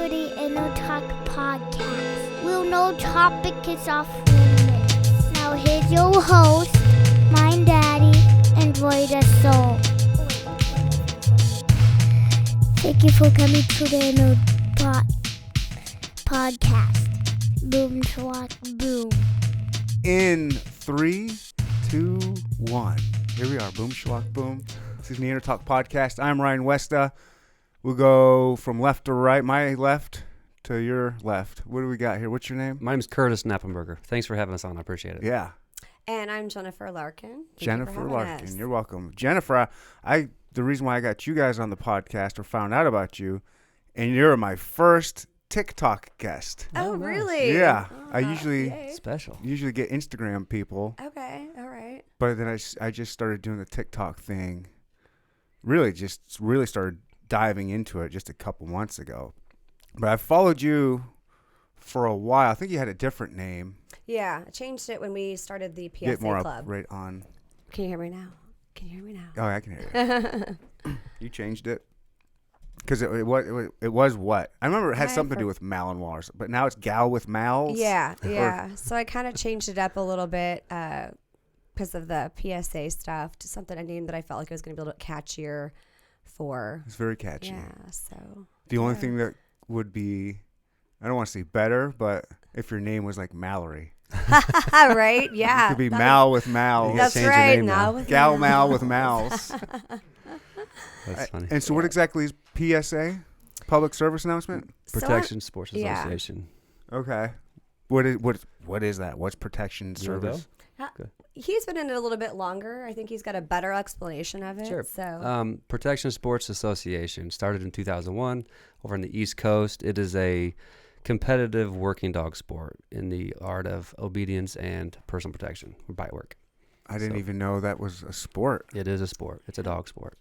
to the Inno Talk podcast. We'll no topic is off limits. Now here's your host, my daddy, and Roy the Soul. Thank you for coming to the Inno podcast. Boom, swat, boom. In 3, 2, 1. Here we are. Boom, schlock, boom. This is the Inner Talk Podcast. I'm Ryan Westa. We'll go from left to right. My left to your left. What do we got here? What's your name? My name's Curtis Knappenberger. Thanks for having us on. I appreciate it. Yeah. And I'm Jennifer Larkin. Jennifer Larkin. You're welcome. Jennifer, the reason why I got you guys on the podcast or found out about you, and you're my first TikTok guest. Oh, nice. Really? Yeah. Oh, I usually get Instagram people. Okay. All right. But then I just started doing the TikTok thing. Really started diving into it just a couple months ago. But I followed you for a while. I think you had a different name. Yeah. I changed it when we started the PSA Get more Club. up right on. Can you hear me now? Oh, I can hear you. You changed it? Because it was what? I remember it had something to do with Malinois, but now it's Gal with Mals? Yeah. So I kind of changed it up a little bit because of the PSA stuff to something, a name that I felt like it was going to be a little catchier for. It's very catchy. Yeah, so. The only thing that would be, I don't want to say better, but if your name was like Mallory. Right? Yeah. It could be Mal with Mals. That's change your right. name Now now. with Gal Mal. Mal with Mals. That's funny. And so what exactly is PSA? Public Service Announcement? Protection Sports yeah. Association. Okay. What is that? What's Protection You wanna go? Service? He's been in it a little bit longer. I think he's got a better explanation of it. Sure. So. Protection Sports Association started in 2001 over on the East Coast. It is a competitive working dog sport in the art of obedience and personal protection or bite work. I didn't even know that was a sport. It is a sport. It's a dog sport.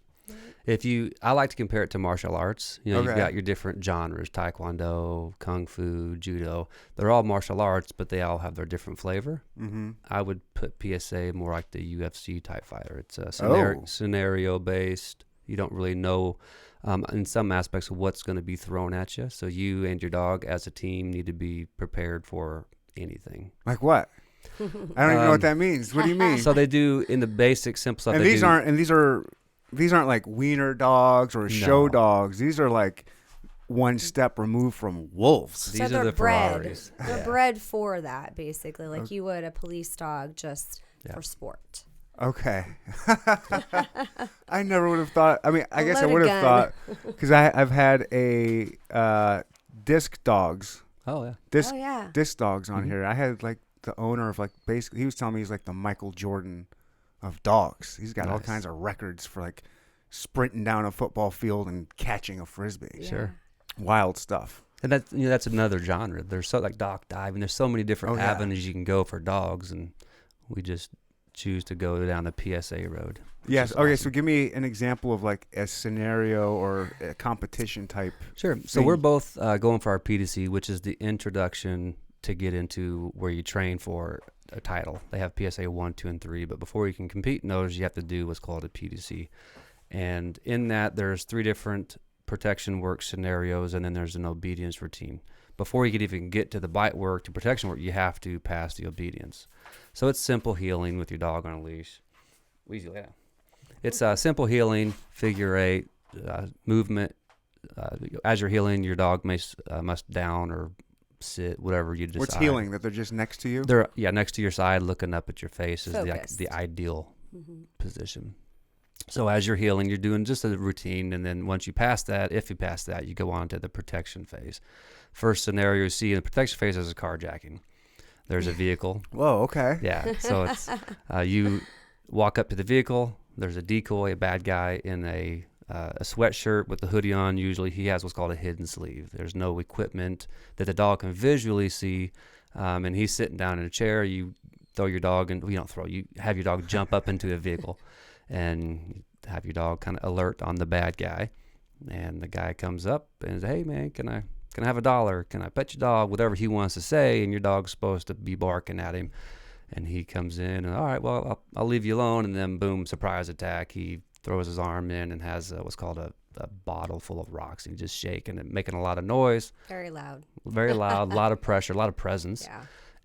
I like to compare it to martial arts. You know, Okay. You've got your different genres: Taekwondo, Kung Fu, Judo. They're all martial arts, but they all have their different flavor. Mm-hmm. I would put PSA more like the UFC type fighter. It's a scenario based. You don't really know in some aspects what's going to be thrown at you. So you and your dog as a team need to be prepared for anything. Like what? I don't even know what that means. What do you mean? So they do in the basic simple stuff. And these aren't like wiener dogs or show dogs. These are like one step removed from wolves. These So are the bred. Ferraris. They're bred for that, basically, like you would a police dog just for sport. Okay. I never would have thought. I mean, I guess I Loaded would have gun. thought because I've had a disc dogs. Oh yeah. Disc dogs on here. I had like the owner of like basically he was telling me he's like the Michael Jordan of dogs. He's got all kinds of records for like sprinting down a football field and catching a frisbee. Yeah. Sure. Wild stuff. And that's another genre. There's so like dog diving. There's so many different avenues you can go for dogs, and we just choose to go down the PSA road. Yes. Okay. Awesome. So give me an example of like a scenario or a competition type. Sure. So we're both going for our PDC, which is the introduction to get into where you train for a title. They have PSA 1, 2, and 3, but before you can compete in those, you have to do what's called a PDC. And in that, there's 3 different protection work scenarios, and then there's an obedience routine. Before you could even get to the bite work, to protection work, you have to pass the obedience. So it's simple healing with your dog on a leash. It's simple healing, figure 8, movement. As you're healing, your dog must down or sit, whatever you decide. What's healing? That they're just next to you? They're next to your side, looking up at your face is Focused. the ideal position. So as you're healing, you're doing just a routine, and then once you pass that, if you pass that, you go on to the protection phase. First scenario you see in the protection phase is a carjacking. There's a vehicle. Whoa, okay. Yeah, so it's you walk up to the vehicle. There's a decoy, a bad guy in a sweatshirt with the hoodie on. Usually he has what's called a hidden sleeve. There's no equipment that the dog can visually see, and he's sitting down in a chair. You throw your dog, and you have your dog jump up into a vehicle and have your dog kind of alert on the bad guy. And the guy comes up and says, "Hey man, can I have $1? Can I pet your dog?" Whatever he wants to say, and your dog's supposed to be barking at him. And he comes in and, all right, well, I'll leave you alone. And then boom, surprise attack. He throws his arm in and has what's called a a bottle full of rocks. He's just shaking and making a lot of noise, Very loud. very loud, a lot of pressure, a lot of presence. Yeah.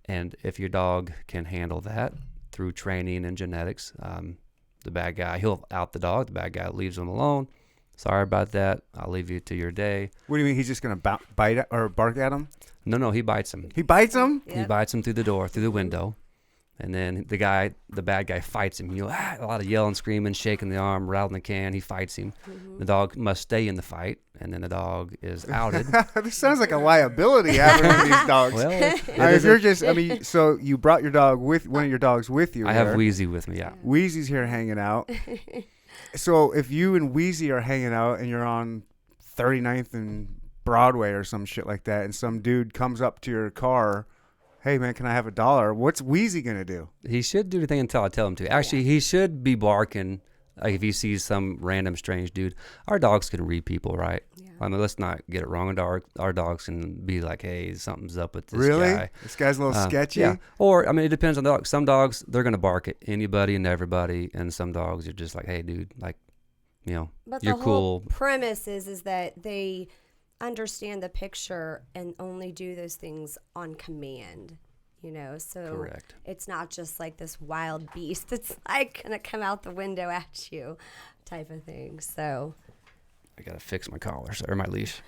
And if your dog can handle that through training and genetics, the bad guy, he'll out the dog. The bad guy leaves him alone. Sorry about that. I'll leave you to your day. What do you mean? He's just gonna bite or bark at him? No, he bites him. He bites him? He bites him through the door, through the window. And then the bad guy fights him. A lot of yelling, screaming, shaking the arm, rattling the can. He fights him. The dog must stay in the fight, and then the dog is outed. This sounds like a liability having one of these dogs. Well, if you're just, so you brought your dog with one of your dogs with you. I have Wheezy with me, yeah. Wheezy's here hanging out. So if you and Wheezy are hanging out and you're on 39th and Broadway or some shit like that, and some dude comes up to your car, hey man, can I have $1? What's Wheezy gonna do? He should do anything until I tell him to. Actually, he should be barking if he sees some random strange dude. Our dogs can read people, right? Yeah. I mean, let's not get it wrong. Our dogs can be like, hey, something's up with this guy. Really? This guy's a little sketchy? Yeah. Or, it depends on the dog. Some dogs, they're going to bark at anybody and everybody. And some dogs are just like, hey, dude, like, But you're the cool. whole premise is that they understand the picture and only do those things on command. So Correct. It's not just like this wild beast that's like gonna come out the window at you type of thing. So I got to fix my collars or my leash.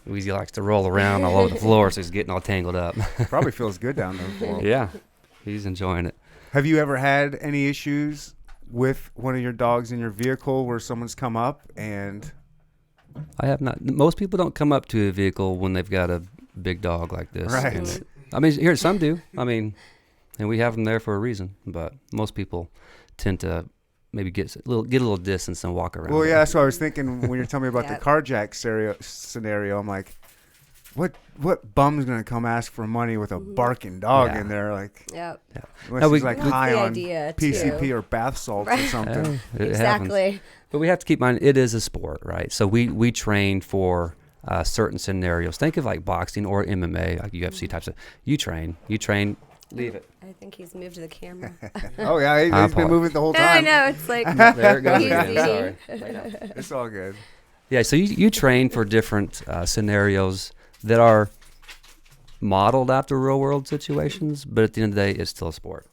Wheezy likes to roll around all over the floor, so he's getting all tangled up. Probably feels good down there for him. Yeah, he's enjoying it. Have you ever had any issues with one of your dogs in your vehicle where someone's come up and... I have not. Most people don't come up to a vehicle when they've got a big dog like this. Right. Here some do. And we have them there for a reason. But most people tend to maybe get a little distance and walk around. Well, yeah, that's what I was thinking when you're telling me about the Yep. carjack scenario. I'm like, what bum's gonna come ask for money with a barking dog Yeah. in there? Like, yep. unless No, he's like That's high the on idea, PCP too. or bath salts or Right. something. It happens. Exactly. But we have to keep in mind, it is a sport, right? So we train for certain scenarios. Think of like boxing or MMA, like UFC types of. You train. Leave it. I think he's moved to the camera. Oh yeah, he's been moving the whole I time. know, it's like There it goes Easy. again. Sorry. It's all good. Yeah, so you train for different scenarios that are modeled after real world situations, but at the end of the day, it's still a sport.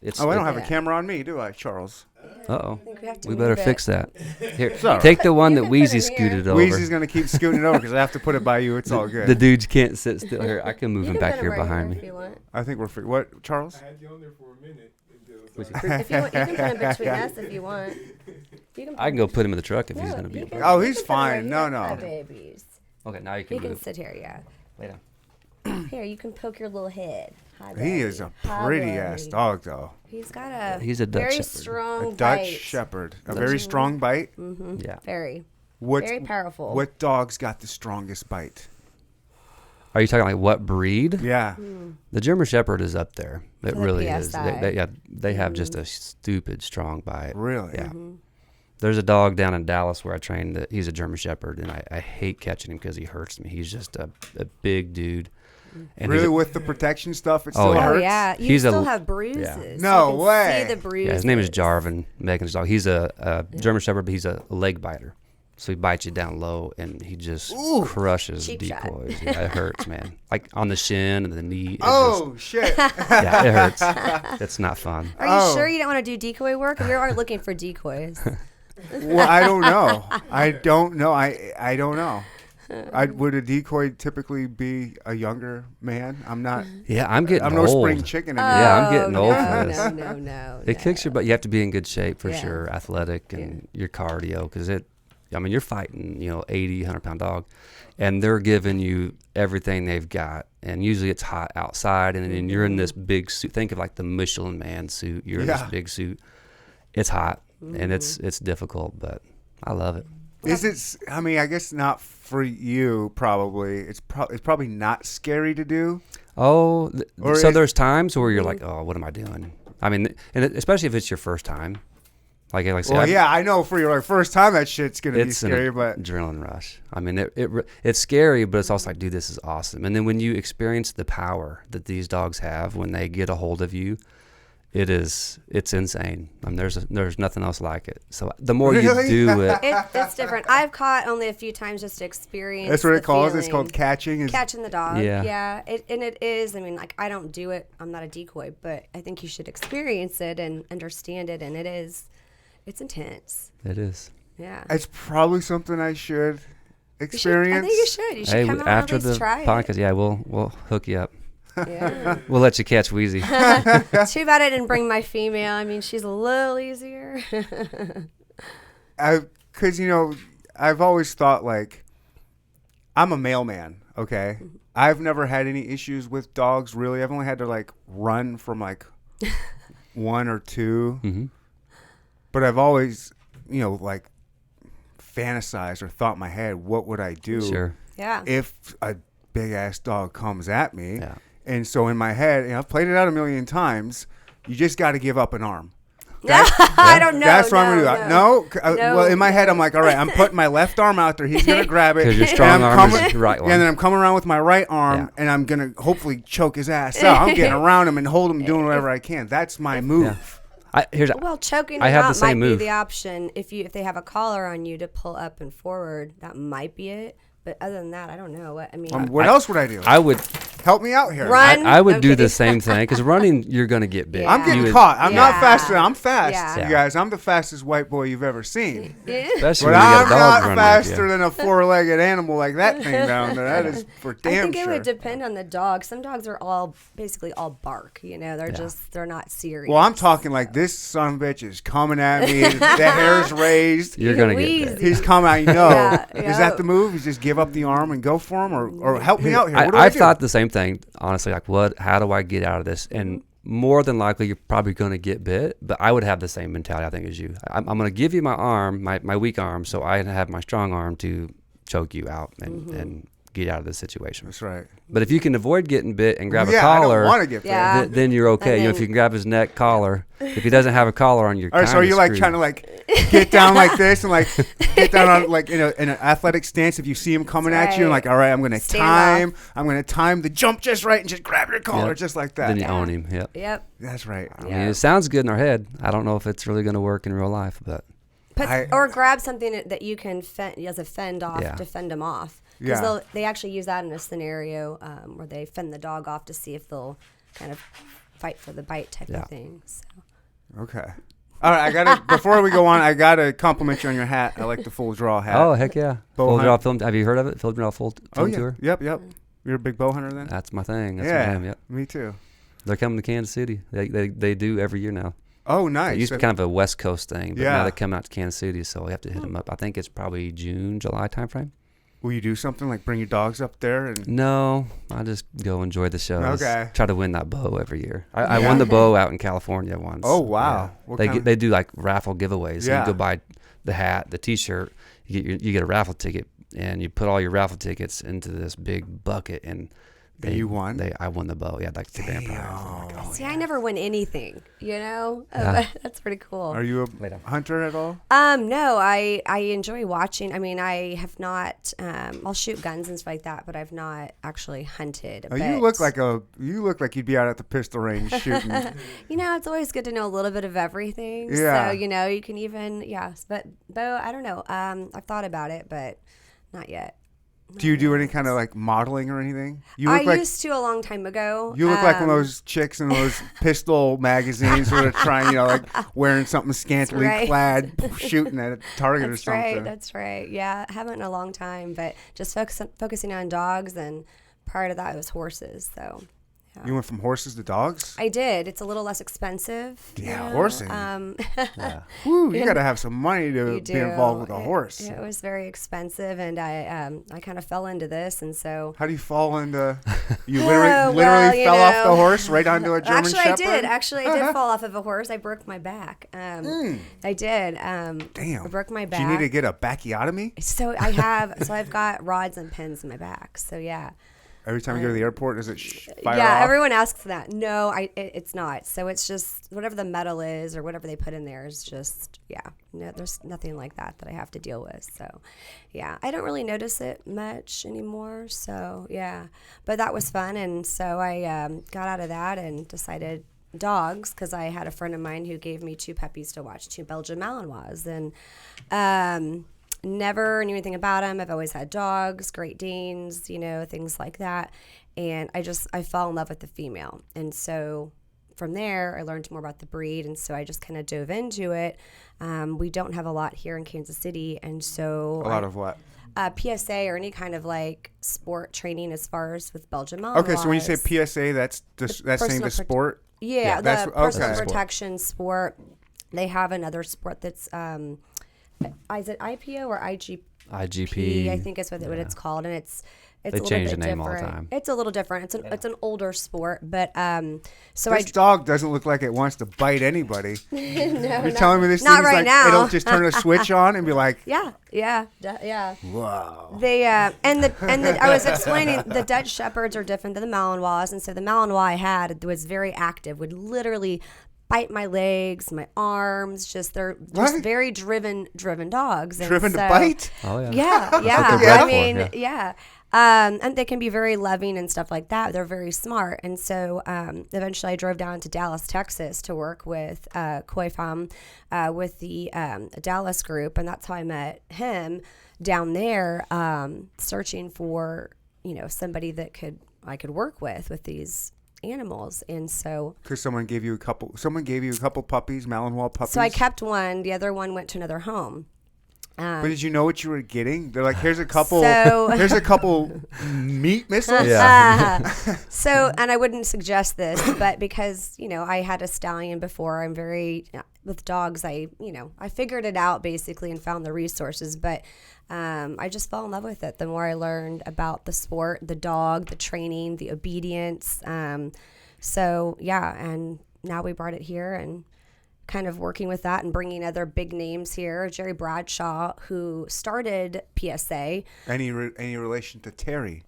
I don't have a Yeah. camera on me, do I, Charles? Uh-oh. I think we have to We move better it. fix that. Here, all take the one that You can put Wheezy it here. scooted over. Wheezy's gonna keep scooting it over because I have to put it by you. It's all good. The dudes can't sit still. Here, I can move You him can back put here right behind If me. you want. I think we're free. What, Charles? I had you on there for a minute until If you want, you can put him between us if you want. You can I can go put him in the truck if he's No, going to be. he can- Oh, you he's can put him right fine. No, here. no. My babies. Okay, now you He can can move. sit here, yeah. Lay down. Here, you can poke your little head. Hi, He is a baby. Hi, pretty ass baby. dog, though. He's got a He's a Dutch very Shepherd. strong A Dutch bite. Shepherd, a very strong bite. Yeah. Very, What? very powerful. What dog's got the strongest bite? Are you talking like what breed? Yeah. The German Shepherd is up there. It For the really is. PSI. They have just a stupid strong bite. Really? Yeah. There's a dog down in Dallas where I trained that he's a German Shepherd, and I hate catching him because he hurts me. He's just a big dude. And Really, he's a- with the protection stuff, it Oh, still yeah. Oh hurts. yeah, you He's a- still have bruises. yeah. No you can way. See the bruises. yeah, his name is Jarvin, Megan's dog. He's a German Shepherd, but he's a leg biter. So he bites you down low, and he just crushes Cheap shot. decoys. Yeah, it hurts, man. Like on the shin and the knee. It Oh shit! yeah, it hurts. It's not fun. Are you Oh. sure you don't want to do decoy work? We are looking for decoys. Well, I don't know. I don't know. I don't know. Would a decoy typically be a younger man? I'm not. Yeah, I'm getting I'm no old. spring chicken anymore. Yeah, I'm getting Oh, old no, for this. No. It kicks your butt. You have to be in good shape for Yeah. sure, athletic and your cardio, because you're fighting, 80, 100-pound dog, and they're giving you everything they've got. And usually it's hot outside, and then you're in this big suit. Think of like the Michelin Man suit. You're in this Yeah. big suit. It's hot, and it's difficult, but I love it. Is it? I mean, I guess not for you. Probably. It's probably not scary to do. Oh, Or so it- there's times where you're like, oh, what am I doing? I mean, especially if it's your first time. Like I said, Well, yeah, I know for your first time that shit's gonna be it's scary, an but adrenaline rush. I mean, it's scary, but it's also like, dude, this is awesome. And then when you experience the power that these dogs have when they get a hold of you, It's insane. I mean, there's nothing else like it. So the more Really? you do it, It's different. I've caught only a few times just to experience. That's what the it calls. It's feeling. called catching. Catching the dog. Yeah. Yeah. It is. I mean, like, I don't do it. I'm not a decoy, but I think you should experience it and understand it. And it's intense. it is. Yeah. It's probably something I should You should- experience. I think you should. You should Hey, come out after and at the least try podcast, yeah, we'll hook you up. it. Yeah. We'll let you catch Wheezy. Too bad I didn't bring my female. I mean, she's a little easier. Because I've always thought like I'm a mailman. Okay, I've never had any issues with dogs. Really, I've only had to like run from like one or two. Mm-hmm. But I've always, like fantasized or thought in my head, what would I do Sure. Yeah. if a big ass dog comes at me? Yeah. And so in my head, I've played it out a million times. You just got to give up an arm. I don't know. That's what I'm going to do. No. Well, in my head, I'm like, all right, I'm putting my left arm out there. He's going to grab it. Because your and strong I'm arm is coming- the right one. And then I'm coming around with my right arm, Yeah. and I'm going to hopefully choke his ass out. I'm getting around him and hold him, doing whatever I can. That's my move. Well, choking I them have the out same might be move. the option. If they have a collar on you to pull up and forward, that might be it. But other than that, I don't know. What I mean, What else would I do? I would Help me out here. Run. I would No do the kidding. same thing because running you're gonna get bit. Yeah. I'm getting You would- caught. I'm not Yeah. faster. I'm fast, Yeah. you guys. I'm the fastest white boy you've ever seen. Especially But when you got I'm a dog not running faster with you. than a four-legged animal like that thing down there. That is for I damn think it sure. would depend on the dog. Some dogs are basically all bark. They're not serious. Well, I'm talking like this son of a bitch is coming at me. The hair's raised. You're gonna get bit. Wheezy. He's coming. I know. Yeah, Is yeah. that the move? You just give up the arm and go for him, or help me out here. What do I've do? thought the same thing, honestly. Like, how do I get out of this? And more than likely, you're probably going to get bit. But I would have the same mentality, I think, as you. I'm going to give you my arm, my weak arm, so I have my strong arm to choke you out and get out of this situation. That's right. But if you can avoid getting bit and grab a I collar, don't want to get bit. Yeah. then you're okay. And If then- you can grab his neck collar, if he doesn't have a collar on, you're All right, so are kinda you like screwed. trying to like get down like this and like get down on like in an athletic stance? If you see him coming That's at you, and right. like, all right, I'm gonna Stand time the jump just right and just grab your collar Yep. just like that. Then you own him. Yep. Yep. That's right. I mean, it sounds good in our head. I don't know if it's really going to work in real life, but Or grab something that you can fend off Yeah. to fend them off. Yeah. Because they actually use that in a scenario where they fend the dog off to see if they'll kind of fight for the bite type Yeah. of thing. So. Okay. All right, I gotta before we go on, I gotta compliment you on your hat. I like the full draw hat. oh heck yeah, Bow full hunt. draw film. Have you heard of it? Full draw film Oh, yeah. tour. Yep. You're a big bow hunter then. That's my thing. That's yeah. what I am. Yep. Me too. They're coming to Kansas City. They do every year now. Oh, nice. It used to be kind of a West Coast thing, but Yeah. now they're coming out to Kansas City, so we have to hit them up. I think it's probably June, July timeframe. Will you do something like bring your dogs up there and? No, I just go enjoy the shows. Okay. Try to win that bow every year. I Yeah. won the bow out in California once. Oh, wow. What They kind of- they do like raffle giveaways. So Yeah. you go buy the hat, the T-shirt. You get a raffle ticket, and you put all your raffle tickets into this big bucket, and You won? I won the bow. Yeah, like the grand prize. I'm like, oh, See, I never win anything, Yeah. That's pretty cool. Are you a hunter at all? No, I enjoy watching. I mean, I have not. I'll shoot guns and stuff like that, but I've not actually hunted. Oh, you look like you'd be out at the pistol range shooting. It's always good to know a little bit of everything. Yeah. So you can even but bow. I don't know. I've thought about it, but not yet. Do you do any kind of like modeling or anything? You I look like used to a long time ago. you look like one of those chicks in those pistol magazines where they're trying, like wearing something scantily right. clad, shooting at a target or That's something. right. That's right. Yeah, I haven't in a long time, but just focusing on dogs, and part of that was horses. So You went from horses to dogs? I did. It's a little less expensive. Yeah, horsing. yeah. Woo, you got to have some money to You be involved with a do. horse. It was very expensive, and I kind of fell into this, and so. How do you fall into? You Oh, literally well, you fell off the know. horse right onto a German Actually, Shepherd. I did. Actually, I did fall off of a horse. I broke my back. I did. Damn. I broke my back. Do you need to get a bacchiotomy? So I've got rods and pins in my back. So yeah. Every time you go to the airport, does it fire Yeah, off? everyone asks that. No, it's not. So it's just whatever the metal is or whatever they put in there is just, no, there's nothing like that I have to deal with. So, yeah, I don't really notice it much anymore. So, yeah, but that was fun. And so I got out of that and decided dogs because I had a friend of mine who gave me 2 puppies to watch, 2 Belgian Malinois, and never knew anything about them. I've always had dogs, Great Danes, things like that. And I fell in love with the female. And so from there, I learned more about the breed. And so I just kind of dove into it. We don't have a lot here in Kansas City. And so A lot of what? PSA or any kind of like sport training as far as with Belgian Malinois. Okay, so when you say PSA, that's saying the sport? Yeah, that's the personal okay. protection sport. They have another sport that's is it IPO or IGP. I think is what it's called, and it's They a little change bit the name different. all the time. It's a little different. It's an older sport, but so This dog doesn't look like it wants to bite anybody. no, You're telling me this not thing's right like now. it'll just turn a switch on and be like, yeah. wow. They and I was explaining the Dutch Shepherds are different than the Malinois, and so the Malinois I had was very active, would literally bite my legs, my arms. They're just very driven dogs. And Driven to bite? Oh yeah. Yeah. they're I bred mean, for, yeah. And they can be very loving and stuff like that. They're very smart. And so eventually I drove down to Dallas, Texas to work with Koi Fam with the Dallas group. And that's how I met him down there, searching for, somebody that I could work with these animals. And so Because someone gave you a couple puppies, Malinois puppies. I kept one. The other one went to another home. But did you know what you were getting? They're like, here's a couple meat missiles. Yeah. So, and I wouldn't suggest this, but because, I had a stallion before, I'm very, with dogs, I figured it out basically and found the resources, but I just fell in love with it. The more I learned about the sport, the dog, the training, the obedience. So yeah, and now we brought it here and kind of working with that and bringing other big names here. Jerry Bradshaw, who started PSA. Any relation to Terry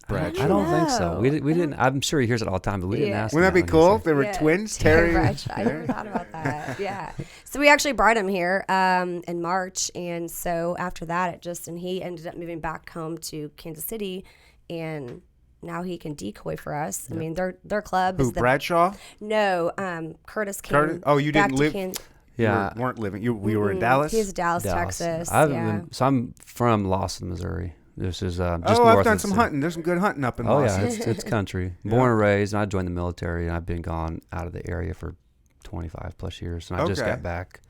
Bradshaw? I don't think so. We didn't. I'm sure he hears it all the time, but we didn't ask. Wouldn't that him be when he cool was if they were twins? Terry. Bradshaw. I never thought about that. Yeah. So we actually brought him here in March, and so after that, and he ended up moving back home to Kansas City, and now he can decoy for us. I mean, their club is Bradshaw? No, Curtis came. Curtis? Oh, you back didn't to live. Yeah. We weren't living. We were in Dallas. He's Dallas, Texas. So I'm from Lawson, Missouri. This is just north I've done of some the hunting. There's some good hunting up in Oh Lawson. yeah, it's country. Born and raised, and I joined the military, and I've been gone out of the area for 25 plus years, and I just got back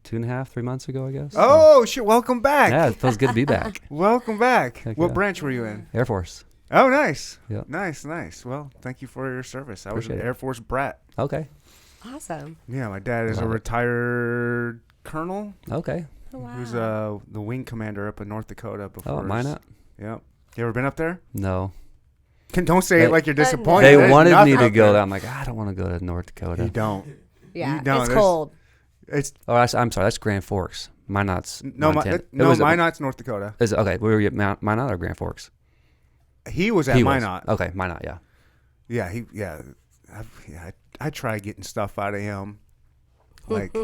2.5-3 months ago, I guess. Oh shit! Welcome back. Yeah, it feels good to be back. Welcome back. Heck What yeah. branch were you in? Air Force. Oh, nice. Yep. Nice. Well, thank you for your service. I was Appreciate an it. Air Force brat. Okay. Awesome. Yeah, my dad is a Love it. retired colonel. Okay. Oh, wow. He was the wing commander up in North Dakota before. Oh, mine up? Yep. You ever been up there? No. Don't say it like you're disappointed. They There's wanted me nothing to up go there. there. I'm like, I don't want to go to North Dakota. You don't. Yeah, You don't. it's There's- cold. It's I'm sorry. That's Grand Forks. Minot's Montana. Minot's North Dakota. Is it, okay, we were at Minot or Grand Forks? He was at Minot. Okay, Minot, yeah. I try getting stuff out of him. Like,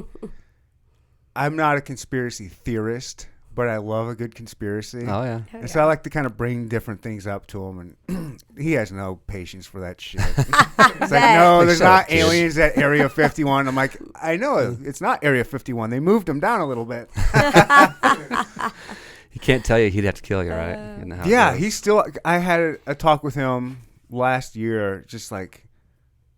I'm not a conspiracy theorist, but I love a good conspiracy. Oh, yeah. And so I like to kind of bring different things up to him, and he has no patience for that shit. It's like, no, Like, there's shut up, not kid. aliens at Area 51. I'm like, I know it's not Area 51. They moved them down a little bit. He can't tell you. He'd have to kill you, right? You know how it Yeah, goes. he's still. I had a talk with him last year, just like,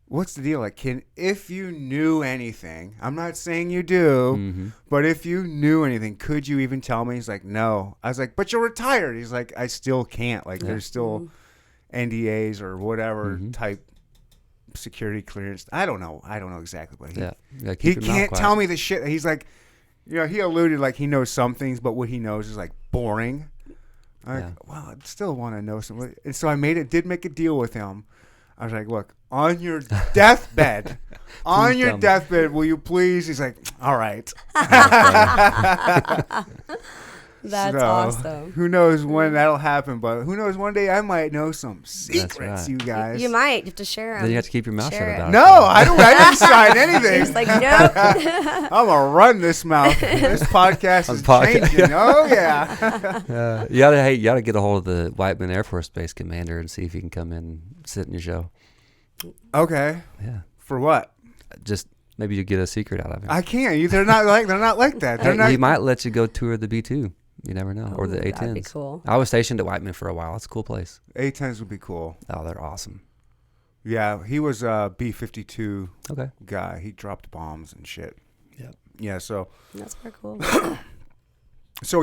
what's the deal? Like, if you knew anything, I'm not saying you do, Mm-hmm. but if you knew anything, could you even tell me? He's like, no. I was like, but you're retired. He's like, I still can't. Like, there's still NDAs or whatever type security clearance. I don't know exactly what he. Yeah. You gotta He keep your mouth can't quiet. tell me the shit. He's like, he alluded like he knows some things, but what he knows is like boring. I'm like, well, I still want to know something. And so I did make a deal with him. I was like, look, on your deathbed, tell me. will you please? He's like, all right. That's So, awesome. Who knows when that'll happen, but who knows, one day I might know some secrets, right. you guys. You might have to share them. Then you have to keep your mouth shut about it. No, I didn't sign anything. He's like, nope. I'm gonna run this mouth. This podcast is changing. Oh yeah. You gotta get a hold of the Whiteman Air Force Base commander and see if he can come in and sit in your show. Okay. Yeah. For what? just maybe you get a secret out of him. I can't. They're not like that. They're Hey, not. he might let you go tour the B2. You never know, or the Ooh, A10s. that'd be cool. I was stationed at Whiteman for a while. It's a cool place. A10s would be cool. Oh, they're awesome. Yeah, he was a B-52 Okay. guy. He dropped bombs and shit. Yep. Yeah. So That's very cool.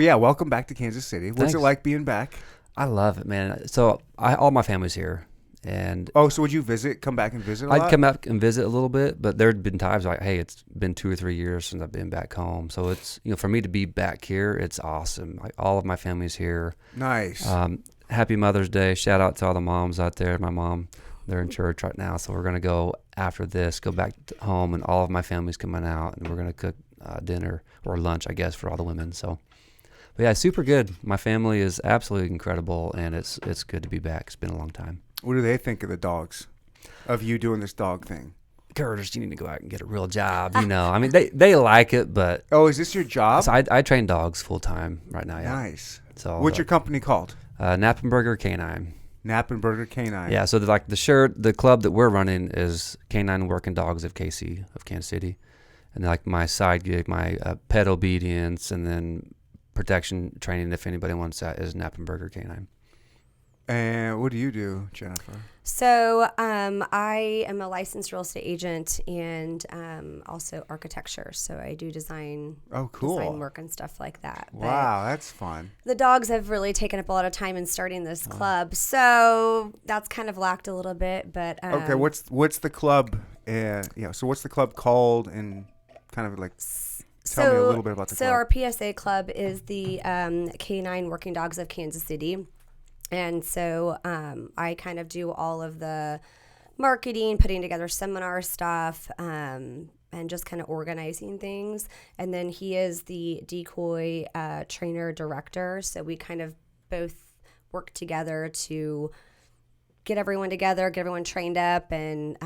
yeah. Welcome back to Kansas City. What's it Thanks. like being back? I love it, man. So all my family's here, and Oh, so would you come back and visit a I'd lot? come out and visit a little bit, but there'd been times like, hey, it's been 2 or 3 years since I've been back home. So it's, for me to be back here, it's awesome. Like all of my family's here. Nice. Happy Mother's Day. Shout out to all the moms out there. My mom, they're in church right now. So we're going to go after this, go back home, and all of my family's coming out, and we're going to cook dinner or lunch, I guess, for all the women. So, but yeah, super good. My family is absolutely incredible, and it's good to be back. It's been a long time. What do they think of the dogs? Of you doing this dog thing? Curtis, you need to go out and get a real job. I mean, they like it, but Oh, is this your job? so I train dogs full time right now. Yeah. Nice. So What's your company called? Knappenberger K9. Knappenberger K9. Yeah. So the club that we're running is K9 Working Dogs of KC of Kansas City, and like my side gig, my pet obedience, and then protection training. If anybody wants that, is Knappenberger K9. And what do you do, Jennifer? So I am a licensed real estate agent and also architecture. So I do design, Oh, cool. design work and stuff like that. But Wow, that's fun. the dogs have really taken up a lot of time in starting this club. So that's kind of lacked a little bit. But Okay, what's the club? So what's the club called? And kind of like tell me a little bit about the so club. our PSA club is the K9 Working Dogs of Kansas City. And so I kind of do all of the marketing, putting together seminar stuff, and just kind of organizing things. And then he is the decoy trainer director. So we kind of both work together to get everyone together, get everyone trained up, and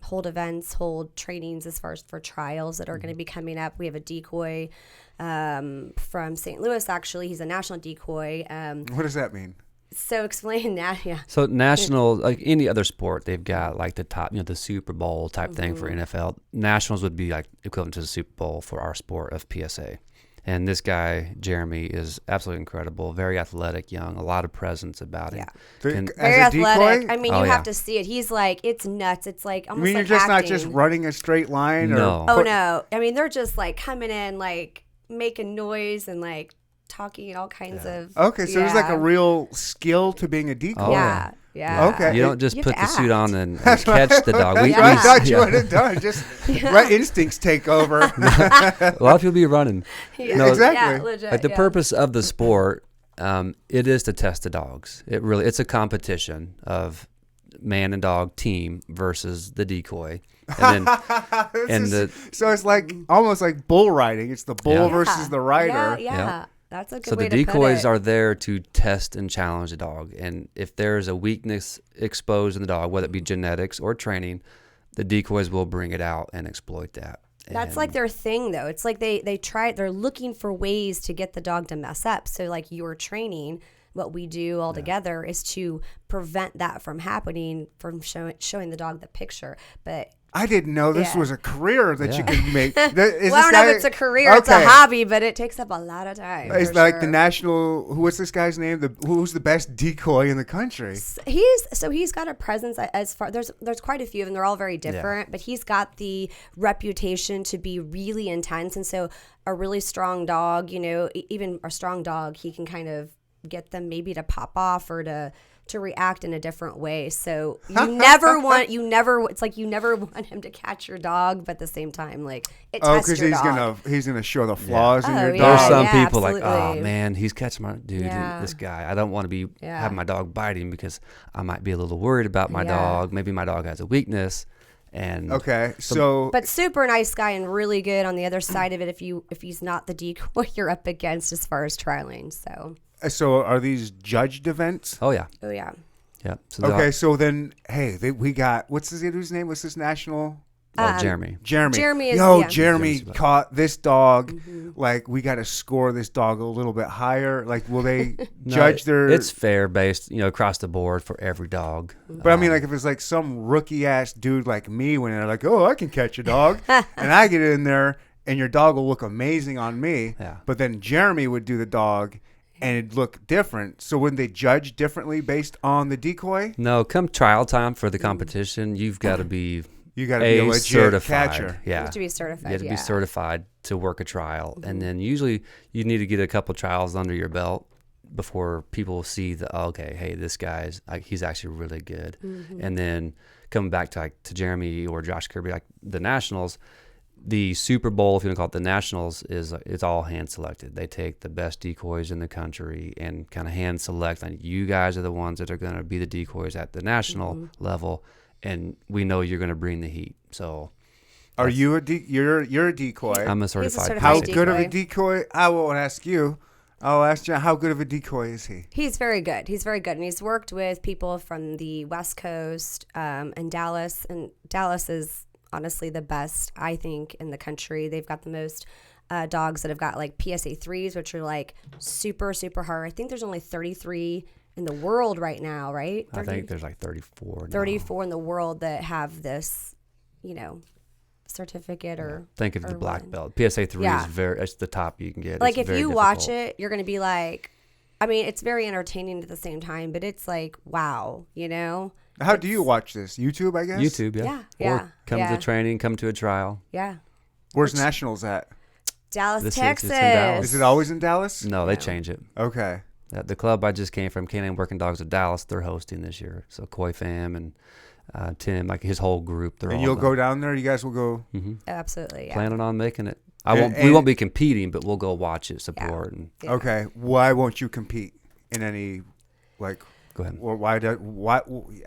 hold events, hold trainings as far as for trials that are going to be coming up. We have a decoy from St. Louis, actually. He's a national decoy. What does that mean? So explain that, yeah. So national, like any other sport, they've got like the top, the Super Bowl type thing for NFL. Nationals would be like equivalent to the Super Bowl for our sport of PSA. And this guy, Jeremy, is absolutely incredible, very athletic, young, a lot of presence about him. Yeah. And- Very As a athletic. decoy? I mean, Oh, you yeah. have to see it. He's like, it's nuts. It's like I almost mean, like you're just acting. not just running a straight line? No. Oh, no. I mean, they're just like coming in, like making noise and like talking all kinds of. Okay, so there's like a yeah. real skill to being a decoy. Oh, Yeah. Yeah. Okay. You don't just You have put to the suit act. on and catch the dog. That's We- what I we- thought you yeah. would have done. Just let instincts take over. A lot of people be running. Yeah. No, Exactly. Yeah, legit, Like the yeah. purpose of the sport, it is to test the dogs. It's a competition of man and dog team versus the decoy, and then So it's like almost like bull riding. It's the bull Yeah. versus the rider. Yeah. Yeah. That's a good so way the to put decoys it. are there to test and challenge the dog, and if there's a weakness exposed in the dog, whether it be genetics or training, the decoys will bring it out and exploit that. That's And- like their thing, though. It's like they're looking for ways to get the dog to mess up. So like your training, what we do all together is to prevent that from happening, from showing the dog the picture. But I didn't know this Yeah. was a career that you Yeah. could make. well, I don't know if it's a career, it's a Okay. hobby, but it takes up a lot of time. It's for like sure. the national. What's this guy's name? Who's the best decoy in the country? He's got a presence as far there's quite a few of them. They're all very different, but he's got the reputation to be really intense, and so a really strong dog, even a strong dog, he can kind of get them maybe to pop off or to react in a different way. So you never want him to catch your dog, but at the same time, like it Oh, tests because your he's dog. gonna show the flaws in Oh, your yeah. There's dog. some Yeah, people like, oh absolutely. man, he's catching my dude. Yeah. This guy. I don't want to be Yeah. having my dog biting because I might be a little worried about my Yeah. dog. Maybe my dog has a weakness. And Okay, so But super nice guy and really good on the other side of it. If he's not the decoy you're up against as far as trialing. So are these judged events? oh yeah, yeah. yeah. So the Okay, so then, hey, we got what's his name? What's this national Jeremy. Jeremy is- Yo, yeah. Jeremy Jeremy's caught this dog. Like, we got to score this dog a little bit higher. Like, will they No, judge their? It's fair based, across the board for every dog. But I mean, like, if it's like some rookie ass dude like me, when they're like, "Oh, I can catch a dog," and I get in there, and your dog will look amazing on me. Yeah. But then Jeremy would do the dog, and it'd look different. So wouldn't they judge differently based on the decoy? No, come trial time for the competition, you've got to be You got to be a legit certified. catcher. Yeah. You have to be certified. You have to be yeah. certified to work a trial, and then usually you need to get a couple trials under your belt before people see that. Oh, okay, hey, this guy's he's actually really good. And then coming back to Jeremy or Josh Kirby, like the nationals, the Super Bowl, if you want to call it the nationals, it's all hand selected. They take the best decoys in the country and kind of hand select. And you guys are the ones that are going to be the decoys at the national level, and we know you're going to bring the heat. So. Are you you're a decoy? I'm a certified. certified How decoy. good of a decoy? I won't ask you. I'll ask John. How good of a decoy is he? He's very good. He's very good. And he's worked with people from the West Coast and Dallas. And Dallas is honestly the best, I think, in the country. They've got the most dogs that have got like PSA 3s, which are like super, super hard. I think there's only 33 in the world right now, right? I think there's like 34 now. 34 in the world that have this, certificate or Think of or the black one. belt. PSA 3 Yeah. is it's the top you can get. Like It's if very you watch difficult. it, you're going to be like, I mean, it's very entertaining at the same time, but it's like, wow, How do you watch this? YouTube, I guess. YouTube, yeah. Yeah, yeah, Or come yeah. to training, come to a trial. Yeah. Where's nationals at? Dallas, This is- Texas. it's in Dallas. Is it always in Dallas? No, they No. change it. Okay. The club I just came from, K9 Working Dogs of Dallas, they're hosting this year. So Koi Fam and Tim, like his whole group, they're And all you'll go down there. You guys will go. Absolutely, yeah. planning on making it. And- We won't be competing, but we'll go watch it, support, and Yeah. Okay. Why won't you compete in any, like? go ahead. Or why? I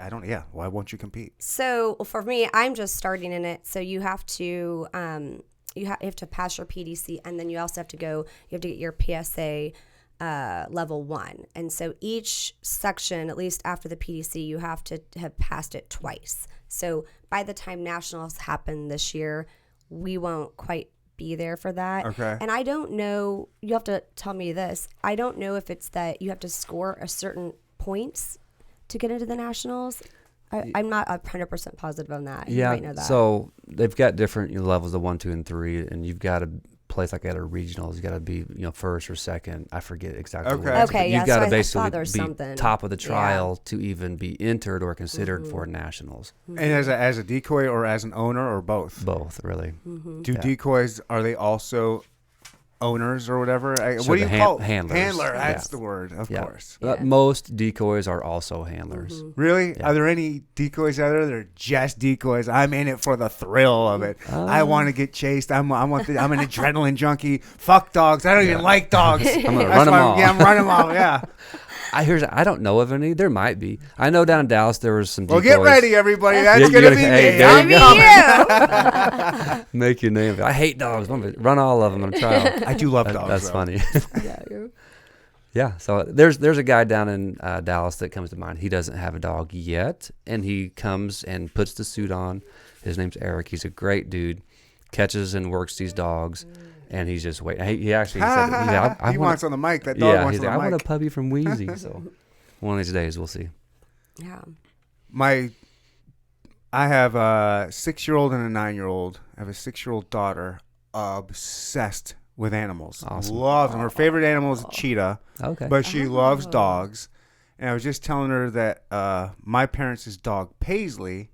don't. Yeah. Why won't you compete? So for me, I'm just starting in it. So you have to you have to pass your PDC, and then you also have to go. You have to get your PSA level 1. And so each section, at least after the PDC, you have to have passed it twice. So by the time nationals happen this year, we won't quite be there for that. Okay. And I don't know. You have to tell me this. I don't know if it's that you have to score a certain points to get into the nationals. I'm not 100% positive on that. You Yeah, might know that. so they've got different levels of 1, 2, and 3, and you've got to place like at a regionals. You got to be first or second. I forget exactly. Okay. What it is, Okay, but yeah, you've got so to I basically saw there's be something. top of the Yeah. trial to even be entered or considered for nationals. And as a decoy or as an owner or both? Both, really. Do decoys, are they also owners or whatever? So What do the you call handlers. Handler. Yeah. That's the word, of Yeah. course. Yeah. Most decoys are also handlers. Really? Yeah. Are there any decoys out there that are just decoys? I'm in it for the thrill of it. I want to get chased. I'm an adrenaline junkie. Fuck dogs. I don't even like dogs. I'm gonna run 'em off. Yeah, I'm running them off. Yeah. I don't know of any. There might be. I know down in Dallas there was some Well, decoys. get ready, everybody. That's Yeah, you gonna gotta- be hey, me. there I'm you go. coming. Make your name. I hate dogs. Run all of them on a trial. I do love dogs. That's though. funny. Yeah. So there's a guy down in Dallas that comes to mind. He doesn't have a dog yet, and he comes and puts the suit on. His name's Eric. He's a great dude. Catches and works these dogs, and he's just waiting. He actually said, I He want, wants on the mic. That dog yeah, wants he's on like, the I mic. want a puppy from Wheezy. So one of these days we'll see. Yeah. I have a 6-year-old and a 9-year-old. I have a 6-year-old daughter, obsessed with animals. Awesome. Loves them. Her favorite animal is a cheetah, Okay. but she loves dogs. And I was just telling her that my parents' dog, Paisley,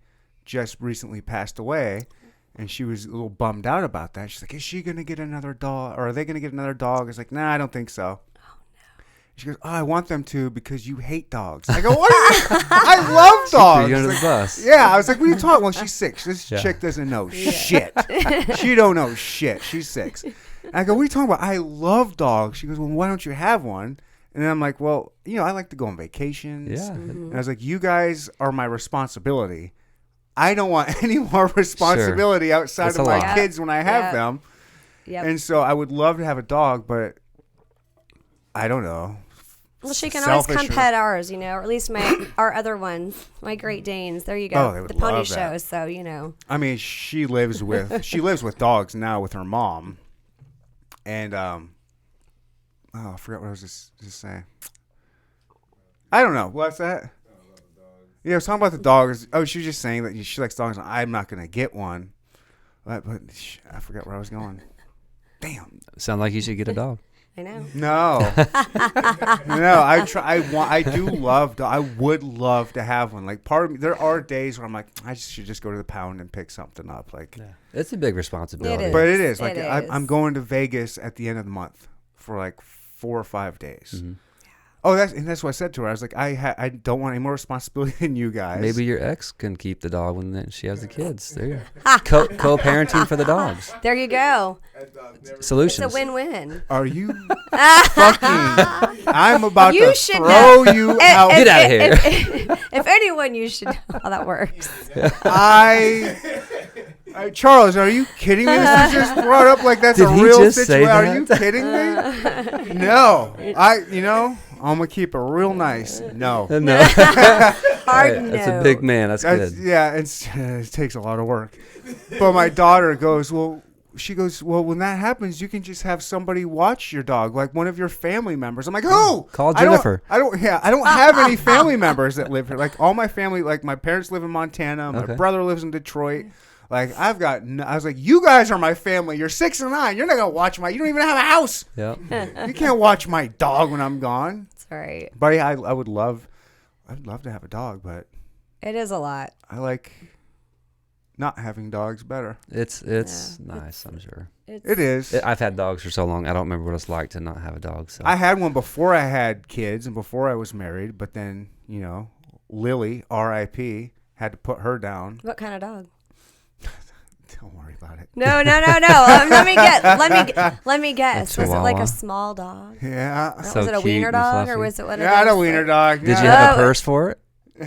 just recently passed away. And she was a little bummed out about that. She's like, is she going to get another dog? Or are they going to get another dog? I was like, nah, I don't think so. She goes, I want them to because you hate dogs. I go, what are you? I love dogs. You're under the Like, bus. yeah, I was like, what are you talking? Well, she's 6. This Yeah. chick doesn't know shit. She don't know shit. She's 6. And I go, what are you talking about? I love dogs. She goes, well, why don't you have one? And then I'm like, well, I like to go on vacations. Yeah. And I was like, you guys are my responsibility. I don't want any more responsibility outside That's of a my lot. kids when I have Yep. them. Yep. And so I would love to have a dog, but I don't know. Well, she can always selfish come pet ours, or at least our other ones, my Great Danes. There you go. Oh, they would the pony love that. show. So I mean, she lives with dogs now with her mom, and I forgot what I was just saying. I don't know. What's that? Yeah, I was talking about the dogs. Oh, she was just saying that she likes dogs. I'm not gonna get one, but I forgot where I was going. Damn. Sound like you should get a dog. I know. No, no. I do love. I would love to have one. Like part of me, there are days where I'm like, I should just go to the pound and pick something up. Like, It's a big responsibility. It is. but it is like It I'm is. going to Vegas at the end of the month for like 4 or 5 days. Mm-hmm. Oh, that's what I said to her. I was like, I don't want any more responsibility than you guys. Maybe your ex can keep the dog when she has the kids. There you go. Co-parenting for the dogs. There you go. Solutions. It's a win-win. Are you fucking? I'm about You to should throw you out. Get out of here. If anyone, you should know how that works. Charles, are you kidding me? This was just brought up like that's Did a he real just say situation. Are that? you kidding me? No. I'm going to keep it real nice. No. No. Hard That's no. a big man. That's good. Yeah, it takes a lot of work. But my daughter goes, well, when that happens, you can just have somebody watch your dog, like one of your family members. I'm like, who? Call Jennifer. I don't have any family members that live here. Like all my family, like my parents live in Montana. My Okay. brother lives in Detroit. Like I was like, you guys are my family. You're 6 and 9. You're not going to watch you don't even have a house. Yeah. You can't watch my dog when I'm gone. That's right. But I would love to have a dog, but It is a lot. I like not having dogs better. It's Yeah. nice, I'm sure. It is. I've had dogs for so long, I don't remember what it's like to not have a dog. So I had one before I had kids and before I was married, but then, Lily, R.I.P., had to put her down. What kind of dog? Don't worry about it. No. Let me get. Let me guess. A Was it like chihuahua? a small dog? Yeah. So was it a cute wiener and dog, fluffy. or was it what? Yeah, I had a wiener dog. Did you Yeah. have a Oh. purse for it?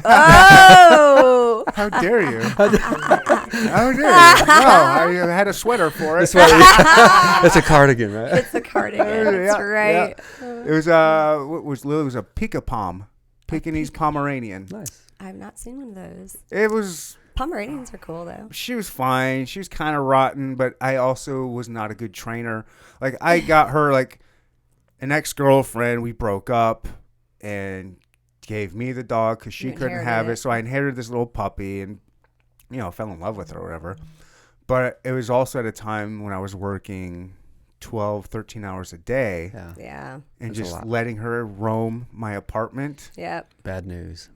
Oh. How dare you? How dare you? No, I had a sweater for it. It's a cardigan, right? It's a cardigan. That's Yeah, right. It was what was Lily? It was a Pekapom, Pekingese Pomeranian. Nice. I've not seen one of those. It was. Pomeranians are cool though. She was fine. She was kind of rotten, but I also was not a good trainer. Like I got her like an ex-girlfriend. We broke up and gave me the dog because she You couldn't inherited have it. it. So I inherited this little puppy and fell in love with her or whatever. But it was also at a time when I was working 12, 13 hours a day Yeah. Yeah. and That's a just lot. letting her roam my apartment. Yep. Bad news.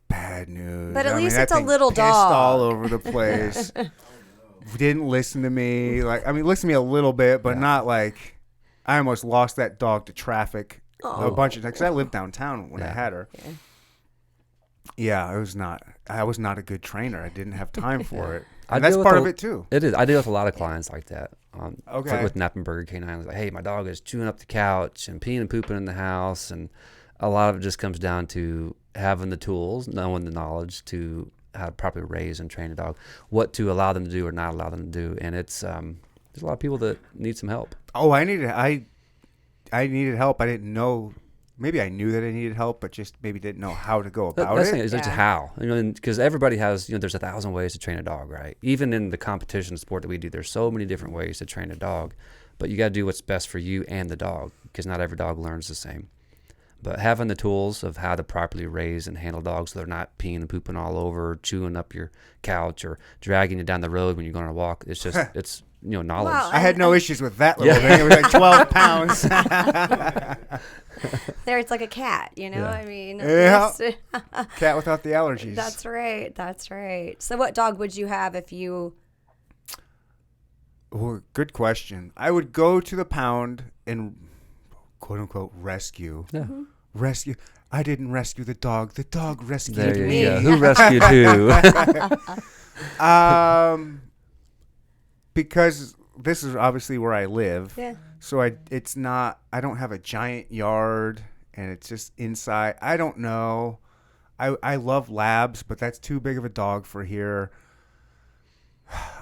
Bad news. But at least that it's a thing little pissed dog. all over the place. Didn't listen to me. Listen to me a little bit, but not like I almost lost that dog to traffic a bunch of times. 'Cause I lived downtown when I had her. Yeah. Yeah, I was not a good trainer. I didn't have time for it. I And that's deal with part a- of it too. It is. I deal with a lot of clients like that. Okay. With Knappenberger K9, it's like, hey, my dog is chewing up the couch and peeing and pooping in the house, and a lot of it just comes down to having the tools, knowing the knowledge to how to properly raise and train a dog, what to allow them to do or not allow them to do, and it's there's a lot of people that need some help. Oh, I needed help. I didn't know. Maybe I knew that I needed help, but just maybe didn't know how to go about That's it. the thing, is just Yeah. how, because everybody has, there's 1,000 ways to train a dog, right? Even in the competition sport that we do, there's so many different ways to train a dog, but you got to do what's best for you and the dog, because not every dog learns the same. But having the tools of how to properly raise and handle dogs so they're not peeing and pooping all over, chewing up your couch, or dragging you down the road when you're going on a walk, it's just, it's, knowledge. Wow. I had no issues with that little thing. It was like 12 pounds. There, it's like a cat. Yeah. I mean. Yeah. it's- Cat without the allergies. That's right. That's right. So, what dog would you have if you? Oh, good question. I would go to the pound and quote unquote rescue. Yeah. Mm-hmm. Rescue. I didn't rescue the dog. The dog rescued There you me. go. Who rescued who? Because this is obviously where I live. Yeah. So I don't have a giant yard and it's just inside. I don't know. I love labs, but that's too big of a dog for here.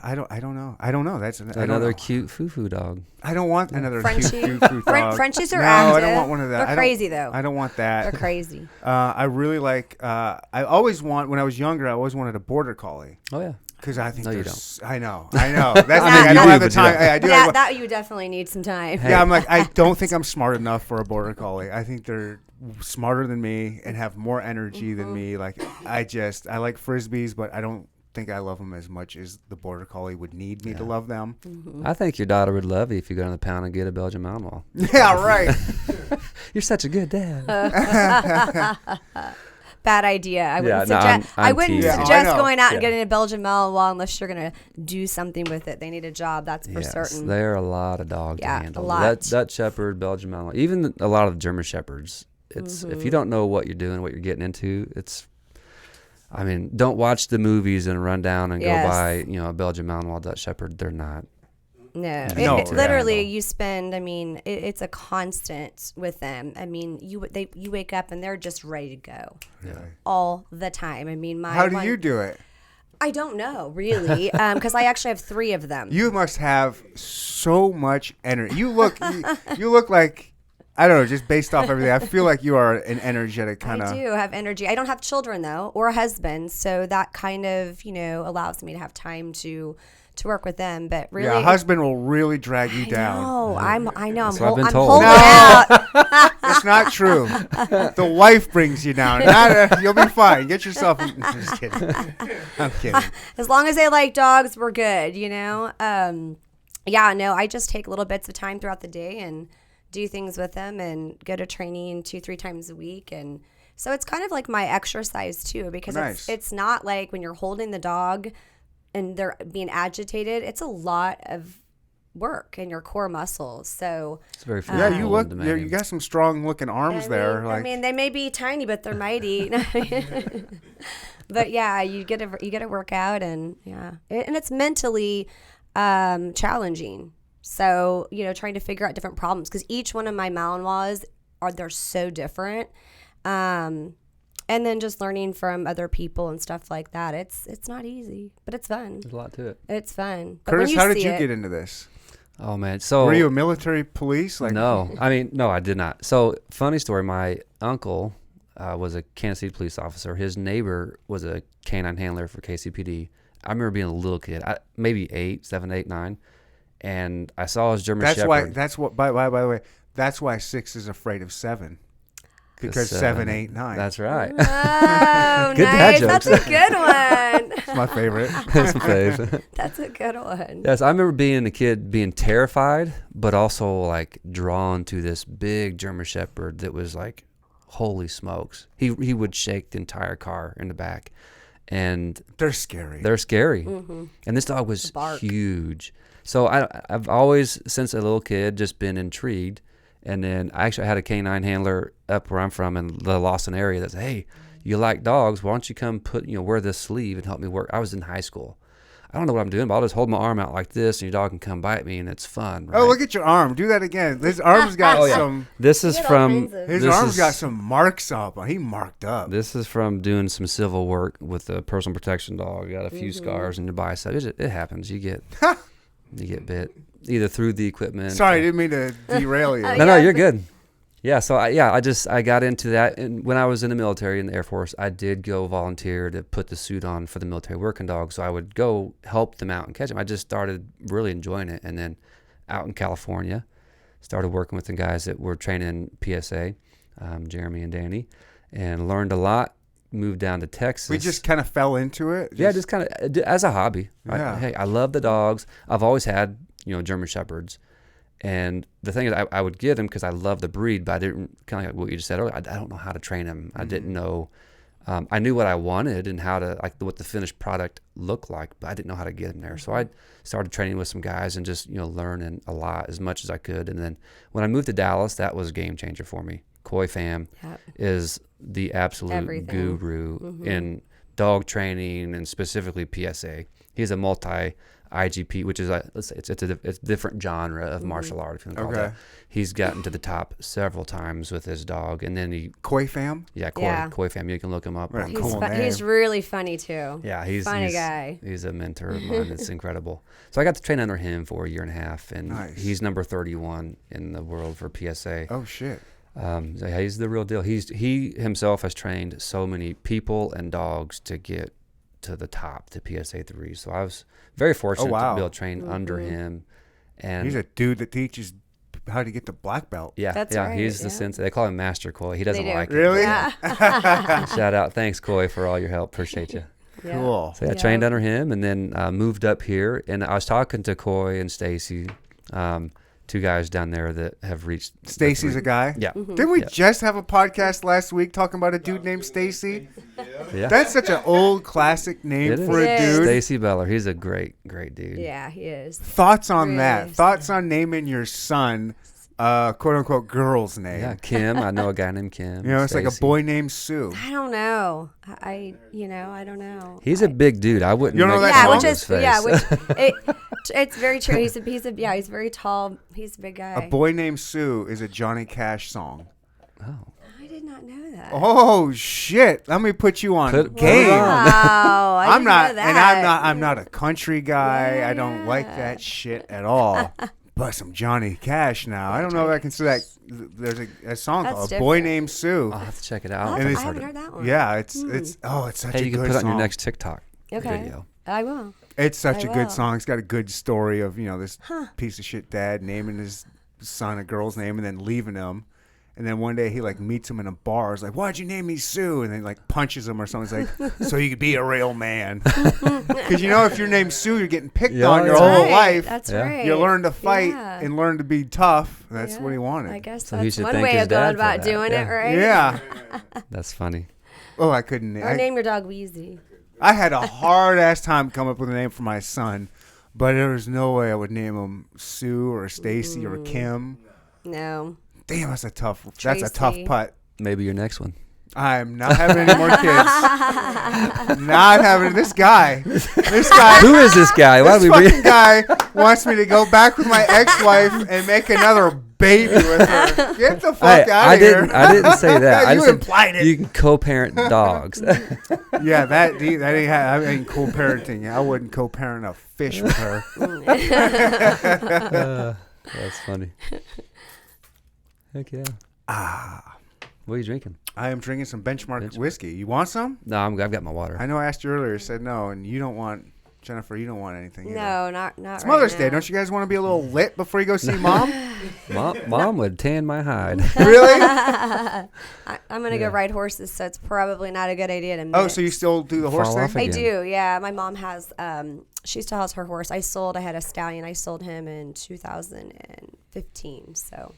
I don't know. That's I don't Another know. cute foo-foo dog. I don't want another Frenchie. cute dog. Frenchies are no, active. I don't want one of that. They're I don't- crazy though. I don't want that. They're crazy. I really like. I always when I was younger, I always wanted a border collie Oh yeah. because I think No, you there's. I know. That's the I thing. mean, I you don't do, have the but you time. don't. I do. That you definitely need some time. Yeah, I'm like, I don't think I'm smart enough for a border collie. I think they're smarter than me and have more energy than me. Like, I like frisbees, but I don't think I love them as much as the border collie would need me to love them. I think your daughter would love you if you go to the pound and get a Belgian Malinois. Yeah, right. You're such a good dad. Bad idea. I wouldn't no, suggest. I'm I wouldn't teasing. Yeah, I suggest know. going out and Yeah. getting a Belgian Malinois unless you're gonna do something with it. They need a job. That's for certain. There are a lot of dogs Yeah, to handle. a lot. Dutch Shepherd, Belgian Malinois, even a lot of the German Shepherds. It's if you don't know what you're doing, what you're getting into, it's. I mean, don't watch the movies and run down and Yes. go buy, a Belgian Malinois, Dutch Shepherd. They're not. No, No, it yeah, literally no. you spend. I mean, it's a constant with them. I mean, you wake up and they're just ready to go Yeah. all the time. I mean, How do you do it? I don't know really, because I actually have 3 of them. You must have so much energy. You look like, I don't know, just based off everything. I feel like you are an energetic kind I of. do have energy. I don't have children though, or a husband, so that kind of allows me to have time to work with them. But really, Yeah, a husband will really drag you down. No, I know. I'm what I've been I'm told. holding No. out. That's not true. The wife brings you down. You'll be fine. Get yourself. I'm just kidding. I'm kidding. As long as they like dogs, we're good. Yeah. No, I just take little bits of time throughout the day and do things with them, and go to training 2-3 times a week, and so it's kind of like my exercise too, because Nice. it's not like when you're holding the dog and they're being agitated. It's a lot of work in your core muscles. So It's very Yeah, physical you look. and You demanding. got some strong looking arms there. I mean, they may be tiny, but they're mighty. But yeah, you get to work out, and and it's mentally challenging. So trying to figure out different problems, because each one of my Malinois they're so different. And then just learning from other people and stuff like that. It's not easy, but it's fun. There's a lot to it. It's fun. But when Curtis, how did see you it- get into this? Oh man, so Were you a military police? no, I did not. So funny story. My uncle was a Kansas City police officer. His neighbor was a canine handler for KCPD. I remember being a little kid, maybe 7, 8, 9, and I saw his German That's Shepherd. why. That's what. By the way, that's why 6 is afraid of 7. Because 7, 8, 9. That's right. Oh, Good dad nice. jokes. That's a good one. That's my favorite. That's my fave. That's a good one. Yes, I remember being a kid, being terrified, but also like drawn to this big German Shepherd that was like, holy smokes. He would shake the entire car in the back, and They're scary. they're scary. Mm-hmm. And this dog was Bark. huge. So I've always, since a little kid, just been intrigued. And then I had a canine handler up where I'm from in the Lawson area that said, hey, you like dogs, why don't you come wear this sleeve and help me work. I was in high school. I don't know what I'm doing, but I'll just hold my arm out like this, and your dog can come bite me, and it's fun. Right? Oh, look at your arm. Do that again. His arm's got Oh, yeah. some. This is Get all from kinds of- His this arm's is- got some marks up. He marked up. This is from doing some civil work with a personal protection dog. Got a few scars in your bicep. It happens. You get bit either through the equipment. Sorry, I didn't mean to derail you. No, you're good. Yeah, so I got into that, and when I was in the military in the Air Force, I did go volunteer to put the suit on for the military working dogs. So I would go help them out and catch them. I just started really enjoying it, and then out in California, started working with the guys that were training PSA, Jeremy and Danny, and learned a lot. Moved down to Texas. We just kind of fell into it. just kind of as a hobby. Yeah. Hey, I love the dogs. I've always had German Shepherds. And the thing is, I would get them because I love the breed, but I didn't, kind of like what you just said earlier, I don't know how to train them. I didn't know. I knew what I wanted and how to, like, what the finished product looked like, but I didn't know how to get them there. So I started training with some guys and just, learning a lot, as much as I could. And then when I moved to Dallas, that was a game changer for me. Koi Fam Yep. is the absolute Everything. guru in dog training and specifically PSA. He's a IGP, which is let's say it's a different genre of martial art, if you want to call it that. He's gotten to the top several times with his dog, and then he Koi Fam. Yeah, Yeah. Koi Fam. You can look him up. Right. on He's, Cool name. he's really funny too. Yeah, he's Funny guy. He's a mentor of mine. It's incredible. So I got to train under him for a year and a half, and Nice. he's number 31 in the world for PSA. Oh shit. So yeah, he's the real deal. He himself has trained so many people and dogs to get to the top, to PSA 3. So I was very fortunate wow. to be able to train under him. And He's a dude that teaches how to get the black belt. yeah, That's yeah, right, he's the yeah. sensei. They call him Master Koi. He doesn't They do. like it. Really? Yeah. Shout out, thanks Koi for all your help. Appreciate you. Yeah. Cool. So yeah, I trained under him, and then moved up here. And I was talking to Koi and Stacy, two guys down there that have reached. Stacy's a guy. Yeah, Didn't we Yeah. just have a podcast last week talking about a dude named Stacy? yeah. That's such an old classic name It is. for a It is. dude. Stacy Beller, he's a great dude. Yeah, he is. Thoughts on that? Really? Thoughts on naming your son, quote unquote, girl's name? Yeah, Kim. I know a guy named Kim. You know, it's like a Stacy. boy named Sue. I don't know. I don't know. He's a big dude. I wouldn't. You don't know make that fun song? of his Yeah, face. it's very true. He's very tall. He's a big guy. A boy named Sue is a Johnny Cash song. Oh, I did not know that. Oh shit! Let me put you on Put- game. Wow, I I'm didn't not, know that. and I'm not a country guy. Yeah, I don't like yeah. that shit at all. But some Johnny Cash now. I don't know if I can say that. There's a song That's called "A Boy different. Named Sue." I'll have to check it I out. And it's- haven't heard that one. Yeah, it's such Hey, a you can good put it on song. your next TikTok Okay. video. I will. It's such I a good will. song. It's got a good story of this piece of shit dad naming his son a girl's name and then leaving him. And then one day he meets him in a bar. He's like, "Why'd you name me Sue?" And then punches him or something. He's like, "So you could be a real man." Because if you're named Sue, you're getting picked Yeah, on your that's whole right. life. That's Yeah. right. You learn to fight Yeah. and learn to be tough. That's Yeah. what he wanted. I guess So he that's should one thank way his of going dad for about that. doing Yeah. it, right? Yeah. That's funny. Oh, I couldn't. Or name your dog Wheezy. I had a hard ass time coming up with a name for my son, but there was no way I would name him Sue or Stacy or Kim. No. Damn, that's a tough Tracy. putt. Maybe your next one. I'm not having any more kids. Not having this guy. This guy. Who is this guy? Why This do we fucking guy wants me to go back with my ex-wife and make another baby with her. Get the fuck out of here. I didn't say that. I You just said implied it. you can co-parent dogs. Yeah, that I ain't co-parenting. I wouldn't co-parent a fish with her. That's funny. Heck yeah. What are you drinking? I am drinking some benchmark Benchmark. whiskey. You want some? No, I've got my water. I know I asked you earlier. You said no, and you don't want Jennifer. You don't want anything. either. No, not It's right Mother's now. Day. Don't you guys want to be a little lit before you go see Mom? Mom would tan my hide. Really? I'm going to go ride horses, so it's probably not a good idea to mix. Oh, so you still do the horse Fall thing? off I again. do, yeah. My mom has, she still has her horse. I had a stallion. I sold him in 2015, so.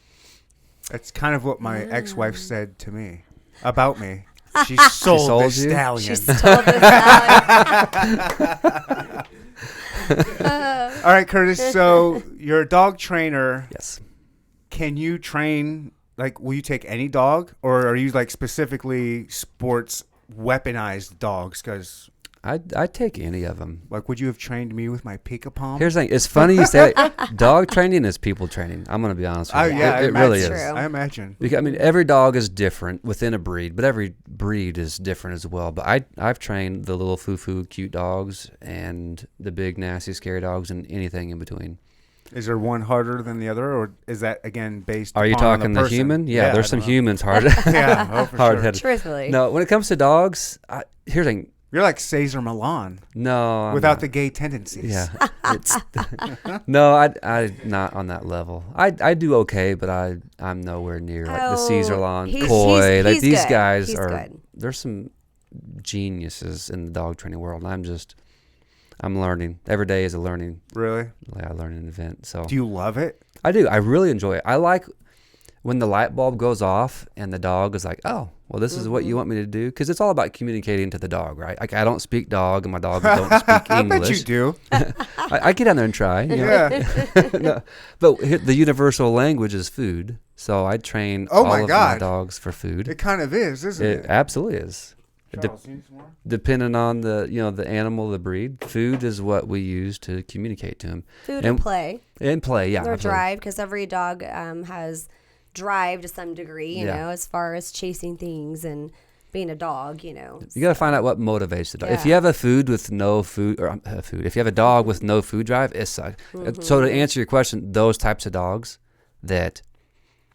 That's kind of what my ex-wife said to me about me. She sold the you? stallion. She stole the stallion. All right, Curtis. So you're a dog trainer. Yes. Can you train? Will you take any dog, or are you specifically sports weaponized dogs? Because I'd take any of them. would you have trained me with my Pika Palm? Here's the thing. It's funny you say dog training is people training. I'm going to be honest with you. Yeah, it really is. True. I imagine. Because, every dog is different within a breed, but every breed is different as well. But I've trained the little foo-foo cute dogs and the big nasty scary dogs and anything in between. Is there one harder than the other, or is that again based? Are you upon talking the the person? human? Yeah, there's I some don't know. humans hard Yeah, oh, for sure. hard-headed. Truthfully. No, when it comes to dogs, here's the thing. You're like Cesar Milan No, I'm without not. the gay tendencies. Yeah, it's no, I not on that level. I do okay, but I'm nowhere near like the Caesar Lawn, he's- Koi. he's These good. guys He's are. good. There's some geniuses in the dog training world. And I'm learning. Every day is a learning Really? event. So Do you love it? I do. I really enjoy it. I like when the light bulb goes off and the dog is like, "Oh, well, this is what you want me to do," because it's all about communicating to the dog, right? I don't speak dog, and my dog don't speak I English. bet you do. I get down there and try. You know? Yeah. No, but the universal language is food. So I train Oh all my of God. my dogs for food. It kind of is, isn't It it? absolutely is. depending on the animal, the breed, food is what we use to communicate to them. Food and play. And play, yeah. Or drive, because every dog has drive to some degree, you know, as far as chasing things and being a dog, you know. You got to find out what motivates the dog. If you have a food with no food, or if you have a dog with no food drive, it sucks. So to answer your question, those types of dogs that...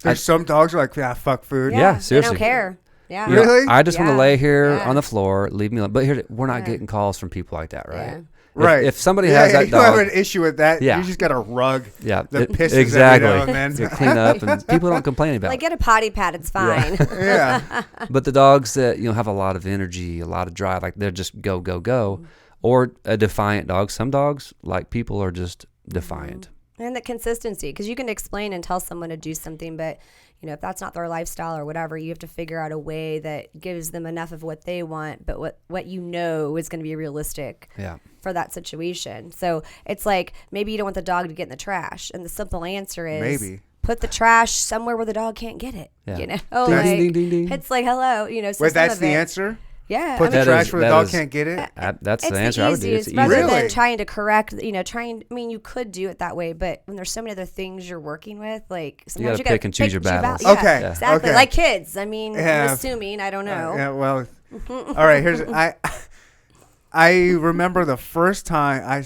There's some dogs are like, fuck food. Yeah, seriously. They don't care. Yeah. Really? I just want to lay here on the floor, leave me alone. But we're not getting calls from people like that, right? Yeah. Right. If somebody has that you dog, have an issue with that. You just got a rug. Yeah, that pisses exactly. every now and then. You clean up, and people don't complain about. Like, get a potty pad, it's fine. Yeah. But the dogs that have a lot of energy, a lot of drive, like they're just go, or a defiant dog. Some dogs, like people, are just defiant. And the consistency, because you can explain and tell someone to do something, but if that's not their lifestyle or whatever, you have to figure out a way that gives them enough of what they want, but what is going to be realistic for that situation. So it's like, maybe you don't want the dog to get in the trash, and the simple answer is maybe put the trash somewhere where the dog can't get it. Yeah. Ding, ding, ding. It's like, hello, so wait, that's the answer? Yeah, put the trash where the dog can't get it. That's the answer I would do. It's easy. Rather Really? than trying to correct, you could do it that way, but when there's so many other things you're working with, like sometimes you got to pick and choose your battles. Yeah, okay, exactly. Okay. Like kids. I'm assuming. I don't know. Yeah. Well, all right. Here's I remember the first time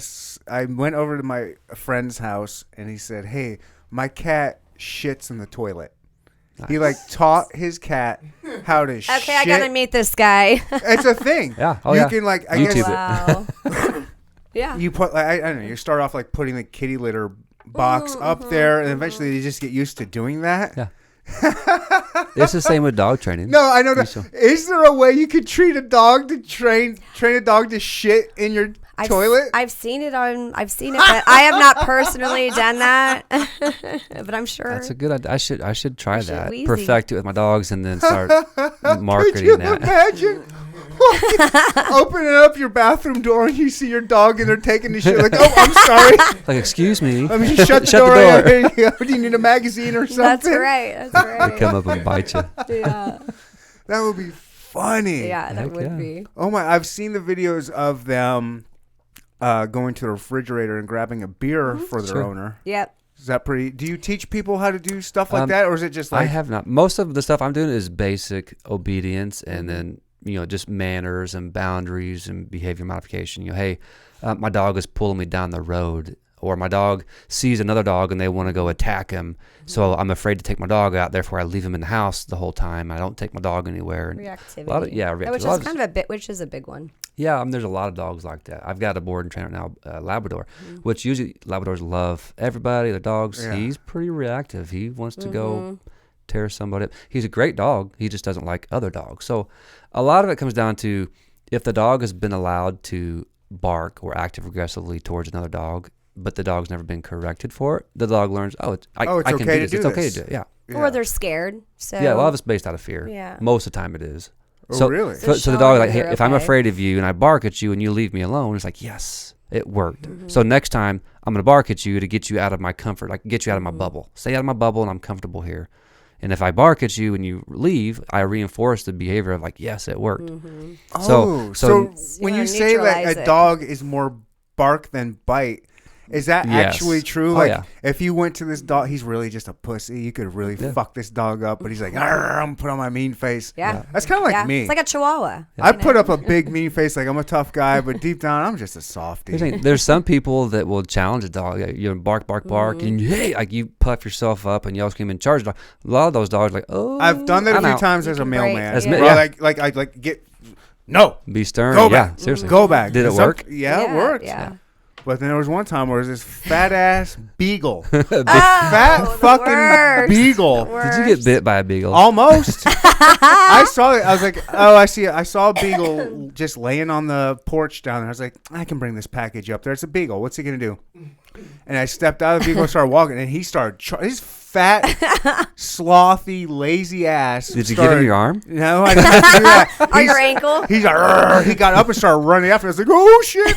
I went over to my friend's house, and he said, "Hey, my cat shits in the toilet." Nice. He taught his cat how to shit. Okay, I gotta meet this guy. It's a thing. Yeah. Oh, you can I YouTube guess. it. Yeah. You put I don't know. You start off putting the kitty litter box up there, and eventually you just get used to doing that. Yeah. It's the same with dog training. No, I know that. Is there a way you could treat a dog to train a dog to shit in your toilet? I've seen it, but I have not personally done that. But I'm sure That's a good idea. I should try that. Wheezy. Perfect it with my dogs, and then start marketing Could you that. imagine? Opening up your bathroom door and you see your dog and they're taking the shit. Like, oh, I'm sorry. Like, excuse me. Let me just shut the door. Right here. Do you need a magazine or something? That's right. They come up and bite you. Yeah. That would be funny. Yeah, that Heck would yeah. be. Oh my! I've seen the videos of them going to the refrigerator and grabbing a beer for their owner. Yep. Is that pretty? Do you teach people how to do stuff like that, or is it just like? I have not. Most of the stuff I'm doing is basic obedience, and then just manners and boundaries and behavior modification. Hey, my dog is pulling me down the road, or my dog sees another dog and they want to go attack him. So I'm afraid to take my dog out. Therefore, I leave him in the house the whole time. I don't take my dog anywhere. And Reactivity. Reactivity. Which is a big one. Yeah, there's a lot of dogs like that. I've got a board and trainer now, Labrador, which usually Labradors love everybody, the dogs. Yeah. He's pretty reactive. He wants to go tear somebody up. He's a great dog. He just doesn't like other dogs. So a lot of it comes down to if the dog has been allowed to bark or act aggressively towards another dog, but the dog's never been corrected for it, the dog learns, I can okay do this. It's okay to do it. Yeah. Or they're scared. So yeah, a lot of it's based out of fear. Yeah. Most of the time it is. Oh, really? So the dog, like, hey, if I'm afraid of you and I bark at you and you leave me alone, it's like, yes, it worked. So next time I'm going to bark at you to get you out of my comfort, like get you out of my bubble. Stay out of my bubble and I'm comfortable here. And if I bark at you and you leave, I reinforce the behavior of like, yes, it worked. So when you say that a dog is more bark than bite, is that actually true? Like, if you went to this dog, he's really just a pussy. You could really fuck this dog up, but he's like, I'm put on my mean face. Yeah. That's kind of like me. It's like a chihuahua. I put up a big mean face, like I'm a tough guy, but deep down, I'm just a softie. There's some people that will challenge a dog. Bark, and hey, like you puff yourself up and you also come and charge a dog. A lot of those dogs are like, oh, I've done that a few times as a mailman. I get no. Be stern. Go back. Seriously. Go back. Did it work? Yeah, it worked. Yeah. But then there was one time where it was this fat ass beagle. Fat fucking beagle. Did you get bit by a beagle? Almost. I saw it. I was like, oh, I see it. I saw a beagle just laying on the porch down there. I was like, I can bring this package up there. It's a beagle. What's he going to do? And I stepped out of the vehicle and started walking, and he started. His fat, slothy, lazy ass. Did you get him your arm? No, I didn't do that. Or your ankle? He got up and started running after. I was like, oh shit!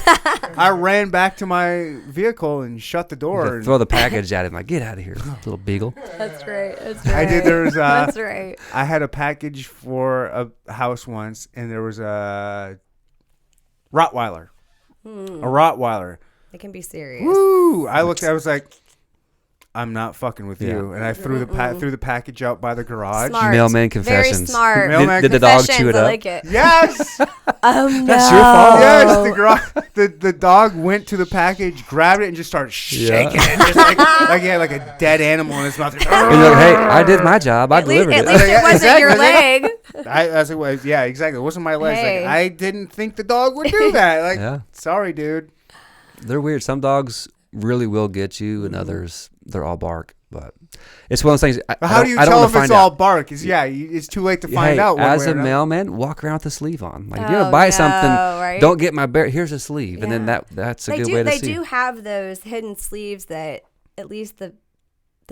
I ran back to my vehicle and shut the door. And Throw the package at him, like, get out of here, little beagle. That's right. That's right. I did. There was That's right. I had a package for a house once, and there was a Rottweiler. A Rottweiler. It can be serious. Woo! I looked. I was like, I'm not fucking with Yeah. you. And I threw the package out by the garage. Smart. Mailman confessions. Very smart. Mailman Did the dog Confessions, chew it I up? like it. Yes. Oh no. That's your fault. Yes, the garage. The dog went to the package, grabbed it, and just started shaking it, just like he had like a dead animal in his mouth. And you're like, hey, I did my job. I At least, delivered at least it. it wasn't your leg. I was like, well, yeah, exactly. It wasn't my legs. Hey. Like, I didn't think the dog would do that. Like, Yeah. sorry, dude. They're weird. Some dogs really will get you, and others, they're all bark. But it's one of those things. But how do you tell if it's all bark? It's too late to find out. One As way a or another. mailman, walk around with the sleeve on. Like, if you're Oh, gonna buy no, something, right? don't get my bear. Here's a sleeve, and then Yeah. that's a They good do. way to They see. do have those hidden sleeves that at least the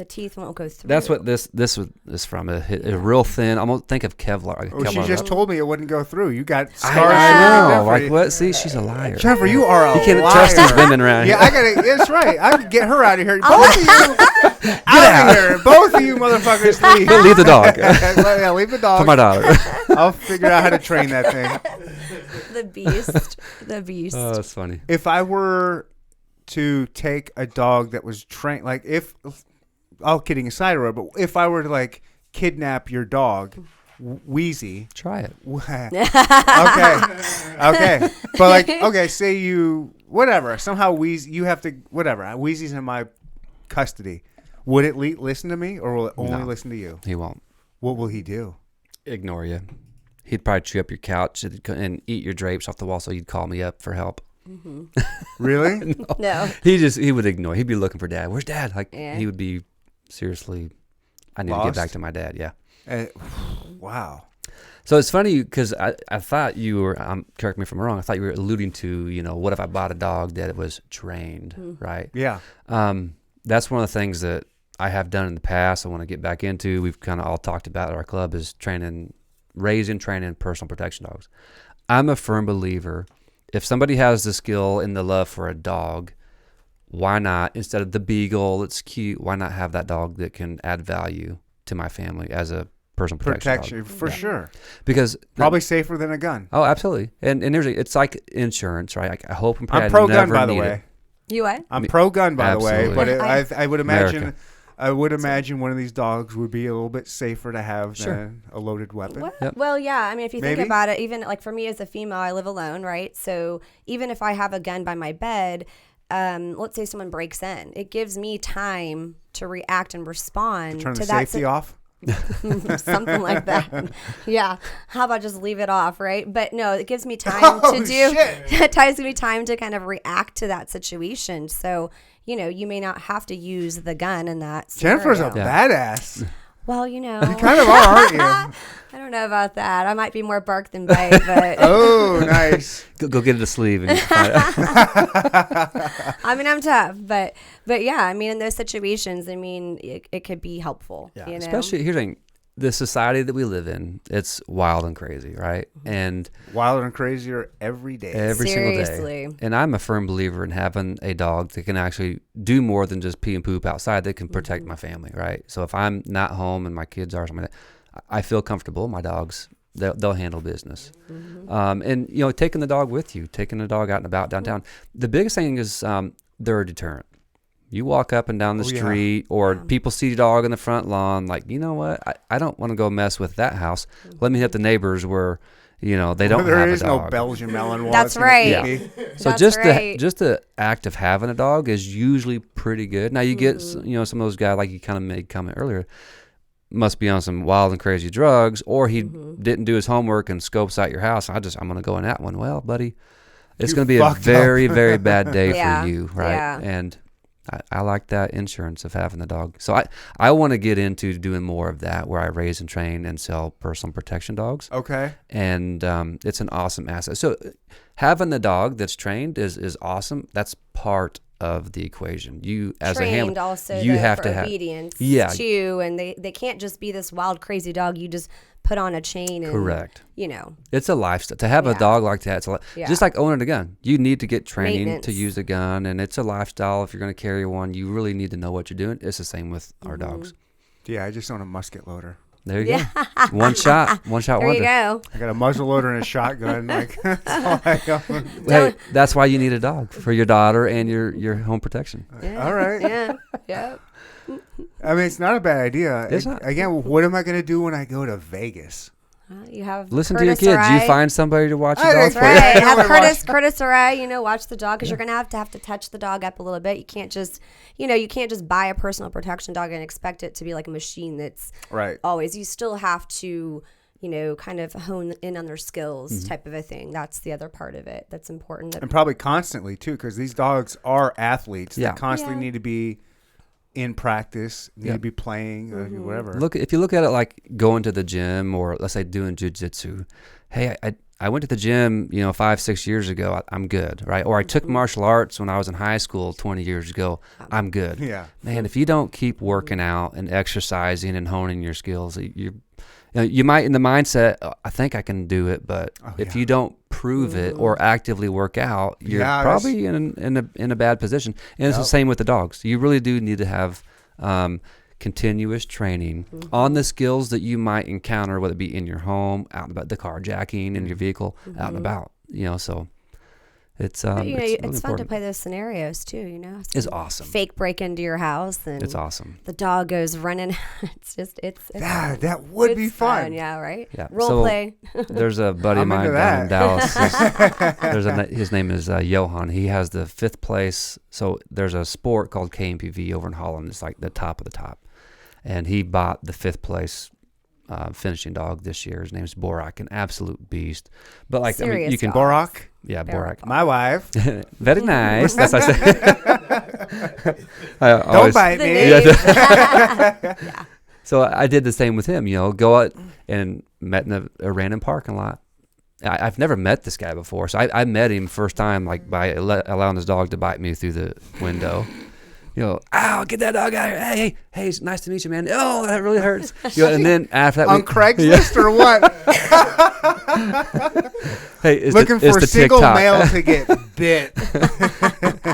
teeth won't go through. That's what this is from. A real thin. Almost think of Kevlar. Like Oh, she Kevlar just rubber. told me it wouldn't go through. You got I scars. know. Jennifer. Like what? See, she's a liar. Jennifer, you are a You can't liar. trust these women around Yeah, here. I gotta. That's right. I can get her out of here. Both of you, out of here. Both of you motherfuckers, leave. Leave the dog Yeah, leave the dog. for my daughter. I'll figure out how to train that thing. the beast. The beast. Oh, that's funny. If I were to take a dog that was trained, like if all kidding aside, but if I were to like kidnap your dog, Wheezy. Try it. Okay. But like, okay, say you whatever. Somehow Wheezy, you have to whatever. Wheezy's in my custody. Would it listen to me, or will it only No. listen to you? He won't What will he do? ignore you. He'd probably chew up your couch and eat your drapes off the wall, so you'd call me up for help. Really? No. He would ignore. He'd be looking for dad. Where's dad? Like Yeah. he would be seriously. I need to Lost? get back to my dad. Yeah. Wow. So it's funny because I thought you were. Correct me if I'm wrong. I thought you were alluding to what if I bought a dog that was trained, right? Yeah. That's one of the things that I have done in the past. I want to get back into. We've kind of all talked about at our club is raising, training personal protection dogs. I'm a firm believer. If somebody has the skill and the love for a dog, why not, instead of the beagle, it's cute, why not have that dog that can add value to my family as a personal protection dog? For sure. Because Probably safer than a gun. oh, absolutely. And it's like insurance, right? I hope and pray I'm I pro gun, never by the need way. it. You what? I'm pro gun, by the way. Absolutely. But I would imagine. America. I would imagine one of these dogs would be a little bit safer to have Sure. than a loaded weapon. What? Yep. Well, yeah. I mean, if you Maybe. think about it, even like for me as a female, I live alone, right? So even if I have a gun by my bed, let's say someone breaks in, it gives me time to react and respond Turn to the that safety off. something like that. Yeah. How about just leave it off, right? But no, it gives me time to do. Shit. It gives me time to kind of react to that situation. So you may not have to use the gun in that scenario. Jennifer's a badass. Well, You kind of are, aren't you? I don't know about that. I might be more bark than bite, but Oh, nice. Go get it a sleeve and find I mean, I'm tough, but yeah, I mean, in those situations, I mean, it could be helpful. Yeah, you know? especially here's the thing, the society that we live in, it's wild and crazy, right? And Wilder and crazier every day. every single Seriously. day. And I'm a firm believer in having a dog that can actually do more than just pee and poop outside, that can protect my family, right? So if I'm not home and my kids are, something like that, I feel comfortable. My dogs, they'll handle business. And taking the dog with you, taking the dog out and about downtown. The biggest thing is they're a deterrent. You walk up and down the street, or people see the dog in the front lawn, like, you know what? I don't want to go mess with that house. Let me hit the neighbors where, they don't have a dog. There is no Belgian Malinois. That's It's gonna right. be- So That's just right. the act of having a dog is usually pretty good. Now you get some of those guys, like you kind of made comment earlier, must be on some wild and crazy drugs, or he didn't do his homework and scopes out your house. I'm going to go in that one. Well, buddy, it's You going to be a fucked very, very bad day Yeah. for you, right? Yeah. And I like that insurance of having the dog. So I want to get into doing more of that, where I raise and train and sell personal protection dogs. Okay. And it's an awesome asset. So having the dog that's trained is awesome. That's part of the equation. You as trained a handler, also you have for to have obedience yeah too, and they can't just be this wild crazy dog you just put on a chain and correct. It's a lifestyle to have a Yeah. dog like that. It's Yeah. just like owning a gun. You need to get training to Maintenance. use a gun, and it's a lifestyle. If you're going to carry one, you really need to know what you're doing. It's the same with our dogs. Yeah, I just own a musket loader. There you go. One shot There wonder. you go. I got a muzzle loader and a shotgun. Like that's all I own. Hey, that's why you need a dog for your daughter and your home protection. Yeah. All right. Yeah. Yep. I mean, it's not a bad idea. It's not. Again, what am I going to do when I go to Vegas? You have Listen Curtis to your kids. Arai. You find somebody to watch your I dog didn't for. say Right. Yeah, Have I Curtis Arai, watch the dog because you're going to have to touch the dog up a little bit. You can't just, you can't just buy a personal protection dog and expect it to be like a machine that's Right. always. You still have to, kind of hone in on their skills type of a thing. That's the other part of it that's important. And probably constantly too, because these dogs are athletes. Yeah. They constantly Yeah. need to be in practice, need Yeah. to be playing, or whatever. If you look at it like going to the gym or let's say doing jujitsu. Hey, I went to the gym, 5-6 years ago. I'm good, right? Or I took martial arts when I was in high school 20 years ago. I'm good. Yeah. Man, if you don't keep working out and exercising and honing your skills, you might in the mindset, I think I can do it, but if you don't prove it or actively work out, you're probably in a bad position. And it's the same with the dogs. You really do need to have continuous training on the skills that you might encounter, whether it be in your home, out and about, the carjacking in your vehicle, out and about. So it's But, it's it's really fun to important. play those scenarios too. It's Some awesome. Fake break into your house and It's awesome. the dog goes running. it's fun. That would be It's fun. Yeah, right. Yeah. Role So, play. There's a buddy of I'm mine into down in that. Dallas. His name is Johan. He has the 5th place. So there's a sport called KMPV over in Holland. It's like the top of the top. And he bought the 5th place finishing dog this year. His name's Borak, an absolute beast. But like, Serious you can dog. Borak, yeah, Borak. my wife. Very nice. That's what I say. Don't bite The me. name. Yeah. So I did the same with him. Go out and met in a random parking lot. I've never met this guy before, so I met him first time like by allowing his dog to bite me through the window. Ow, get that dog out of here. Hey, it's nice to meet you, man. Oh, that really hurts. And then after that, On Craigslist or what? hey, Looking for the a single TikTok. male to get bit.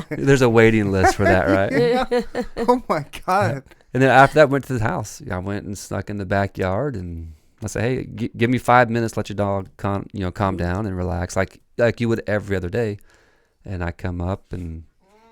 There's a waiting list for that, right? Oh my God. And then after that, went to the house. I went and snuck in the backyard, and I said, "Hey, give me 5 minutes. Let your dog calm down and relax, like you would every other day." And I come up and.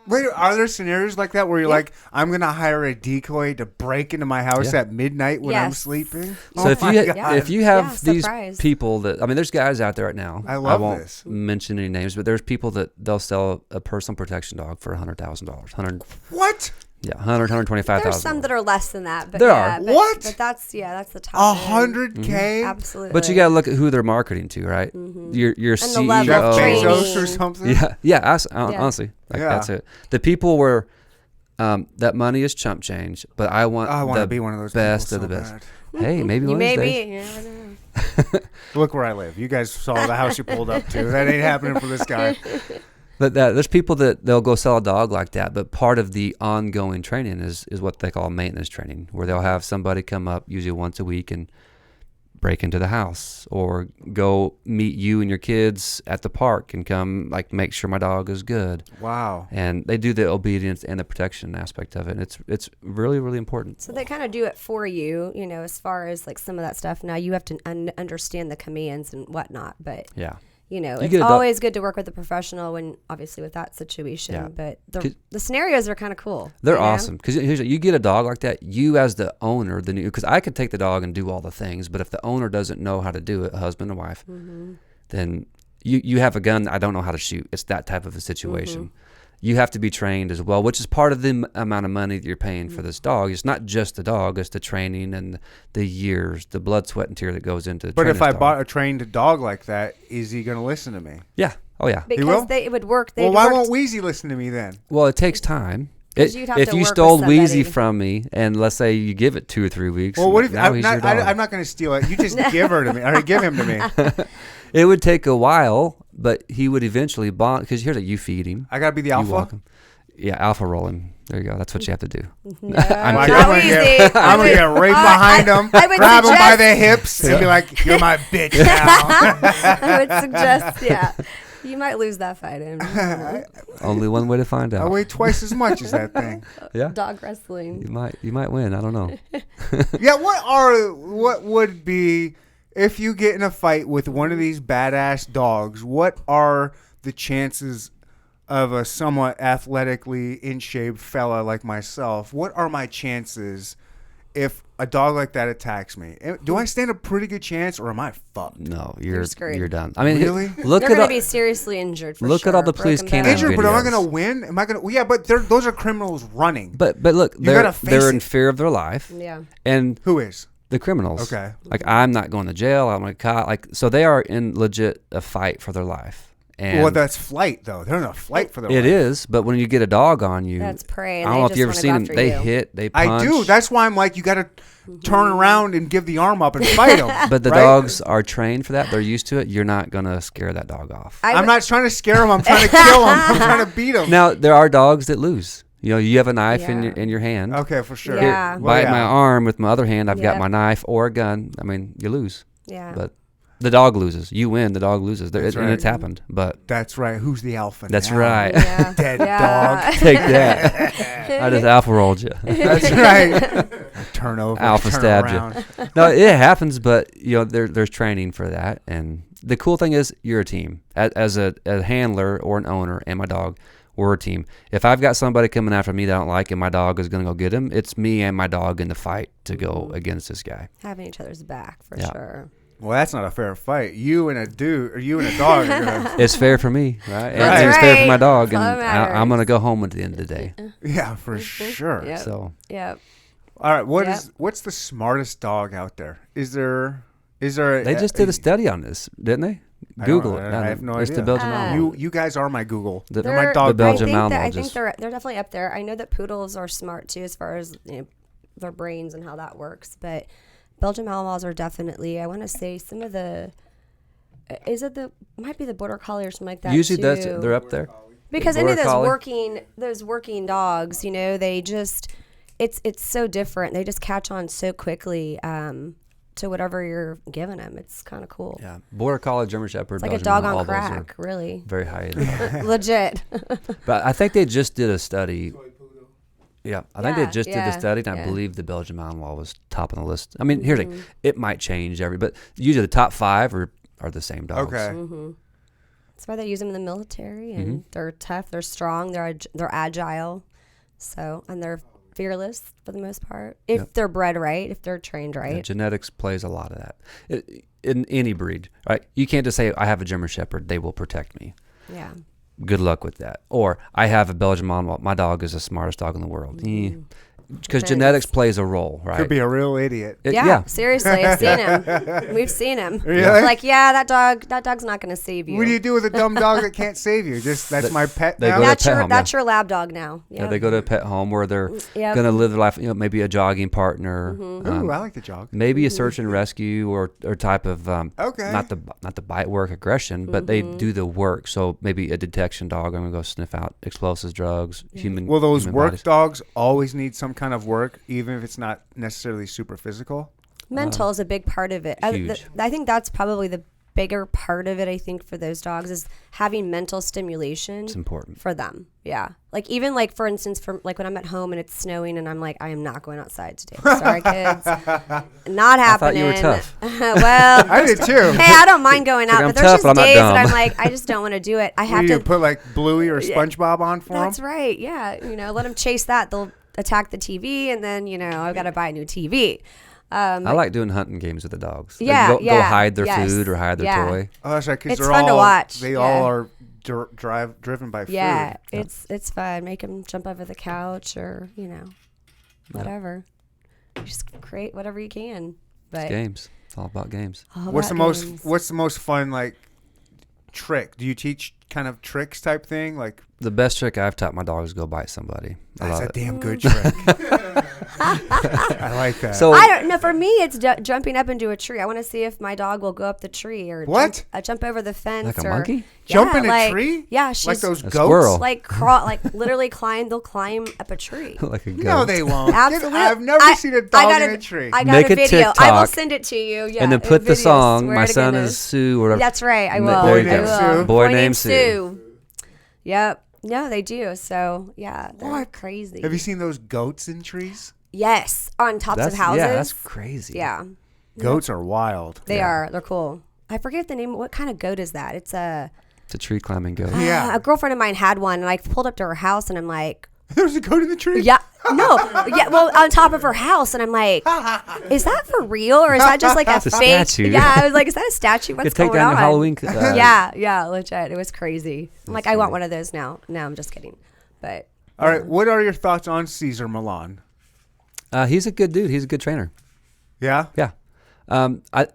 Wait, are there scenarios like that where you're like, I'm going to hire a decoy to break into my house at midnight when I'm Yes. sleeping? So if you have these surprise. people that there's guys out there right now. I love won't this. mention any names, but there's people that they'll sell a personal protection dog for $100,000. What? Yeah, $125,000. There's some that are less than that, but There yeah, are. but, What? But that's the top. end. $100K? Absolutely. But you got to look at who they're marketing to, right? Your the CEO. level Jeff of training. Bezos or something? Yeah. Honestly, Yeah. that's it. The people were that money is chump change, but I want I want the to be one of those best people of the so best. bad. Hey, maybe You one of may these be. days. You never know. Look where I live. You guys saw the house you pulled up to. That ain't happening for this guy. But there's people that they'll go sell a dog like that, but part of the ongoing training is what they call maintenance training, where they'll have somebody come up usually once a week and break into the house or go meet you and your kids at the park and come make sure my dog is good. Wow. And they do the obedience and the protection aspect of it. And it's really, really important. So they kind of do it for you, as far as like some of that stuff. Now you have to understand the commands and whatnot, but Yeah. it's get a dog- always good to work with a professional when obviously with that situation. Yeah. But 'Cause- the scenarios are kind of cool. They're you know? awesome because you get a dog like that. You as the owner, because I could take the dog and do all the things, but if the owner doesn't know how to do it, a husband and wife, then you have a gun. I don't know how to shoot. It's that type of a situation. You have to be trained as well, which is part of the amount of money that you're paying for this dog. It's not just the dog; it's the training and the years, the blood, sweat, and tear that goes into. But if training I this dog. bought a trained dog like that, is he going to listen to me? yeah, oh yeah. Because will? it would work. Well, why won't Wheezy listen to me then? Well, it takes time. 'Cause you'd have If to you work with stole Wheezy somebody. from me, and let's say you give it 2 or 3 weeks, Well, what if now he's your dog. I'm not going to steal it? You just give her to me, or give him to me. It would take a while, but he would eventually bond because here's what you feed him. I got to be the You alpha. walk him. Yeah, alpha roll him. There you go. That's what you have to do. No, I'm not kidding. gonna easy. get, I'm gonna get right behind him, I would grab him by suggest- the hips, and be like, "You're my bitch now." I would suggest, yeah. You might lose that fight. Only one way to find I out. weigh twice as much as that thing. Yeah, Dog wrestling. you might win. I don't know. Yeah, what would be if you get in a fight with one of these badass dogs? What are the chances of a somewhat athletically in shape fella like myself? What are my chances if a dog like that attacks me? Do I stand a pretty good chance, or am I fucked? No, You're screwed. you're done. I mean, Really? look They're at going all, to be seriously injured for look sure. at all the police Broken canine bones. Injured, but am I videos. gonna win? Am I gonna? Well, yeah, but those are criminals running. but look, You gotta face they're in it. fear of their life, Yeah. and Who is? the criminals. Okay. Like, I'm not going to jail. I'm going to caught. Like, so they are in legit a fight for their life. And Well, that's flight though. They're in a flight for their it life. is, but when you get a dog on you, That's prey. I And don't know if they you ever just seen wanna them. go They after you. hit, they punch. I do. That's why I'm like, you got to turn around and give the arm up and fight them. But the right? dogs are trained for that. They're used to it. You're not going to scare that dog off. I'm not trying to scare him. I'm trying to kill him. I'm trying to beat him. Now, there are dogs that lose. You know, you have a knife in Yeah. your hand. Okay, for sure. Yeah. Well, Bite yeah. my arm with my other hand. I've got Yep. my knife or a gun. I mean, you lose. Yeah. But the dog loses. You win. The dog loses. That's And right. it's happened. But That's right. Who's the alpha? that's now? right. Yeah. Dead Yeah. dog. Take that. I just alpha rolled you. That's right. Turn over. Alpha turn stabbed around. you. No, it happens, but you know there's training for that. And the cool thing is, you're a team. As a handler or an owner and my dog, we're a team. If I've got somebody coming after me that I don't like and my dog is going to go get him, it's me and my dog in the fight to go against this guy. Having each other's back for Yeah. sure. Well, that's not a fair fight. You and a dude, or you and a dog are gonna. It's fair for me, right? And That's it's fair for my right. dog, and That's all that I'm going to matters. go home at the end of the day. Yeah, for sure. Yep. So Yep. All right. Yep. What's the smartest dog out there? Is there? they just did a study on this, didn't they? I don't Google know. it. I have no It's idea. the Belgian Malinois. You guys are my Google. The- They're my They're- dog. The Belgian I think Malinois. they're definitely up there. I know that poodles are smart too, as far as their brains and how that works. But Belgian Malinois are definitely. I want to say some of the. Might be the border collie or something like that. Usually too. they're up there. Because any of Border those working dogs, they just it's so different. They just catch on so quickly to whatever you're giving them. It's kind of cool. Yeah, Border Collie, German Shepherd, It's like a Belgian dog Malinois, all on those are crack, really. very high. in the- Legit. But I think they just did a study. Yeah, I think they Yeah, just did the yeah, study, and I yeah. believe the Belgian Malinois was top on the list. I mean, here's the thing. It might change but usually the top 5 are the same dogs. Okay. That's why they use them in the military, and they're tough, they're strong, they're agile, and they're fearless for the most part. If they're bred right, if they're trained right. Yeah, genetics plays a lot of that. In any breed, right? You can't just say, I have a German Shepherd, they will protect me. Yeah. Good luck with that. Or I have a Belgian Malinois, my dog is the smartest dog in the world. Because genetics plays a role, right? Could be a real idiot. Yeah, seriously, I've seen him. We've seen him. Really? Like, that dog's not going to save you. What do you do with a dumb dog that can't save you? Just that's my pet they now. go to That's pet your home, that's your lab dog now. Yeah, they go to a pet home where they're Yep. going to live their life, maybe a jogging partner. Ooh, I like the jog. Maybe a search and rescue or type of Okay. not the bite work aggression, but they do the work. So maybe a detection dog. I'm gonna go sniff out explosives, drugs, human. Will those human work bodies. dogs always need some kind of work, even if it's not necessarily super physical? Mental is a big part of it. Huge. I think that's probably the bigger part of it. I think for those dogs is having mental stimulation. It's important. for them. Yeah. Like even like for instance, when I'm at home and it's snowing and I'm like, I am not going outside today. Sorry, kids. Not I thought happening. you were tough. Well, I did too. hey, I don't mind going out, I'm but there's tough, just but I'm not days that dumb. I'm like, I just don't want to do it. I What have do you to. put like Bluey or SpongeBob on for That's them? right. Yeah. Let them chase that. They'll attack the TV, and then I've got to buy a new TV. I like doing hunting games with the dogs. Like, Yeah, go yeah, hide their yes, food or hide their yeah. toy. Oh, that's right. Because It's they're fun all to watch, They yeah. all are driven by food. Yeah, it's fun. Make them jump over the couch or whatever. Just create whatever you can. But Games. It's all about games. all What's the about most games. What's the most fun like trick? Do you teach kind of tricks type thing? Like The best trick I've taught my dog is go bite somebody. I that's love a it. damn good trick. I like that. So I don't know. For me, it's jumping up into a tree. I want to see if my dog will go up the tree or What? jump over the fence. like a or, monkey? Jump in a like- tree? Yeah, she's Like those A goats? squirrel. like crawl, like literally climb. They'll climb up a tree. Like a goat. No, they won't. Absolutely. I've never seen a dog in a tree. I got Make a a video. I will TikTok send it to you. Yeah, and then a put the video, song, swear My to Son goodness. is Sue, or whatever. That's right. I will. There you go. I will. Boy named Sue. Yep. No, they do. So yeah, they're What? crazy. Have you seen those goats in trees? Yes, on tops That's, of houses. yeah, that's crazy. Yeah, Goats are wild. they are. They're cool. I forget the name. What kind of goat is that? It's a It's a tree climbing goat. Yeah. a girlfriend of mine had one, and I pulled up to her house, and I'm like, There's a goat in the tree? yeah, no, yeah, well, on top of her house, and I'm like, is that for real, or is that just like a It's a fake? statue. Yeah, I was like, is that a statue? What's Could take going down on? your Halloween. Yeah, legit. It was crazy. I'm like, I want funny. one of those now. No, I'm just kidding. But All right. What are your thoughts on Caesar Milan? He's a good dude. He's a good trainer. Yeah? Yeah.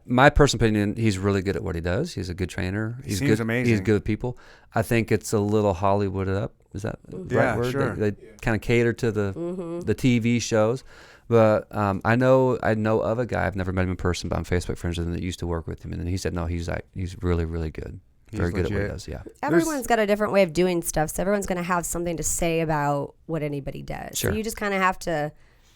My personal opinion, he's really good at what he does. He's a good trainer. He's seems good. amazing. He's good with people. I think it's a little Hollywooded up. Is that the Yeah, right word? sure. They kind of cater to the TV shows. But I know of a guy. I've never met him in person, but I'm Facebook friends with him that used to work with him, and then he said no, he's really really good. He's Very good at what he legit. does. Yeah. everyone's got a different way of doing stuff, so everyone's going to have something to say about what anybody does. Sure. So you just kind of have to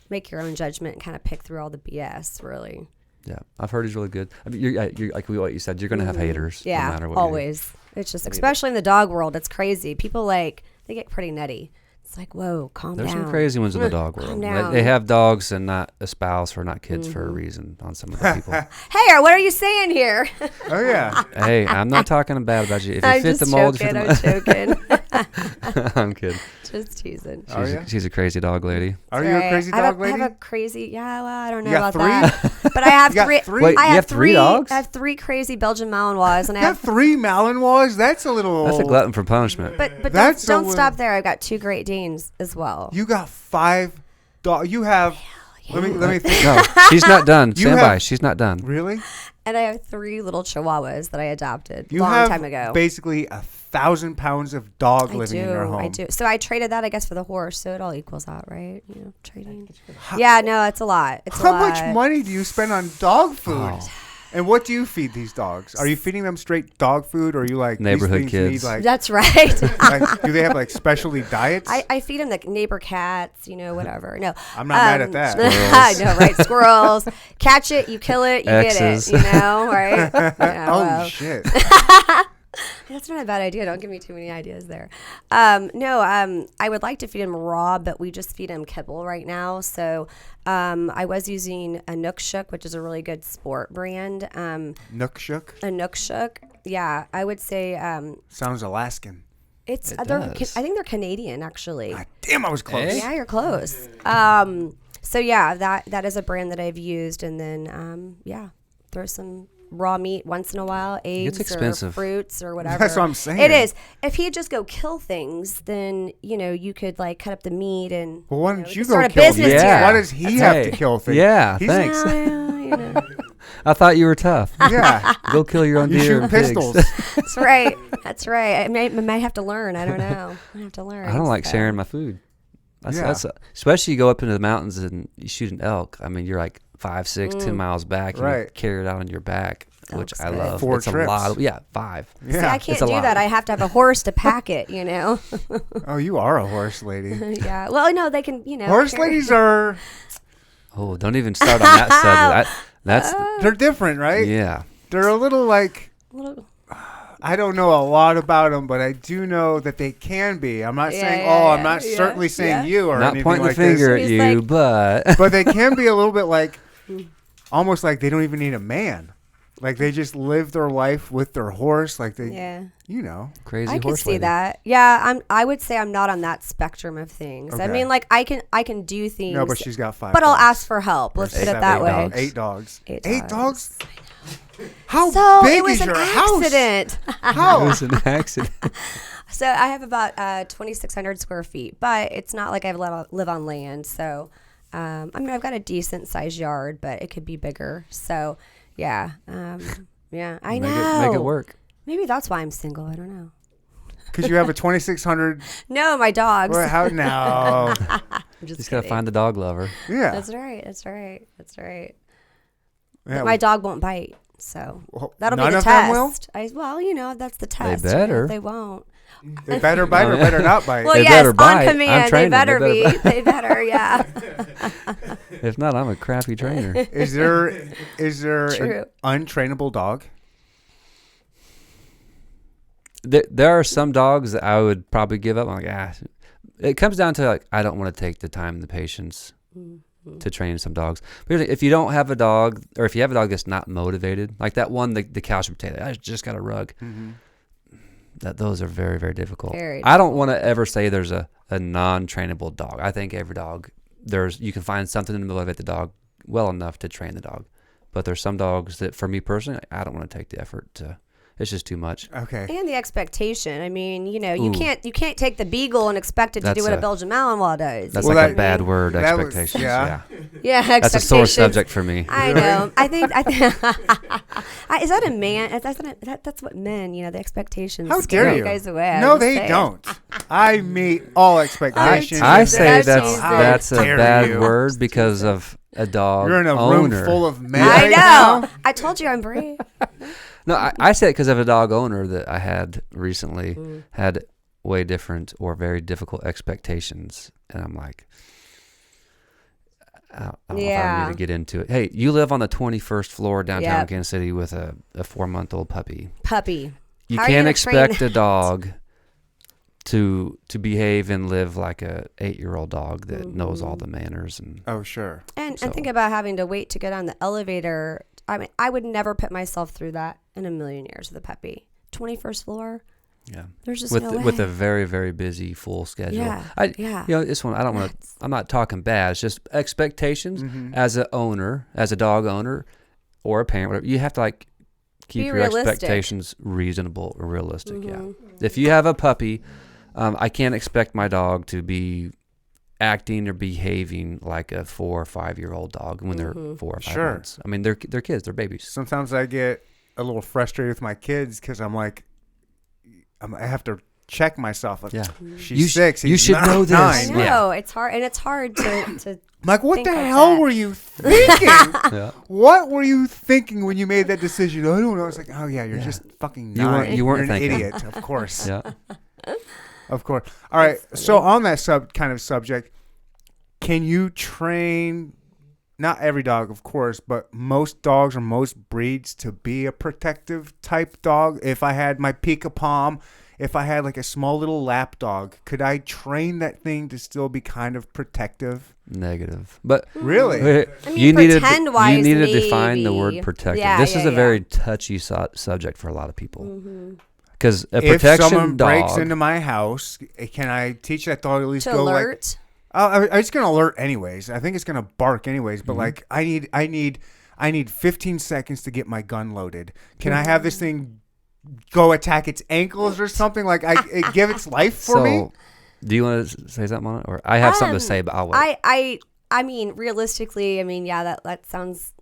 make your own judgment and kind of pick through all the BS, really. Yeah. I've heard he's really good. I mean, you're like what you said. You're going to have haters. Yeah, No matter what. you do. always. It's just, especially in the dog world, it's crazy. People they get pretty nutty. It's like, whoa, calm There's down. some crazy ones in the dog Calm world. down. They have dogs and not a spouse or not kids for a reason on some of the people. Hey, what are you saying here? Oh, yeah. Hey, I'm not talking bad about you. If you I'm fit just the mold, joking. you I'm fit joking. the mold. I'm kidding. Just teasing. Are ya? She's a crazy dog lady. Are you a crazy I dog have lady? I have a crazy, well, I don't know You got about three? that. But I have You got three. three? Wait, I you have three dogs? I have three crazy Belgian Malinois, and I You got have. 3 Malinois? That's a little... That's a glutton for punishment. But That's don't a stop little- there. I've got 2 Great Danes as well. You got 5 dogs. You have... Let me think. No, she's not done. You Stand by. have- She's not done. Really? And I have 3 little Chihuahuas that I adopted You long have time ago. basically 1,000 pounds of dog I living do. in your home. I do. So I traded that, I guess, for the horse. So it all equals out, right? You know, trading. Yeah, no, it's a lot. It's a How lot. much money do you spend on dog food? Oh. And what do you feed these dogs? Are you feeding them straight dog food, or are you like Neighborhood these things kids. Need like, That's right. like, do they have like specialty diets? I feed them like neighbor cats, whatever. No, I'm not mad at that. I know, right? Squirrels. Catch it, you kill it, you X's. get it. Right? Yeah, oh well, shit! that's not a bad idea. Don't give me too many ideas there. I would like to feed him raw, but we just feed him kibble right now. So I was using a Nook Shook, which is a really good sport brand. Nook shook A Nook Shook. Yeah, I would say sounds Alaskan. it's. It They're, does. I think they're Canadian, actually. God damn, I was close. Hey. Yeah, you're close. So yeah, that is a brand that I've used, and then throw some raw meat once in a while, eggs or expensive. fruits or whatever. That's what I'm saying. It is. If he'd just go kill things, then you could like cut up the meat and. Well, why we don't you could go start a kill business things? Yeah. Why does he have to kill things? Yeah, He's- thanks. Well, I thought you were tough. Yeah, Go kill your own you deer shoot and pigs. pistols. That's right. That's right. I might have to learn. I don't know. I have to learn. I don't like so. sharing my food. Yeah. That's especially you go up into the mountains and you shoot an elk. I mean, you're like 5, 6, 10 miles back, and you Right. carry it out on your back, which Elk's I good. love. 4 it's trips. a lot. 5. Yeah. See, I can't It's a do lot. that. I have to have a horse to pack it. Oh, you are a horse lady. Yeah. Well, no, they can. Horse carry- ladies are Oh, don't even start on that subject. That's they're different, right? yeah. They're a little like Little- I don't know a lot about them, but I do know that they can be. I'm not Yeah, saying yeah, I'm yeah, not yeah, certainly saying yeah. you or Not anything pointing like the finger this, at He's you, like- but but they can be a little bit like almost like they don't even need a man. Like they just live their life with their horse, like they, Yeah. crazy I could horse see lady. that. Yeah, I would say I'm not on that spectrum of things. I Okay. mean, like I can do things. No, but she's got 5. But I'll dogs. ask for help. Let's put it 7, that 8 way. dogs. 8 dogs. 8 8 dogs. dogs? How So big it was is an your house? accident. It How? was an accident. So I have about 2,600 square feet, but it's not like I live on land. So I mean, I've got a decent sized yard, but it could be bigger. So yeah, yeah, I know. Make it work. Maybe that's why I'm single. I don't know. Because you have a 2600. No, my dogs. Well, how no? I'm just Just gotta kidding. find the dog lover. Yeah. That's right. That's right. That's right. Yeah, But my dog won't bite, so well, that'll none be the of them will? test. Well, that's the test. better. They won't. They better bite or better not bite. Well, They yes, better on bite. I'm command. They training them. better They be. better They better, yeah. If not, I'm a crappy trainer. Is there True. an untrainable dog? There are some dogs that I would probably give up. I'm like, it comes down to like I don't want to take the time and the patience to train some dogs. But if you don't have a dog, or if you have a dog that's not motivated, like that one, the couch potato, I just got a rug. Mm-hmm. Those are very, very difficult. Very I don't want to ever say there's a non-trainable dog. I think every dog, you can find something to motivate the dog well enough to train the dog. But there's some dogs that, for me personally, I don't want to take the effort to. It's just too much. Okay. And the expectation. I mean, you Ooh. can't take the beagle and expect it to do That's what a a- Belgian Malinois does. That's Well, like that- a bad word, that was- expectations. yeah. Yeah, That's a sore expectations. subject for me. I know. I think is that a man? That's what men. The expectations. How scare dare you you? guys away. I'm No, just they saying. don't. I meet all expectations. I Jesus. say Jesus. that's a How dare bad you. word because of a dog You're in a owner. room full of men. I right know. now? I told you I'm brave. No, I say it because of a dog owner that I had recently had way different or very difficult expectations, and I'm like, I don't know if I Yeah. need to get into it. Hey, you live on the 21st floor downtown Yep. Kansas City with a 4-month-old puppy. Puppy. You How are you can't gonna train expect a that? dog to behave and live like a 8-year-old dog that knows all the manners and Oh, sure. And So- think about having to wait to get on the elevator. I mean, I would never put myself through that in a million years with a puppy. 21st floor. yeah. There's just With no way. with a very, very busy full schedule. Yeah, yeah. This one I don't want to. I'm not talking bad. It's just expectations Mm-hmm. as a owner, as a dog owner, or a parent. Whatever, you have to like keep Be your realistic. expectations reasonable or realistic. Yeah. Mhm. If you have a puppy, I can't expect my dog to be acting or behaving like a 4 or 5-year-old dog when they're 4 or 5 Sure. months. I mean, they're kids. They're babies. Sometimes I get a little frustrated with my kids because I'm like, I have to check myself. Like, Yeah. she's You sh- 6. you he's should know this. I 9. know. Yeah. It's hard. And it's hard to I'm like, what think the like hell that. were you thinking? Yeah. What were you thinking when you made that decision? I don't know. It's like, oh yeah, you're Yeah. just fucking You weren't- 9. you weren't You're an thinking. idiot, of course. Yeah. Of course. All right. So on that kind of subject, can you train not every dog, of course, but most dogs or most breeds to be a protective type dog? If I had my Pika Palm, if I had like a small little lap dog, could I train that thing to still be kind of protective? Negative. But Really? wait, I mean, you need to pretend-wise, you need to define the word maybe. protective. Yeah, This is yeah, a very touchy subject for a lot of people Mm-hmm. because a If protection someone dog. breaks into my house, can I teach that dog to at least To go like? alert. It's gonna alert anyways. I think it's gonna bark anyways. But like, I need 15 seconds to get my gun loaded. Can I have this thing go attack its ankles or something? Like, it give its life for me. Do you want to say something on it, or I have something to say, but I'll wait. I mean, realistically, I mean, yeah, that sounds,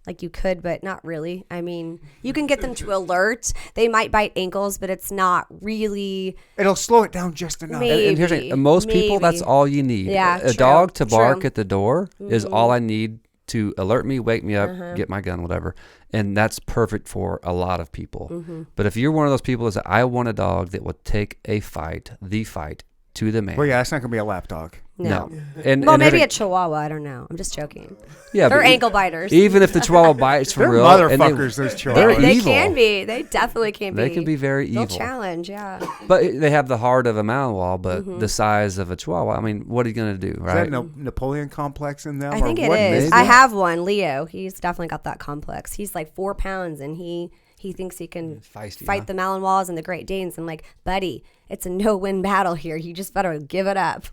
like you could, but not really. I mean, you can get them to alert. They might bite ankles, but it's not really. It'll slow it down just enough. Maybe. And here's the thing, most people, that's maybe. all you need. Yeah, a true, dog to bark true. at the door is all I need to alert me, wake me up, get my gun, whatever. And that's perfect for a lot of people. But if you're one of those people that say, I want a dog that will take the fight to the man. Well, yeah, it's not gonna be a lap dog. No. And Well, and maybe a here's chihuahua. I don't know. I'm just joking. yeah, They're but ankle biters. Even if the Chihuahua bites for They're real, and motherfuckers. Those they're chihuahuas. They evil. can be. They definitely can be. They can be very They'll evil. challenge, yeah. But they have the heart of a Malinois, but the size of a Chihuahua. I mean, what are you going to do, Is right? that no Napoleon complex in them? I or think it what is. made I that? have one, Leo. He's definitely got that complex. He's like 4 pounds, and he thinks he can Feisty, fight huh? the Malinois and the Great Danes. I'm like, buddy, it's a no-win battle here. You just better give it up.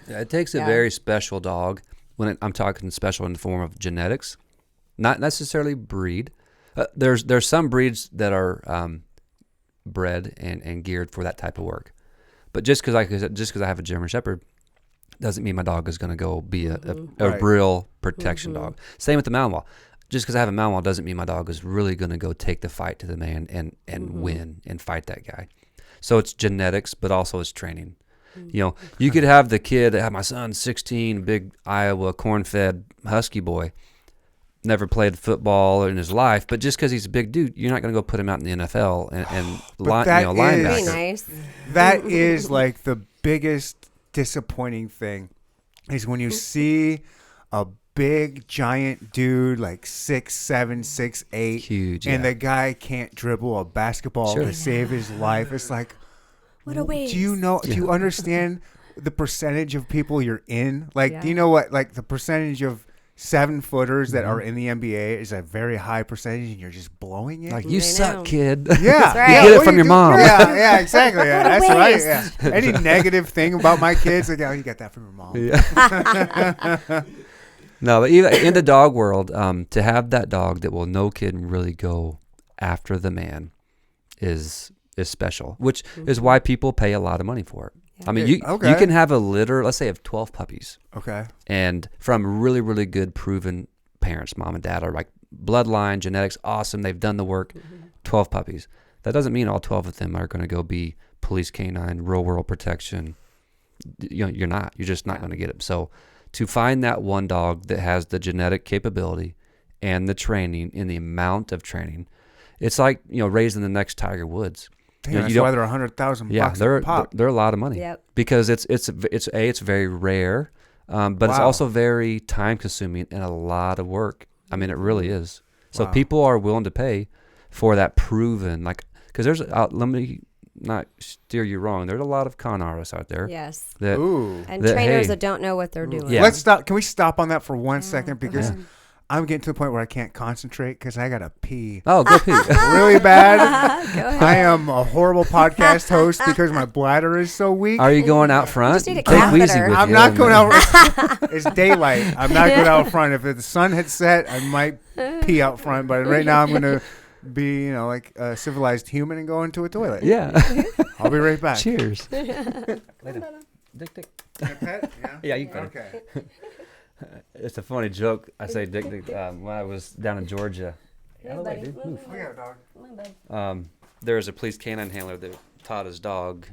Yeah, it takes a Yeah. very special dog. I'm talking special in the form of genetics, not necessarily breed. There's some breeds that are bred and geared for that type of work. But just because I have a German Shepherd doesn't mean my dog is going to go be a Right. real protection dog. Same with the Malinois. Just because I have a Malinois doesn't mean my dog is really going to go take the fight to the man and win and fight that guy. So it's genetics, but also it's training. You know, you could have the kid that had my son's 16, big Iowa corn-fed husky boy, never played football in his life, but just because he's a big dude, you're not going to go put him out in the NFL and linebacker. Very nice. That is like the biggest disappointing thing is when you see a big giant dude like 6'7", 6'8", Huge, and yeah. the guy can't dribble a basketball Sure. to save his life. It's like, What a waste. do you understand the percentage of people you're in? Like, Yeah. do you know what, like the percentage of 7-footers that are in the NBA is a very high percentage, and you're just blowing it? Like, you I suck, know. kid. Yeah, That's right. yeah. You get it What from are your doing? mom. Yeah, exactly. Yeah, What a that's right. waste. Yeah. Any negative thing about my kids, like, oh, you got that from your mom. Yeah. No, but even in the dog world, to have that dog that will no kid really go after the man is special, which is why people pay a lot of money for it. Yeah. I mean, you Okay. can have a litter, let's say, of 12 puppies, Okay. and from really, really good, proven parents, mom and dad are like bloodline, genetics, awesome. They've done the work. 12 puppies. That doesn't mean all 12 of them are going to go be police canine, real world protection. You know, you're not. You're just not going to get it. So to find that one dog that has the genetic capability and the training and the amount of training, it's like, you know, raising the next Tiger Woods. Damn, You know, that's you why don't- they're $100,000 Yeah, bucks a pop. they're a lot of money. Yep. Because it's very rare, but it's Wow. also very time consuming and a lot of work. I mean, it really is. So Wow. people are willing to pay for that proven, like, because there's let me not steer you wrong. There's a lot of con artists out there Yes. that Ooh. And that, trainers hey, that don't know what they're doing. Yeah. Let's stop. Can we stop on that for 1 second? go Because ahead. I'm getting to the point where I can't concentrate because I got to pee Oh, go pee. really bad. Go ahead. I am a horrible podcast host because my bladder is so weak. Are you going out front? just need a Take Wheezy catheter. with I'm you not and, going out. It's daylight. I'm not going out front. If the sun had set, I might pee out front. But right now, I'm going to be, you know, like a civilized human and go into a toilet. Yeah. I'll be right back. Cheers. Later. Dick, dick. Can I pet? Yeah. Yeah, you can. Okay. It's a funny joke. I say dick, dick. When I was down in Georgia. Out of the way, buddy. dude. Move. We got a dog. There was a police canine handler that taught his dog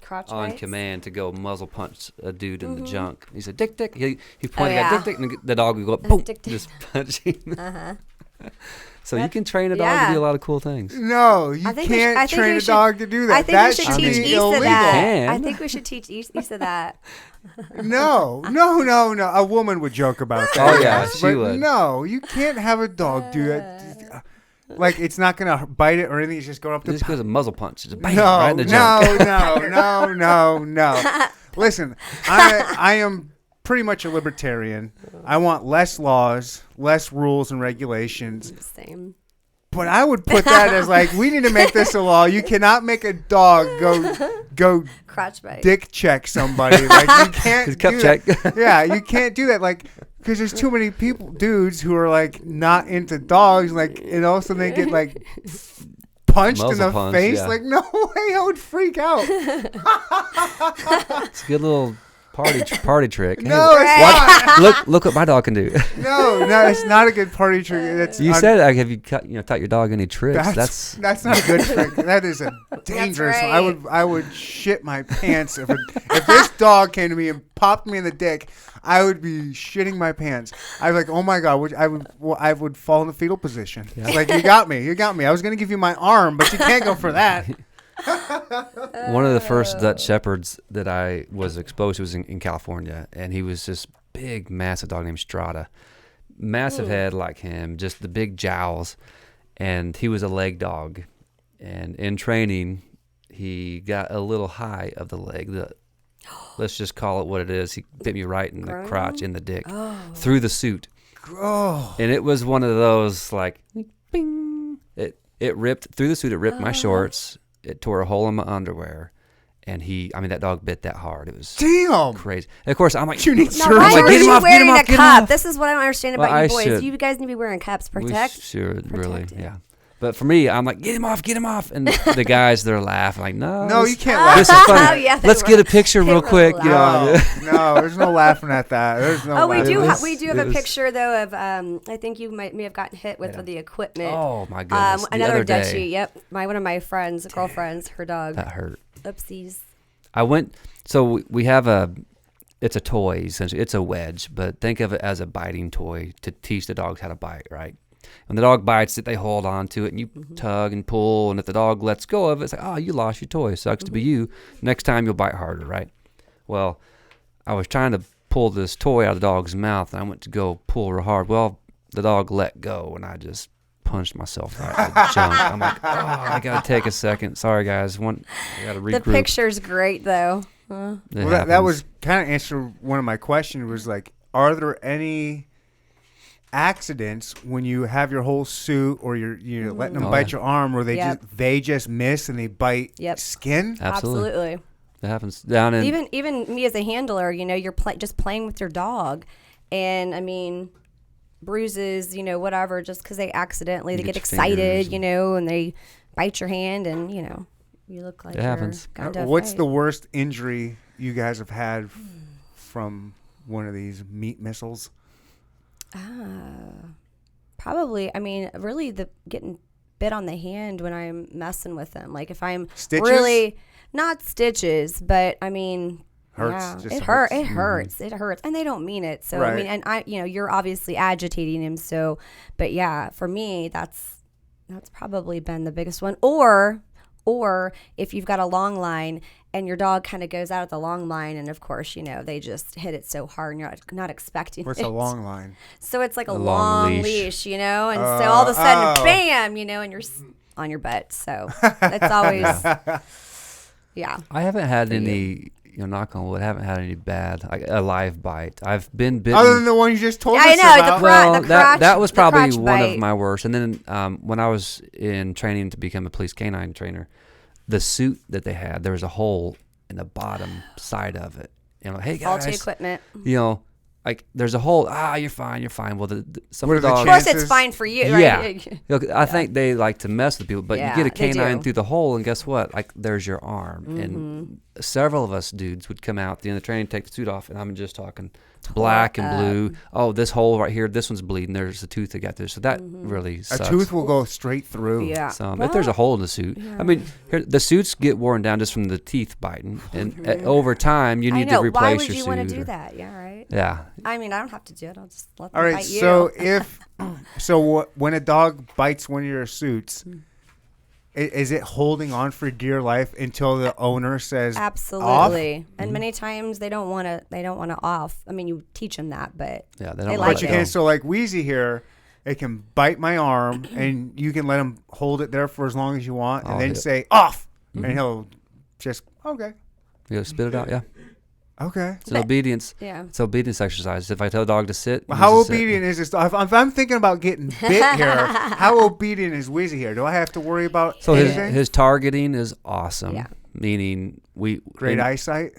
Crotch on bites? command to go muzzle punch a dude in the junk. He said, "Dick, dick." He pointed yeah. at dick, dick, and the dog would go up, boom, Dick, dick. just punch him. Uh-huh. So you That's- can train a dog to yeah. do a lot of cool things. No, you I think we can't should- train a dog to do that. I think that we should should teach be Issa illegal. that. can. I think we should teach Issa that. No. A woman would joke about that. Oh, yeah, yes, she but would. No, you can't have a dog do that. Like, it's not going to bite it or anything. It's just going up It to just goes a muzzle punch, just bang, No, right in the junk. no. Listen, I am pretty much a libertarian. I want less laws, less rules and regulations. Same. But I would put that as like, we need to make this a law. You cannot make a dog go Crotch bite. dick check somebody. Like, you can't His cup do check. that. Yeah, you can't do that. Like, because there's too many dudes who are like not into dogs. Like, and also they get like punched in Muzzle the punch, face. yeah. Like, no way, I would freak out. It's a good little party trick. Hey, No, it's Right. not. look what my dog can do. No, it's not a good party trick. That's You said, like, have you taught your dog any tricks? that's not a good trick. That is a dangerous. right. I would shit my pants if this dog came to me and popped me in the dick. I would be shitting my pants. I was like, oh my god, I would fall in the fetal position. Yeah. Like, you got me. I was gonna give you my arm, but you can't go for that. One of the first Dutch Shepherds that I was exposed to was in California, and he was this big, massive dog named Strata. Massive head like him, just the big jowls, and he was a leg dog. And in training, he got a little high of the leg. Let's just call it what it is. He bit me right in the crotch, in the dick, through the suit. Oh, And it was one of those, like, bing. It ripped through the suit. It ripped my shorts. It tore a hole in my underwear. And that dog bit that hard. It was damn! crazy. And of course, I'm like, You need Now, surgery. why like, are get him you off, get him wearing off, a get him cup? off. This is what I don't understand Well, about I you boys. should. You guys need to be wearing cups. we Protect. should really, protect it. yeah. But for me, I'm like, get him off. And the guys, they're laughing like, no, you can't laugh. this is funny. Yeah, Let's get a picture they real were quick. You know, No, there's no laughing at that. There's no. Oh, we laughing. do have a picture though of I think you may have gotten hit with the equipment. Oh my goodness! The Another other Dutchie. day, Yep, one of my friends, girlfriends, her dog. that hurt. Oopsies. I went. So we have it's a toy essentially. It's a wedge, but think of it as a biting toy to teach the dogs how to bite. Right. When the dog bites it, they hold on to it, and you tug and pull. And if the dog lets go of it, it's like, oh, you lost your toy. Sucks to be you. Next time you'll bite harder, right? Well, I was trying to pull this toy out of the dog's mouth, and I went to go pull real hard. Well, the dog let go, and I just punched myself right in the junk. I'm like, oh, I gotta take a second. Sorry, guys. I gotta regroup. The picture's great though. Well, that was kind of answer one of my questions. Was like, are there any accidents when you have your whole suit or you're letting them bite your arm, where they just miss and they bite skin? Absolutely. That happens down in even me as a handler. You're just playing with your dog, and I mean, bruises, whatever, just because they accidentally they get excited, and they bite your hand, and you look like it happens. What's the worst injury you guys have had from one of these meat missiles? Probably. I mean, really, the getting bit on the hand when I'm messing with them. Like if I'm stitches? Really not stitches, but I mean, hurts. Yeah, it hurts. It hurts. It hurts, and they don't mean it. So right. I mean, and you're obviously agitating him. So, but yeah, for me, that's probably been the biggest one. Or if you've got a long line and your dog kind of goes out at the long line, and of course, they just hit it so hard and you're not expecting What's it. a long line? So it's like a long leash, and so all of a sudden, bam, and you're on your butt. So it's always, yeah. I haven't had any, knock on wood, I haven't had any bad, like a live bite. I've been bitten. Other than the one you just told us I know, about. the crotch, that was probably the one bite. of my worst. And then when I was in training to become a police canine trainer, the suit that they had, there was a hole in the bottom side of it. Hey guys, faulty equipment. Like there's a hole. You're fine. Well, some What of the are the dogs. Of course, it's fine for you, right? Yeah. I think they like to mess with people, but you get a they canine do. through the hole, and guess what? Like there's your arm. And several of us dudes would come out at the end of the training, take the suit off, and I'm just talking black and blue. Oh, this hole right here, this one's bleeding. There's a tooth that got there. So that really sucks. A tooth will go straight through. Yeah. So if there's a hole in the suit, I mean, the suits get worn down just from the teeth biting, and over time you need to replace Why your would suit. you want to do that? Yeah, right. Yeah. I mean, I don't have to do it. I'll just let them All right. bite you. So when a dog bites one of your suits, is it holding on for dear life until the owner says absolutely? off? And many times they don't want to. They don't want to off. I mean, you teach them that, but Yeah, they they don't like let But you it can. go. So like Wheezy here, it can bite my arm, and you can let him hold it there for as long as you want, and then say off, and he'll just okay. You gotta spit it out, yeah. Okay. It's an obedience. yeah. It's obedience exercise. If I tell a dog to sit, Well, he how needs to sit. obedient is this? If I'm thinking about getting bit here, how obedient is Wheezy here? Do I have to worry about So anything? his targeting is awesome. Yeah. Meaning Great eyesight.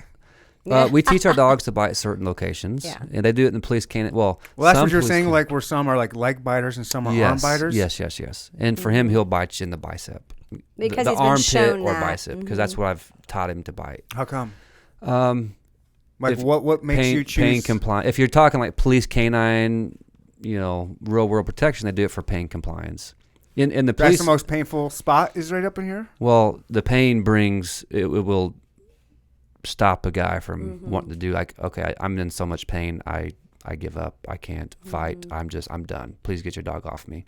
we teach our dogs to bite certain locations, Yeah. and they do it in the police canine. Well, Well, that's some what you're police saying. can- Like where some are like leg biters and some are arm yes, biters. yes. And for him, he'll bite you in the bicep, Because the he's been armpit shown or that. bicep, because that's what I've taught him to bite. How come? If What makes you choose? pain compliance? If you're talking like police canine, real world protection, they do it for pain compliance. In the That's police, the most painful spot. Is right up in here. well, the pain brings it will stop a guy from wanting to do like, okay, I'm in so much pain, I give up, I can't fight, I'm done. Please get your dog off me.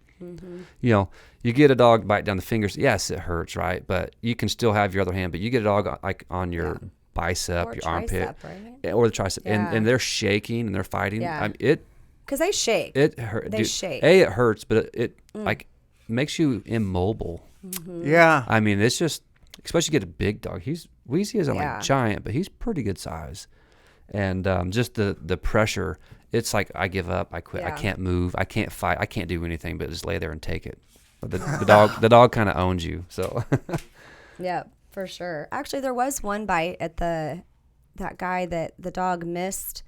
You get a dog bite down the fingers. Yes, it hurts, right? But you can still have your other hand. But you get a dog like on your bicep, Or your tricep, armpit, right? or the tricep, Yeah. and they're shaking and they're fighting. Yeah. I mean, Because they shake. it hurt. They shake. It hurts, but it like makes you immobile. Yeah. I mean, it's just, especially get a big dog. Wheezy isn't Yeah. like giant, but he's pretty good size. And just the pressure, it's like I give up, I quit, I Yeah. can't move, I can't fight, I can't do anything but just lay there and take it. But the dog kind of owns you. So Yeah, for sure. Actually, there was one bite at that guy that the dog missed.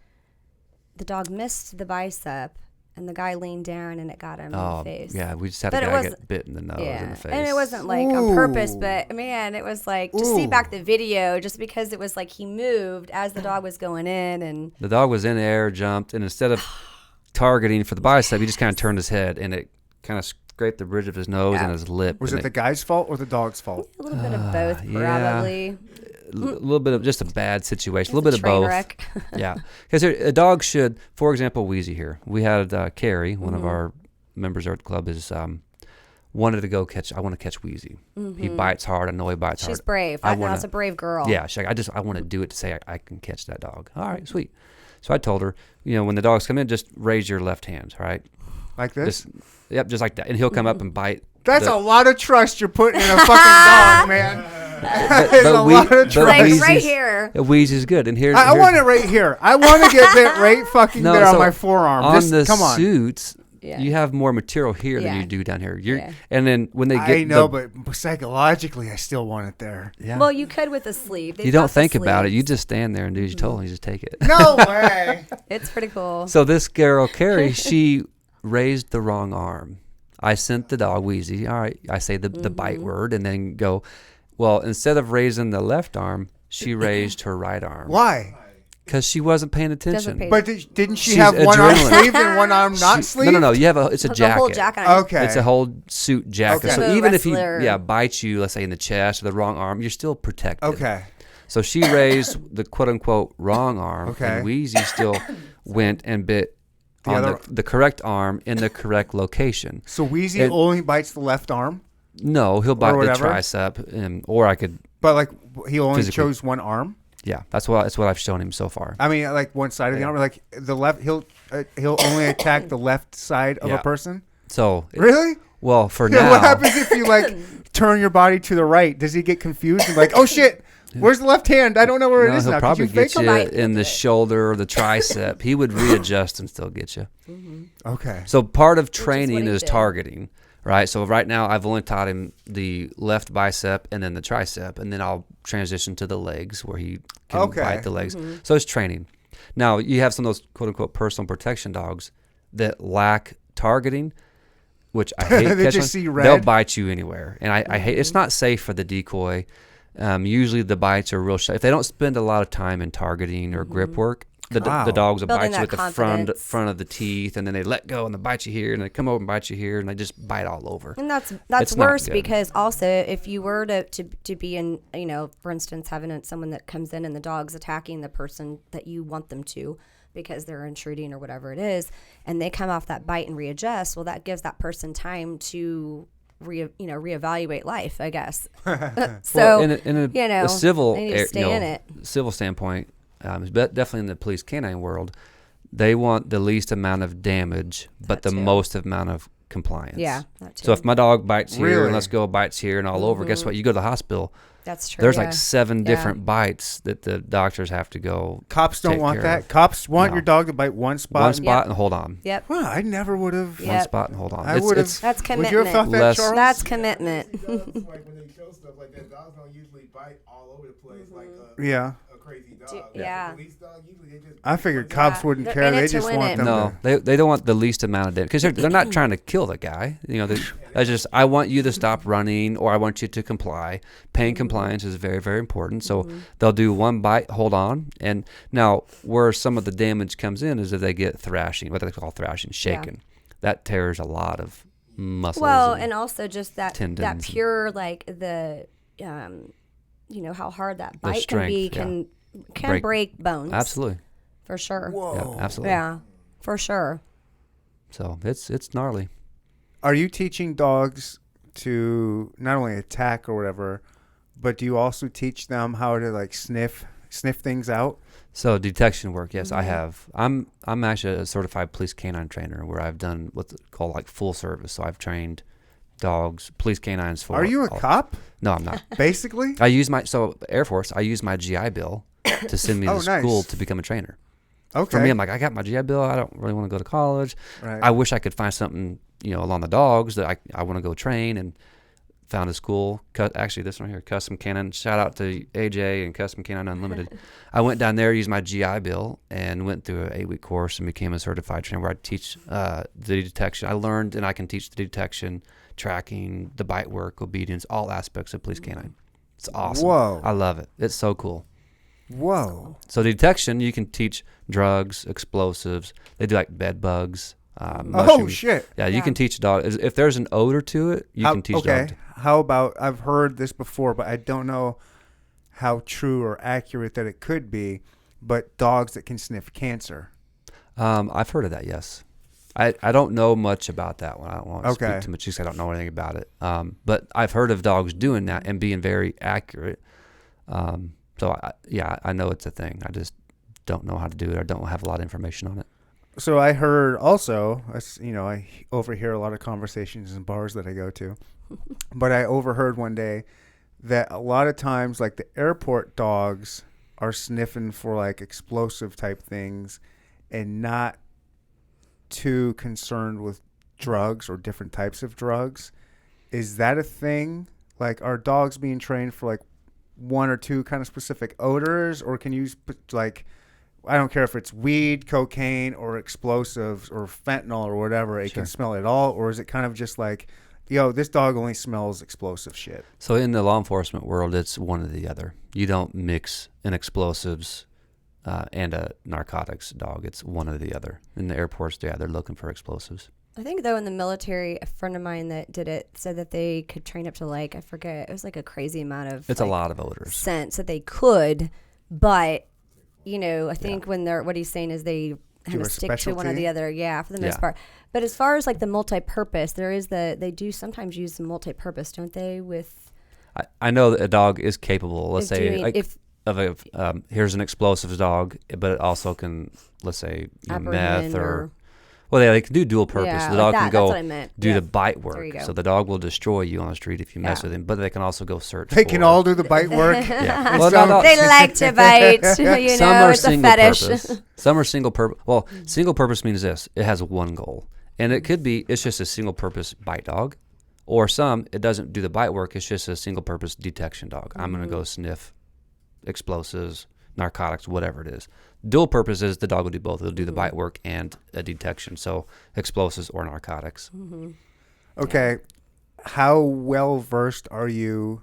The dog missed the bicep, and the guy leaned down and it got him in the face. Yeah, we just had But the it guy wasn't- get bit in the nose and the face. and it wasn't like on purpose, Ooh. but man, it was like just see Ooh. back the video, just because it was like he moved as the dog was going in, and The dog was in the air, jumped, and instead of targeting for the bicep, he just kind of turned his head, and it kind of scraped the bridge of his nose and his lip. Was and it the guy's fault or the dog's fault? a little bit of both, yeah. probably. a little bit of just a bad situation, a It's little bit of train both. wreck. Yeah, because a dog should, for example, Wheezy here. We had Carrie, one of our members of our club, is wanted to go catch. I want to catch Wheezy. He bites hard. I know he bites hard. She's brave. I I know wanna- it's a brave girl. Yeah, she's like, I want to do it to say I can catch that dog. All right, sweet. So I told her, when the dogs come in, just raise your left hand, all right? Like this? Just like that, and he'll come up and bite. That's the- a lot of trust you're putting in a fucking dog, man. That is a lot of It's trust. like Wheezy's- right here. Wheezy's good, and here's I want it right here. I want to get bit right fucking No, there on so my forearm. on Just, the come on. suits. Yeah. You have more material here than Yeah. you do down here. Yeah. And then when they get I know, but psychologically, I still want it there. yeah. Well, you could with a sleeve. They've you don't got the think about it. sleeves. You just stand there and do as you told, and you just take it. No way. It's pretty cool. So this girl, Carrie, she raised the wrong arm. I sent the dog Wheezy. All right, I say the bite word and then go, well, instead of raising the left arm, she raised her right arm. Why? Because she wasn't paying attention. pay- But didn't she She's have one arm adrenaline. sleeved and one arm not sleeved? No. You have it's a The jacket. whole jacket. on. Okay. It's a whole suit jacket. Okay. So So even if he wrestler- bites you, let's say in the chest or the wrong arm, you're still protected. Okay. So she raised the quote unquote wrong arm, Okay. and Wheezy still went and bit The on other- the correct arm in the correct location. So Wheezy And- only bites the left arm, No, he'll bite the whatever? tricep, or I could. but like he only Physically. chose one arm. Yeah, that's what I've shown him so far. I mean, like one side of the arm, like the left. He'll only attack the left side of Yeah. a person. So Really? well for Yeah, now. what happens if you like turn your body to the right? Does he get confused and like, oh shit, where's the left hand? I don't know where it No, is he'll now. Could probably you fake get you him? in the shoulder or the tricep. He would readjust and still get you. Okay. So part of what training he is did. targeting, right? So right now I've only taught him the left bicep and then the tricep, and then I'll transition to the legs where he can Okay. bite the legs. So it's training. Now you have some of those quote unquote personal protection dogs that lack targeting, which I hate. They catching. just see They'll red. bite you anywhere, and I hate. It's not safe for the decoy. Usually the bites are real shy. If they don't spend a lot of time in targeting or grip work, the Wow. dogs will Building bite you that at the front confidence. of the teeth, and then they let go and they bite you here, and they come over and bite you here, and they just bite all over. And that's It's not worse good. because also if you were to be in, for instance, having someone that comes in and the dog's attacking the person that you want them to because they're intruding or whatever it is, and they come off that bite and readjust, well, that gives that person time to reevaluate life, I guess. So Well, in a, you know, a civil, they need to stay in it. civil standpoint, definitely in the police canine world, they want the least amount of damage, but That the too. most amount of compliance. Yeah, that too. So if my dog bites here Really? and let's go bites here and all over, guess what? You go to the hospital. That's true. There's yeah. like 7 Yeah. different bites that the doctors have to go. Cops don't take want care that. of. Cops want No. your dog to bite one spot. One spot and hold on. Yep. Well, I never would have. Yeah. One spot and hold on. I would have. That's Would you have commitment. thought that, Less- Charles? That's commitment. Dogs, like when they show stuff like that, dogs don't usually bite all over the place like yeah. a crazy dog. Yeah. A police dog, usually they just I figured bite cops Yeah. wouldn't They're care. in it They to just win want it. them No, to. they don't want the least amount of damage because they're not trying to kill the guy. That's just I want you to stop running or I want you to comply. Pain compliance is very, very important. So they'll do one bite, hold on, and now where some of the damage comes in is if they get thrashing, what they call thrashing, shaking. That tears a lot of muscles. Well, and also just that tendons. pure like the how hard that bite strength, can Break- break bones. absolutely, For sure. Whoa. yeah, absolutely. Yeah. For sure. So it's gnarly. Are you teaching dogs to not only attack or whatever, but do you also teach them how to like sniff things out? So detection work, yes, I have. I'm actually a certified police canine trainer where I've done what's called like full service. So I've trained dogs, police canines for. Are you a cop? No, I'm not. Basically. I use my Air Force. I use my GI Bill to send me to Oh, nice. school to become a trainer. Okay. For me, I'm like, I got my GI Bill. I don't really want to go to college. Right. I wish I could find something along the dogs that I want to go train and found a school. Actually, this one here, Custom Canine. Shout out to AJ and Custom Canine Unlimited. I went down there, used my GI Bill, and went through an 8-week course and became a certified trainer where I teach the detection. I learned and I can teach the detection, tracking, the bite work, obedience, all aspects of police canine. It's awesome. Whoa. I love it. It's so cool. Whoa. So the detection, you can teach drugs, explosives. They do like bed bugs. Oh, mushrooms. shit. Yeah, you can teach a dog. If there's an odor to it, you can teach okay. dog. How about, I've heard this before, but I don't know how true or accurate that it could be, but dogs that can sniff cancer. I've heard of that, yes. I don't know much about that one. I don't want to Okay. speak too much because I don't know anything about it. But I've heard of dogs doing that and being very accurate. So, I know it's a thing. I just don't know how to do it. I don't have a lot of information on it. So I heard also, I overhear a lot of conversations in bars that I go to, but I overheard one day that a lot of times, like the airport dogs are sniffing for like explosive type things and not too concerned with drugs or different types of drugs. Is that a thing? Like, are dogs being trained for like one or two kind of specific odors, or can you like, I don't care if it's weed, cocaine, or explosives, or fentanyl, or whatever, it can smell it all? Or is it kind of just like, yo, this dog only smells explosive shit? So in the law enforcement world, it's one or the other. You don't mix an explosives and a narcotics dog. It's one or the other. In the airports, they're looking for explosives. I think, though, in the military, a friend of mine that did it said that they could train up to, like, I forget, it was like a crazy amount of It's a lot of odors. scents that they could, but, I think when they're, what he's saying is they kind of stick to one or the other, for the most part. But as far as, like, the multi-purpose, they do sometimes use the multi-purpose, don't they, with... I know that a dog is capable, let's say, doing, here's an explosives dog, but it also can, let's say, meth or... Well, they can do dual purpose. Yeah, the dog like can go do the Yeah. bite work. There you go. So the dog will destroy you on the street if you mess with him, but they can also go search They for can all do the bite work. Yeah. Well, not all. They like to bite, Some are it's a single fetish. purpose. Some are single purpose. Well, single purpose means this. It has one goal. And it could be, it's just a single purpose bite dog. Or some, it doesn't do the bite work. It's just a single purpose detection dog. I'm going to go sniff explosives, narcotics, whatever it is. Dual purpose is the dog will do both. It'll do the bite work and a detection. So explosives or narcotics. Okay. How well versed are you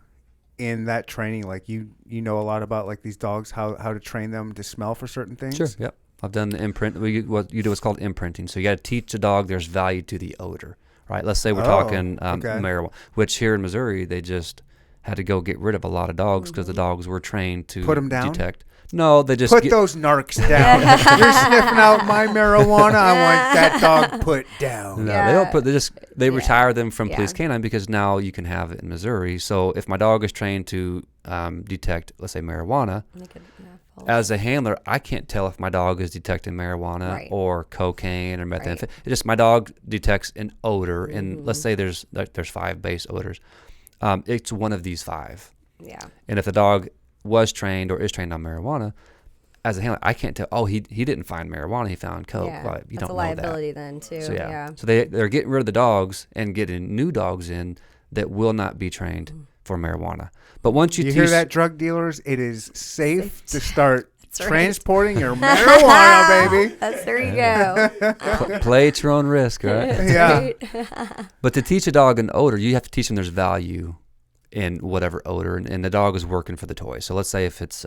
in that training? Like you know a lot about like these dogs, how to train them to smell for certain things? Sure. Yep. I've done the imprint. What you do is called imprinting. So you got to teach a dog there's value to the odor, right? Let's say we're talking marijuana, which here in Missouri, they just had to go get rid of a lot of dogs because the dogs were trained to put them down? detect. No, they just put those narcs down. You're sniffing out my marijuana. I want that dog put down. No, they don't put. They retire them from Yeah. police canine because now you can have it in Missouri. So if my dog is trained to detect, let's say, marijuana, as a handler, I can't tell if my dog is detecting marijuana or cocaine or methamphetamine. It's just my dog detects an odor, and let's say there's 5 base odors. It's one of these 5. Yeah. And if the dog was trained or is trained on marijuana, as a handler, I can't tell. Oh, he didn't find marijuana. He found coke. Yeah. Well, you That's don't a know liability that. then too. So yeah. So they're getting rid of the dogs and getting new dogs in that will not be trained for marijuana. But once you hear that, drug dealers, it is safe to start right. transporting your marijuana, baby. There you go. play at your own risk, right? Yeah. But to teach a dog an odor, you have to teach them there's value in whatever odor, and the dog is working for the toy. So let's say if it's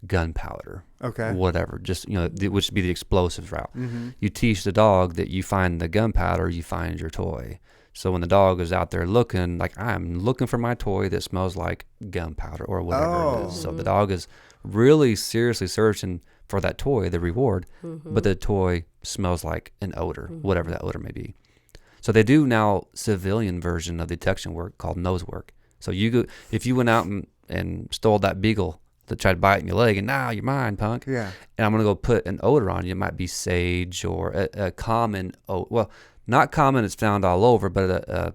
gunpowder, whatever, just which would be the explosives route. You teach the dog that you find the gunpowder, you find your toy. So when the dog is out there looking, like I'm looking for my toy that smells like gunpowder or whatever it is. So the dog is really seriously searching for that toy, the reward, but the toy smells like an odor, whatever that odor may be. So they do now civilian version of detection work called nose work. So if you went out and stole that beagle that tried to bite in your leg, and now you're mine, punk. Yeah. And I'm gonna go put an odor on you. It might be sage or a common well, not common. It's found all over, but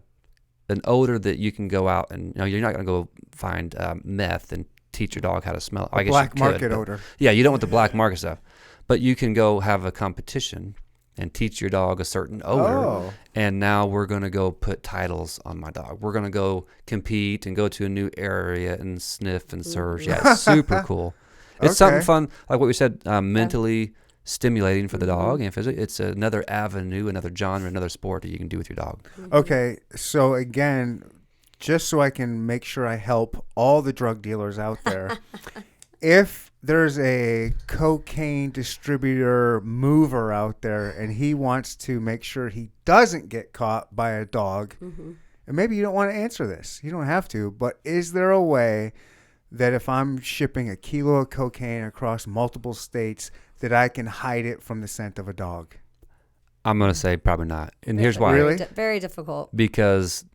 an odor that you can go out and you're not gonna go find meth and teach your dog how to smell. I guess black you could, market odor. Yeah, you don't want the black market stuff, but you can go have a competition and teach your dog a certain odor. Oh. And now we're going to go put titles on my dog. We're going to go compete and go to a new area and sniff and search. Yeah, it's super cool. It's something Okay. fun, like what we said, mentally stimulating for the dog and physically. It's another avenue, another genre, another sport that you can do with your dog. Okay, so again, just so I can make sure I help all the drug dealers out there, if there's a cocaine distributor mover out there and he wants to make sure he doesn't get caught by a dog, and maybe you don't want to answer this, you don't have to, but is there a way that if I'm shipping a kilo of cocaine across multiple states that I can hide it from the scent of a dog? I'm going to say probably not. And here's why. Really? Very difficult. Because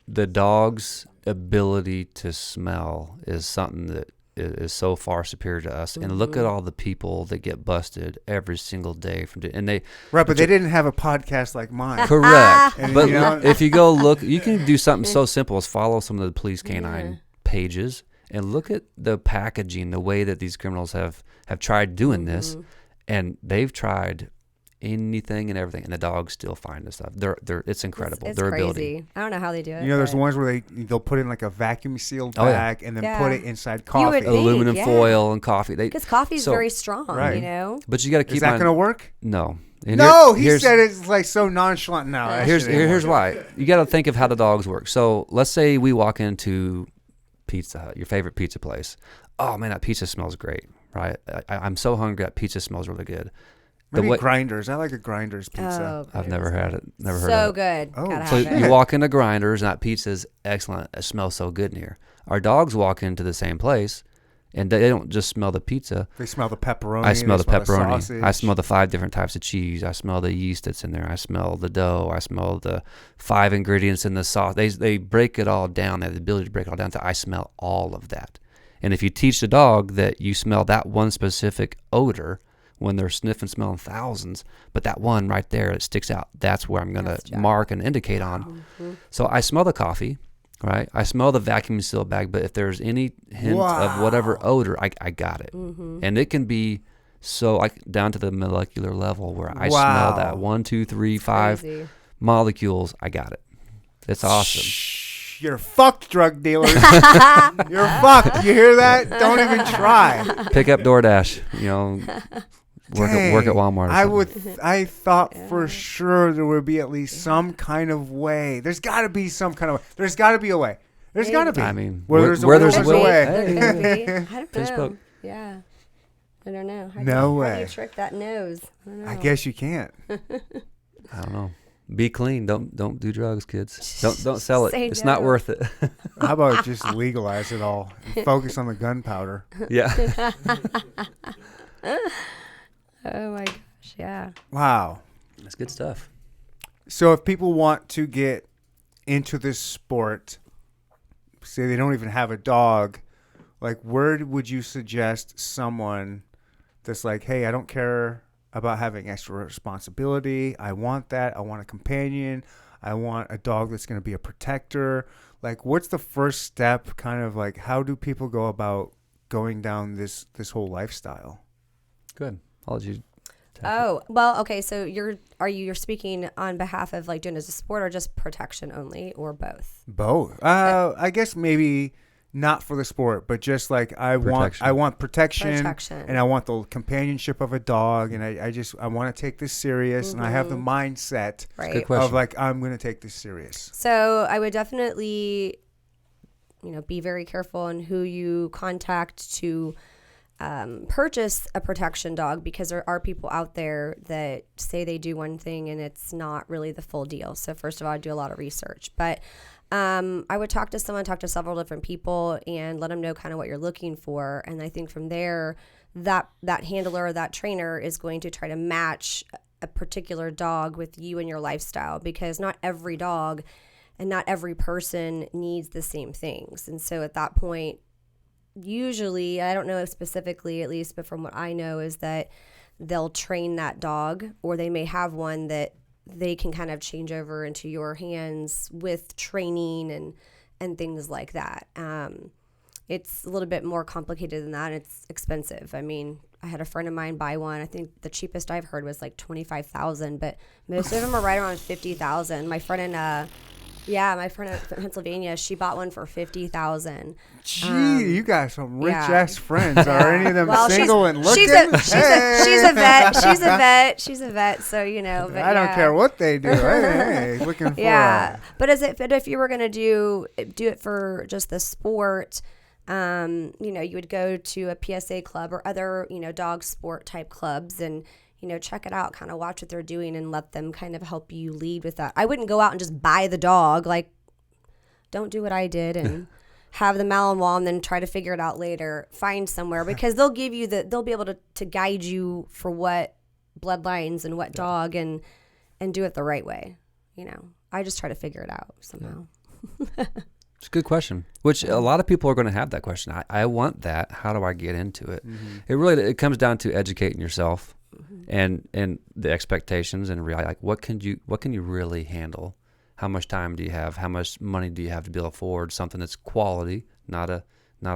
the dog's ability to smell is something that is so far superior to us. And look at all the people that get busted every single day and they Right, but they didn't have a podcast like mine. correct. And, But you know, if you go look, you can do something so simple as follow some of the police canine pages and look at the packaging, the way that these criminals have tried doing this, and they've tried anything and everything, and the dogs still find this stuff. It's incredible. It's their crazy. ability. I don't know how they do it. you know, there's but- the ones where they'll put in like a vacuum sealed Oh, yeah. bag and then Yeah. put it inside would coffee. think. Aluminum yeah. foil and coffee. Because coffee's so- very strong, Right. you know? But you got to keep Is that on. going to work? No. And No, here- he here's- said it's like so nonchalant now. That Here's shit ain't here's working. why. You got to think of how the dogs work. So let's say we walk into Pizza Hut, your favorite pizza place. Oh man, that pizza smells great, right? I'm so hungry. That pizza smells really good. Maybe Grinders. I like a Grinders pizza. Oh, I've never had it. Never heard so of it. good. Oh, Gotta So have it. you walk into Grinders, and that pizza is excellent. It smells so good in here. Our dogs walk into the same place, and they don't just smell the pizza. They smell the pepperoni. I smell they the pepperoni. sausage. I smell the 5 different types of cheese. I smell the yeast that's in there. I smell the dough. I smell the 5 ingredients in the sauce. They break it all down. They have the ability to break it all down. I smell all of that. And if you teach the dog that you smell that one specific odor when they're sniffing, smelling thousands, but that one right there that sticks out, that's where I'm going That's to Jack. mark and indicate on. So I smell the coffee, right? I smell the vacuum seal bag, but if there's any hint of whatever odor, I got it. And it can be so down to the molecular level where I smell that 1, 2, 3, 5 Crazy. molecules. I got it. It's awesome. Shh, you're fucked, drug dealers. You're fucked. You hear that? Don't even try. Pick up DoorDash, work at Dang. Walmart. Or something. I thought for sure there would be at least some kind of way. There's got to be some kind of way. There's got to be a way. There's got to be. I mean, where there's a will, there's a will. way. Hey. There could be. I don't know. Facebook. Yeah. I don't know. How No do you, How do way. you trick that nose? I don't know. I guess you can't. I don't know. Be clean. Don't do drugs, kids. Don't sell it. Say It's no. not worth it. How about just legalize it all and focus on the gunpowder? Yeah. Oh my gosh. Yeah. Wow. That's good stuff. So if people want to get into this sport, say they don't even have a dog, like where would you suggest someone that's like, hey, I don't care about having extra responsibility. I want that. I want a companion. I want a dog that's going to be a protector. Like, what's the first step? Kind of like, how do people go about going down this whole lifestyle? Good. I'll let you. Oh, well, okay. So you're speaking on behalf of like doing it as a sport or just protection only or both? Both. I guess maybe not for the sport, but just like I want protection, and I want the companionship of a dog, and I want to take this serious, and I have the mindset Right. Good question. of like I'm going to take this serious. So I would definitely, be very careful on who you contact to purchase a protection dog, because there are people out there that say they do one thing and it's not really the full deal. So first of all, I do a lot of research, but I would talk to several different people and let them know kind of what you're looking for. And I think from there, that handler or that trainer is going to try to match a particular dog with you and your lifestyle, because not every dog and not every person needs the same things. And so at that point, usually, I don't know specifically at least, but from what I know is that they'll train that dog, or they may have one that they can kind of change over into your hands with training and things like that. it's a little bit more complicated than that. It's expensive. I mean, I had a friend of mine buy one. I think the cheapest I've heard was like 25,000, but most of them are right around 50,000. My friend in Pennsylvania, she bought one for 50,000. Gee, you got some rich ass friends. Are any of them single and looking? She's a vet. She's a vet. So But I don't care what they do. Hey, looking for. Yeah, but if you were gonna do it for just the sport, you would go to a PSA club or other dog sport type clubs and check it out, kind of watch what they're doing and let them kind of help you lead with that. I wouldn't go out and just buy the dog. Like, don't do what I did and have the Malinois and then try to figure it out later. Find somewhere, because they'll be able to guide you for what bloodlines and what dog and do it the right way. I just try to figure it out somehow. It's a good question, which a lot of people are going to have that question. I want that. How do I get into it? Mm-hmm. It comes down to educating yourself. And the expectations and reality, like what can you really handle? How much time do you have? How much money do you have to be able to afford something that's quality, not a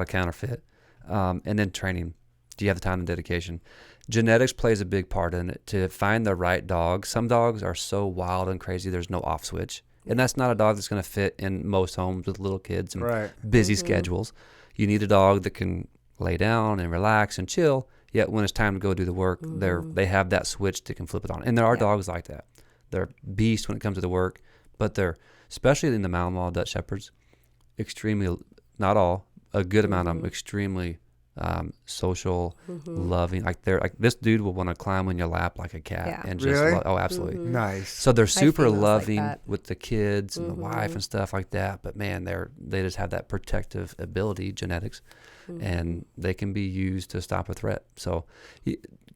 counterfeit? And then training. Do you have the time and dedication? Genetics plays a big part in it to find the right dog. Some dogs are so wild and crazy, there's no off switch. And that's not a dog that's going to fit in most homes with little kids and busy schedules. You need a dog that can lay down and relax and chill. Yet when it's time to go do the work, they have that switch that can flip it on. And there are dogs like that. They're beasts when it comes to the work, but they're, especially in the Malinois Dutch Shepherds, extremely, not all, a good amount of them, extremely social, loving. Like this dude will want to climb on your lap like a cat and just absolutely nice. So they're super loving with the kids and the wife and stuff like that. But man, they just have that protective ability, genetics. And they can be used to stop a threat. So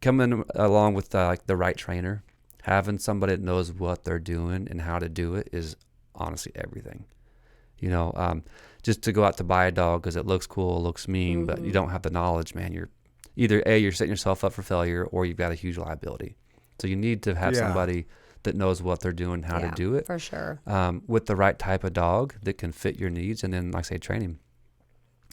coming along with the right trainer, having somebody that knows what they're doing and how to do it is honestly everything. Just to go out to buy a dog because it looks cool, it looks mean, but you don't have the knowledge, man. You're either you're setting yourself up for failure or you've got a huge liability. So you need to have somebody that knows what they're doing, how to do it. For sure. With the right type of dog that can fit your needs, and then, like I say, train him.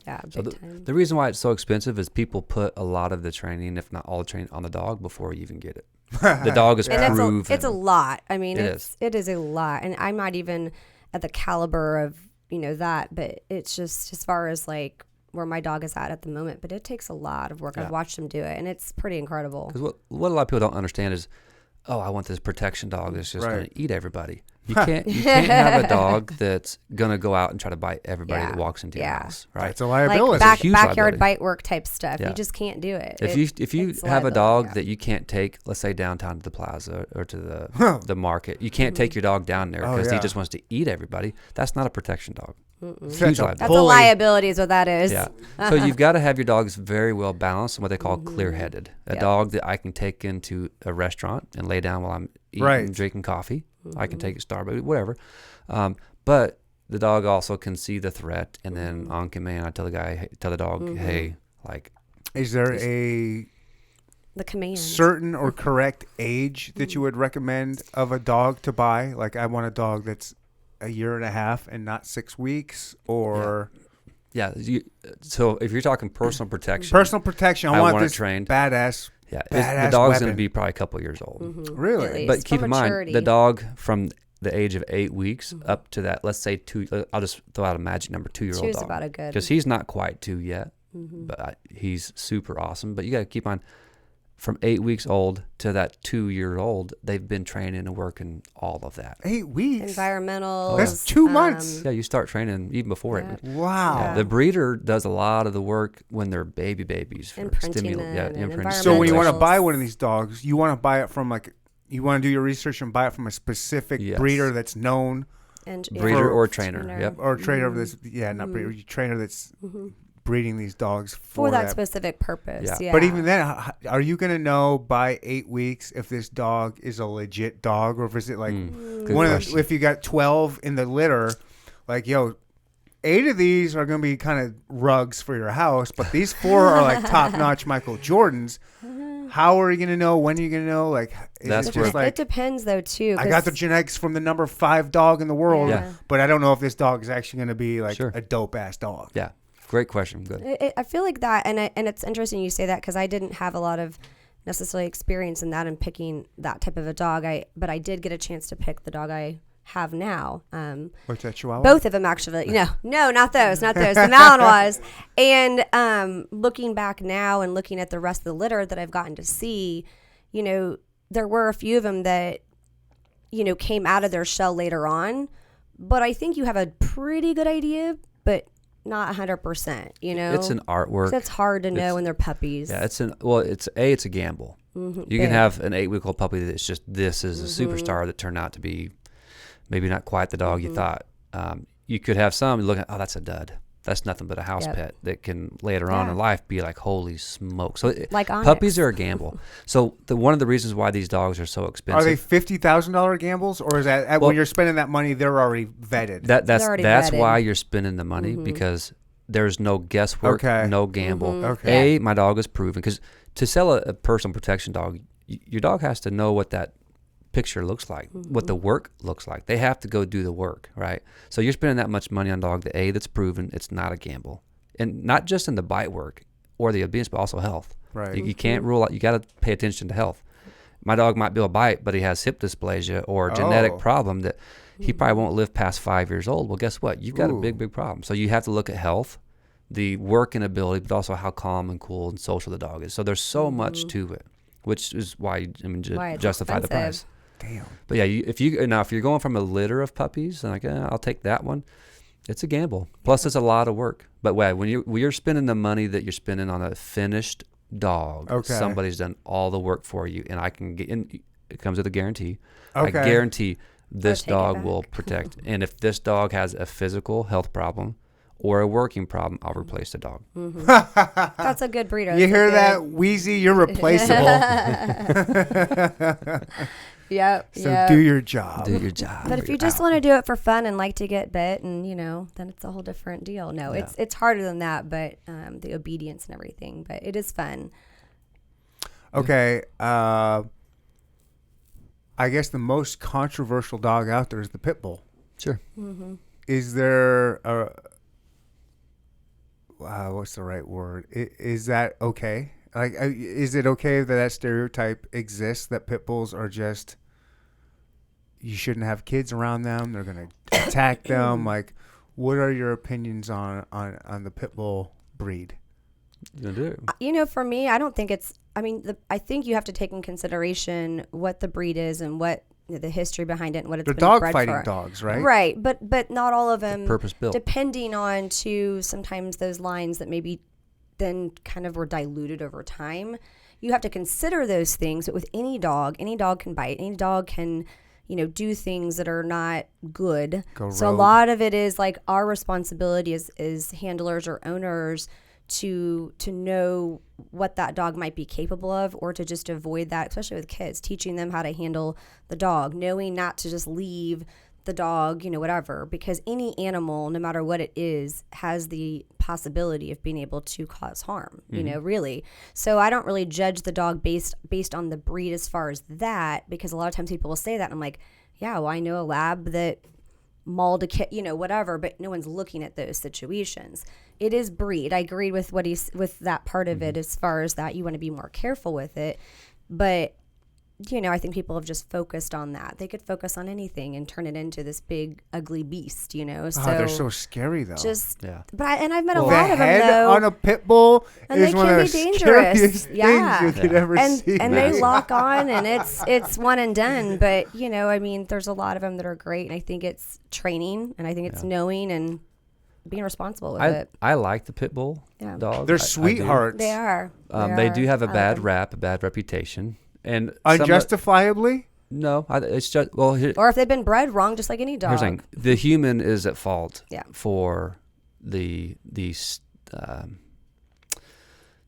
Yeah, so the reason why it's so expensive is people put a lot of the training, if not all the training, on the dog before you even get it. The dog is proven. It's a lot. I mean, it is a lot. And I'm not even at the caliber of, that, but it's just as far as like where my dog is at the moment. But it takes a lot of work. I've watched him do it, and it's pretty incredible. Because what a lot of people don't understand is, I want this protection dog that's just going to eat everybody. You can't have a dog that's going to go out and try to bite everybody that walks into your house, right? It's a liability. Like backyard bite work type stuff. You just can't do it. If you have a dog that you can't take, let's say downtown to the plaza or to the market, you can't take your dog down there because he just wants to eat everybody. That's not a protection dog. That's a liability is what that is. Yeah. So you've got to have your dogs very well balanced and what they call clear-headed. A dog that I can take into a restaurant and lay down while I'm eating and drinking coffee. I can take it to Starbucks, whatever. But the dog also can see the threat, and then on command, I tell the dog, hey, like. Is there the command certain or correct age that you would recommend of a dog to buy? Like, I want a dog that's a year and a half and not 6 weeks, or so if you're talking personal protection, I want this trained badass the dog's going to be probably a couple years old. Really? But keep in mind, the dog from the age of 8 weeks up to that, let's say 2, I'll just throw out a magic number, 2-year-old dog. 2 is about a good. Because he's not quite 2 yet, but he's super awesome. But you got to keep on, from 8 weeks old to that 2-year-old, they've been training and working all of that. 8 weeks? Environmental. That's 2 months. Yeah, you start training even before it. Wow. Yeah, the breeder does a lot of the work when they're babies. Imprinting. So when you want to buy one of these dogs, you want to buy it from you want to do your research and buy it from a specific breeder that's known. Breeder or trainer. Yep. Or trainer that's, not breeder, trainer that's breeding these dogs for that specific purpose. Yeah. But even then, are you going to know by 8 weeks if this dog is a legit dog, or if is it like if you got 12 in the litter, like, 8 of these are going to be kind of rugs for your house, but these 4 are like top-notch Michael Jordans. How are you going to know? When are you going to know? Like, it depends though too. I got the genetics from the number 5 dog in the world, but I don't know if this dog is actually going to be like a dope ass dog. Yeah. Great question. Good. I feel like that, and it's interesting you say that because I didn't have a lot of necessarily experience in that and picking that type of a dog. But I did get a chance to pick the dog I have now. What's that, Chihuahua? Both of them actually. No, not those. The Malinois. And looking back now and looking at the rest of the litter that I've gotten to see, there were a few of them that came out of their shell later on. But I think you have a pretty good idea, but not 100%. It's an artwork. It's hard to know when they're puppies. Yeah, it's a gamble. You can have an 8-week-old puppy that's just this is a superstar that turned out to be maybe not quite the dog you thought. You could have some look at, oh, that's a dud. That's nothing but a house pet that can later on in life be like, holy smoke. So puppies are a gamble. So one of the reasons why these dogs are so expensive. Are they $50,000 gambles, or is that when you're spending that money, they're already vetted? That's vetted. why you're spending the money because there's no guesswork, no gamble. Okay. My dog is proven because to sell a personal protection dog, your dog has to know what that picture looks like, what the work looks like. They have to go do the work, right? So you're spending that much money on a dog that's proven it's not a gamble, and not just in the bite work or the obedience, but also health. Right. You can't rule out. You got to pay attention to health. My dog might be able to bite, but he has hip dysplasia or a genetic problem that he probably won't live past 5 years old. Well, guess what? You've got a big problem. So you have to look at health, the work and ability, but also how calm and cool and social the dog is. So there's so much to it, which is why justify the price. Damn. But yeah, if you're going from a litter of puppies, like I'll take that one. It's a gamble. Plus, it's a lot of work. But when you're spending the money that you're spending on a finished dog, somebody's done all the work for you, and I can get in. It comes with a guarantee. I guarantee this dog will protect. And if this dog has a physical health problem or a working problem, I'll replace the dog. That's a good breeder. You hear that, Wheezy? You're replaceable. Yep. So do your job. Do your job. But if you just want to do it for fun and like to get bit, and then it's a whole different deal. No, it's harder than that. But the obedience and everything. But it is fun. Okay. I guess the most controversial dog out there is the pit bull. Sure. Is there what's the right word? Is that okay? Like, is it okay that stereotype exists that pit bulls are just, you shouldn't have kids around them, they're going to attack them? Like, what are your opinions on the pit bull breed? For me, I don't think it's, I think you have to take in consideration what the breed is and what the history behind it and what it's been dog bred fighting for. dogs, right? Right, but not all of them. Purpose built. Depending on sometimes those lines that maybe then kind of were diluted over time. You have to consider those things. But with any dog can bite. Any dog can, do things that are not good. So a lot of it is like our responsibility as handlers or owners to know what that dog might be capable of, or to just avoid that, especially with kids, teaching them how to handle the dog, knowing not to just leave the dog, whatever, because any animal, no matter what it is, has the possibility of being able to cause harm, really. So I don't really judge the dog based on the breed as far as that, because a lot of times people will say that and I'm like, yeah, well, I know a lab that mauled a kid, whatever, but no one's looking at those situations. It is breed. I agree with with that part of it as far as that you want to be more careful with it, but I think people have just focused on that. They could focus on anything and turn it into this big, ugly beast, So they're so scary, though. But I've met a lot of them, head though. on a pit bull and is they one can of be the dangerous. scariest things you could ever see. And they lock on, and it's one and done. But there's a lot of them that are great, and I think it's training, and I think it's knowing and being responsible with it. I like the pit bull dogs. They're sweethearts. They are. They do have a bad rap, a bad reputation. And unjustifiably? No, it's just or if they've been bred wrong, just like any dog. Here's the thing: the human is at fault for the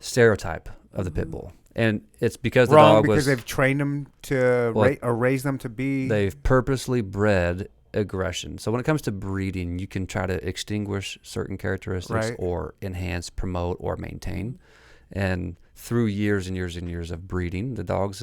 stereotype of the pit bull, and it's because the dog because they've trained them to or raised them to be. They've purposely bred aggression. So when it comes to breeding, you can try to extinguish certain characteristics, or enhance, promote, or maintain, and through years and years and years of breeding, the dogs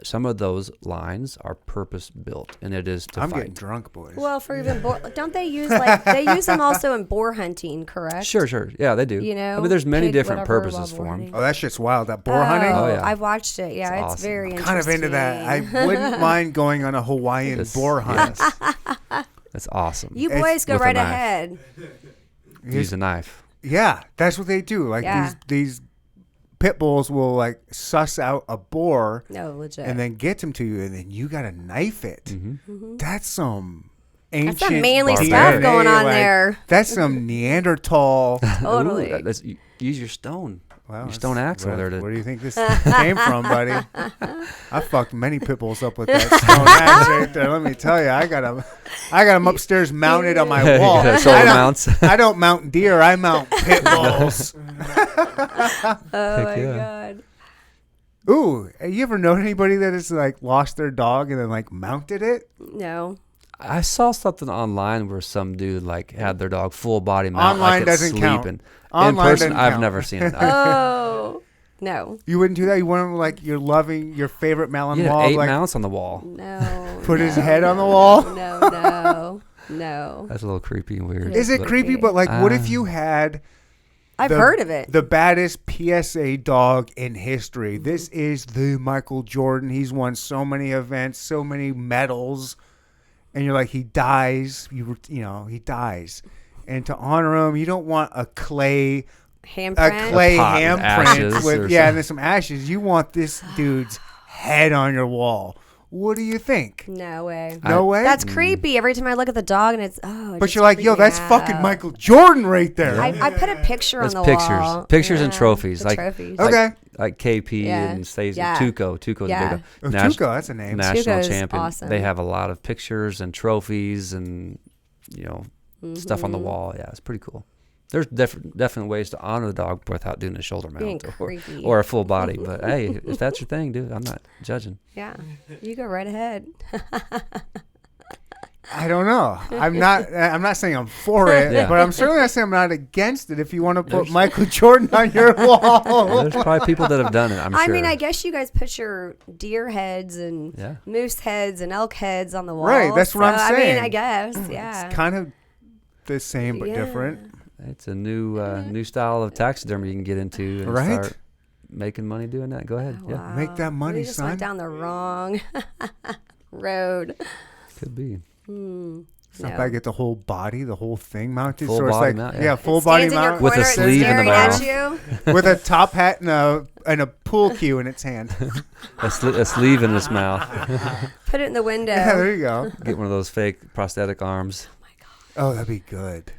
some of those lines are purpose built, and it is to I'm fight. getting drunk, boys. Well, for even boar, don't they use they use them also in boar hunting, correct? Sure. Yeah, they do. You know, I mean, there's many pig, different whatever, purposes boar for them. hunting. Oh, that shit's wild. That boar hunting. Oh, yeah. I've watched it. Yeah, It's it's awesome. very interesting. Kind of into that. I wouldn't mind going on a Hawaiian It's- boar hunt. That's awesome. You It's boys go with a right knife. ahead. Use a knife. Yeah, that's what they do. Like Yeah. these pit bulls will like suss out a boar No, legit. and then get them to you, and then you gotta knife it. Mm-hmm. That's some ancient. That's some manly DNA, stuff going on like, there. That's some Neanderthal. Totally. Ooh, use your stone. Wow, Your stone axe over there. Where do you think this came from, buddy? I fucked many pit bulls up with that stone axe right there. Let me tell you, I got them upstairs mounted on my wall. Shoulder mounts. I don't mount deer. I mount pit bulls. Oh my yeah. god. Ooh, you ever known anybody that has like lost their dog and then like mounted it? No. I saw something online where some dude like had their dog full body mount. Online like it's doesn't count. sleeping. Online In person, doesn't I've count. never seen it. Oh. No. You wouldn't do that. You want like your loving your favorite Malinois, Yeah, 8 like mounts on the wall. No. put no, his head on the wall. No. That's a little creepy and weird. Is it but- creepy? But like, what if you had I've the- heard of it. the baddest PSA dog in history? This is the Michael Jordan. He's won so many events, so many medals, and you're like, he dies. You know, he dies, and to honor him, you don't want a clay Handprint. pot with handprint ashes or with and then some ashes. You want this dude's head on your wall. What do you think? No way. No way. That's creepy. Every time I look at the dog and it's it But just you're like, yo, freaks that's me fucking out. Michael Jordan right there. I put a picture That's on the pictures. wall. Pictures and Yeah, trophies. the Like- trophies. Okay. Like KP Yeah. and Stacey. Yeah. Tuco's Yeah. a big Oh, one. Tuco, that's a name. National Tuco's champion. awesome. They have a lot of pictures and trophies and stuff on the Mm-hmm. wall. Yeah, it's pretty cool. There's definite ways to honor the dog without doing a shoulder Being mount creepy. or a full body. But hey, if that's your thing, dude, I'm not judging. Yeah. You go right ahead. I don't know. I'm not saying I'm for it, Yeah. but I'm certainly not saying I'm not against it. If you want to put Michael Jordan on your wall, There's probably people that have done it. I'm I sure. mean, I guess you guys put your deer heads and Yeah. moose heads and elk heads on the wall. Right, that's what I'm I saying. mean, I guess, yeah. it's kind of the same but Yeah. different. It's a new style of taxidermy you can get into and Right. start making money doing that. Go ahead. Yeah, Wow. Make that money, we just son. went down the wrong road. could be. It's not No. bad. Get the whole body, the whole thing mounted. Full so it's body like mount, yeah. full It body stands in your mount With a corner, it's sleeve in the staring at mouth. you. with a top hat and a pool cue in its hand. A sleeve in his mouth. Put it in the window. Yeah, there you go. Get one of those fake prosthetic arms. Oh, that'd be good.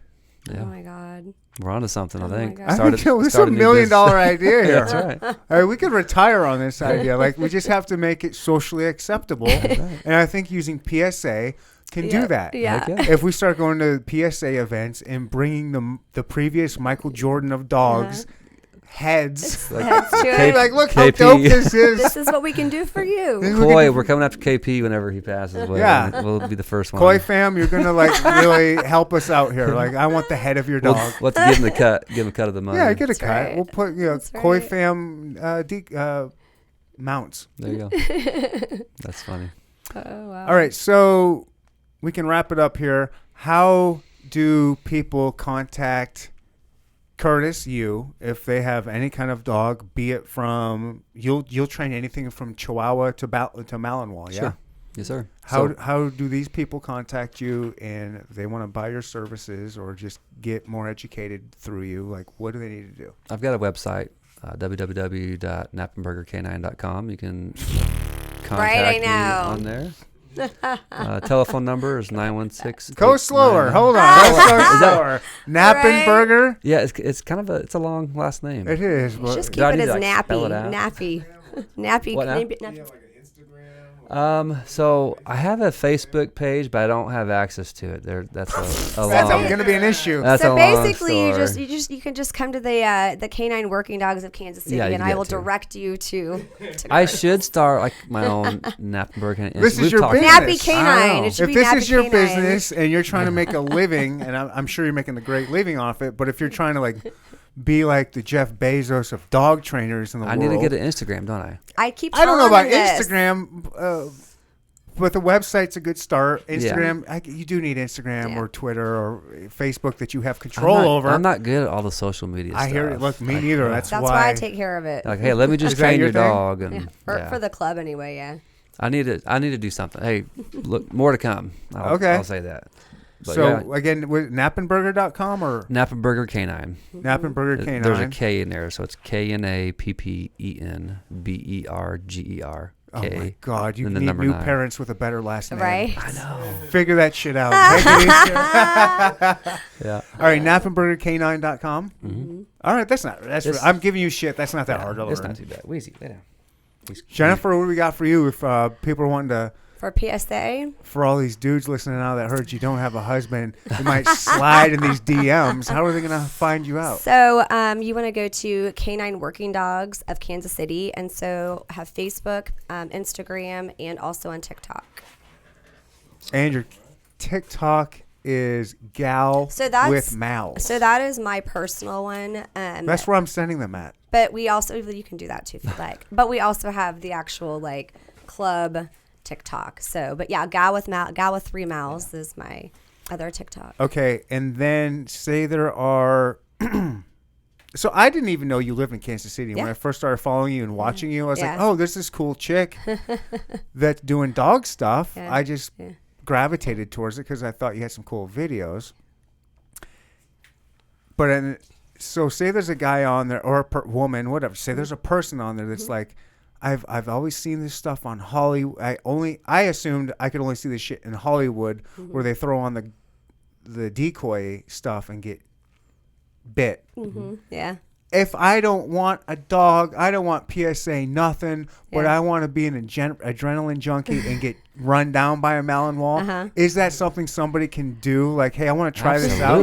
Yeah, Oh my god. we're onto something. Oh I my think. God. I think this is a Started $1 new million business. idea here. That's right. All right, we could retire on this idea. Like, we just have to make it socially acceptable. And I think using PSA can do that. Yeah. Heck yeah. If we start going to PSA events and bringing the previous Michael Jordan of dogs heads, Like, Heads to K- it. like, look how KP. dope this is. This is what we can do for you. This is Koi, we're coming after KP whenever he passes away. Yeah. We'll be the first one. Koi fam, you're gonna like really help us out here. Like, I want the head of your We'll, dog. we'll have to give him the cut. Give him a cut of the money. Yeah, get a That's cut. right. We'll put That's Koi right. fam mounts. There you go. That's funny. Oh wow. All right, so we can wrap it up here. How do people contact Curtis, you, if they have any kind of dog, be it from you'll train anything from Chihuahua to Malinois, yeah? Sure. Yes, sir. How do these people contact you, and if they want to buy your services or just get more educated through you? Like, what do they need to do? I've got a website, www.nappenberger9.com. You can contact Right, I me know. on there. Telephone number is 916. Go slower. Hold on. Go slower. Nappenberger. Yeah, it's kind of a long last name. It is. But Just Do keep I it need as to, like, spell nappy. it out? Nappy. Nappy. What now? Nappy. Do you have like an Instagram? So I have a Facebook page, but I don't have access to it. That's a that's long. going to be an issue. That's So a long basically, story. you can just come to the Canine Working Dogs of Kansas City, Yeah, you and can I will get to. direct you to. I should start like my own Nappenberger. This is We've your talked- business. Nappy I Canine. know. It should If be this Nappy is your Canine. business and you're trying to make a living, and I'm sure you're making a great living off it, but if you're trying to like be like the Jeff Bezos of dog trainers in the I world. need to get an Instagram, don't I? I keep. I don't know about telling them this. Instagram, but the website's a good start. Instagram, you do need Instagram or Twitter or Facebook that you have control over. I'm not good at all the social media I stuff. hear it. Look, me neither. That's why I take care of it. Like, hey, let me just Is that train your your thing? dog. And, For the club anyway, yeah. I need to do something. Hey, look, more to come. I'll say that. But so again, nappenburger.com or Nappenburger K9. Nappenburger K9. There's a K in there, so it's KNAPPENBERGER. Oh my God! You and need the number new 9. parents with a better last name. Right. I know. Figure that shit out. Make it easier. Yeah. All right, nappenburgerk9.com. Mm-hmm. All right, I'm giving you shit. That's not that hard to learn. It's not too bad. Wheezy, lay down. Jennifer, what do we got for you? If people are wanting to, For PSA, for all these dudes listening now that heard you don't have a husband, you might slide in these DMs. How are they going to find you out? so you want to go to K9 Working Dogs of Kansas City, and so have Facebook, Instagram, and also on TikTok. And your TikTok is gal with mouths. So that is my personal one. That's where I'm sending them at. But we also, you can do that too if you like. But we also have the actual club TikTok. So, but yeah, gal with 3 mouths is my other TikTok. Okay, and then say there are. So I didn't even know you live in Kansas City. When I first started following you and watching you, I was like, oh, there's this cool chick that's doing dog stuff. Yeah. I just gravitated towards it because I thought you had some cool videos. But so say there's a guy on there or a woman, whatever. Say there's a person on there that's like, I've always seen this stuff on Hollywood. I assumed I could only see this shit in Hollywood where they throw on the decoy stuff and get bit. Yeah. If I don't want a dog, I don't want PSA nothing, but I want to be an adrenaline junkie and get run down by a Malinois. Is that something somebody can do? Like, hey, I want to try this out.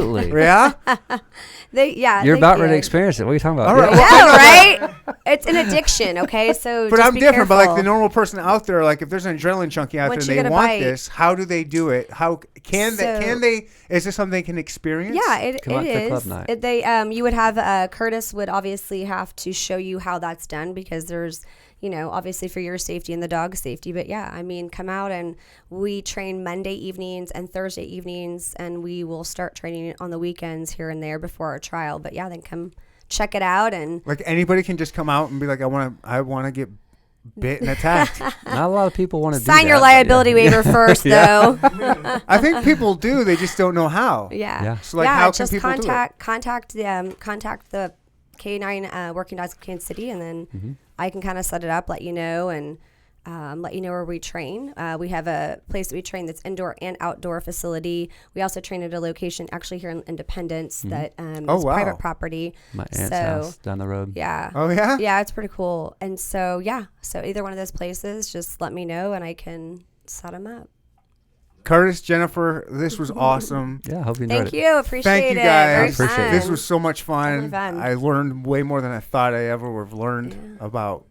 Yeah? You're about ready to experience it. What are you talking about? All right. Yeah, right? It's an addiction, okay? So but just I'm be different. careful. But like the normal person out there, like if there's an adrenaline junkie out Once there you and they get a want bite- this, how do they do it? How can they? Is this something they can experience? Yeah, it Come out to is. club night. You would have Curtis would obviously have to show you how that's done because there's, obviously for your safety and the dog's safety. But yeah, I mean, come out and we train Monday evenings and Thursday evenings, and we will start training on the weekends here and there before our trial. But yeah, then come check it out. And like anybody can just come out and be like, I want to get bit and attacked. Not a lot of people want to sign do your that, liability waiver first, though. I think people do. They just don't know how. Yeah. So like, how can just people contact the K9 Working Dogs of Kansas City, and then I can kind of set it up, let you know, and let you know where we train. We have a place that we train that's indoor and outdoor facility. We also train at a location actually here in Independence that is private property. My aunt's house down the road. Yeah. Oh, yeah? Yeah, it's pretty cool. And so, so either one of those places, just let me know and I can set them up. Curtis, Jennifer, this was awesome. Yeah, I hope you enjoyed Thank it. you. Appreciate it. Thank you guys. Very Appreciate it. fun. This was so much fun. Really fun. I learned way more than I thought I ever would have learned about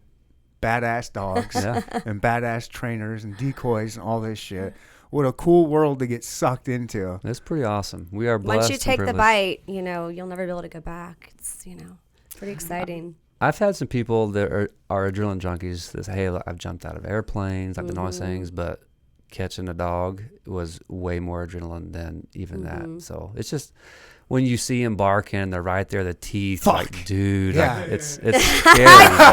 badass dogs and badass trainers and decoys and all this shit. What a cool world to get sucked into. It's pretty awesome. We are blessed. Once you take and the privileged. bite, you'll never be able to go back. It's, pretty exciting. I've had some people that are adrenaline junkies that say, hey, look, I've jumped out of airplanes, I've done all these things, but catching a dog was way more adrenaline than even that. So it's just when you see him barking, they're right there, the teeth, like, dude, like, it's scary.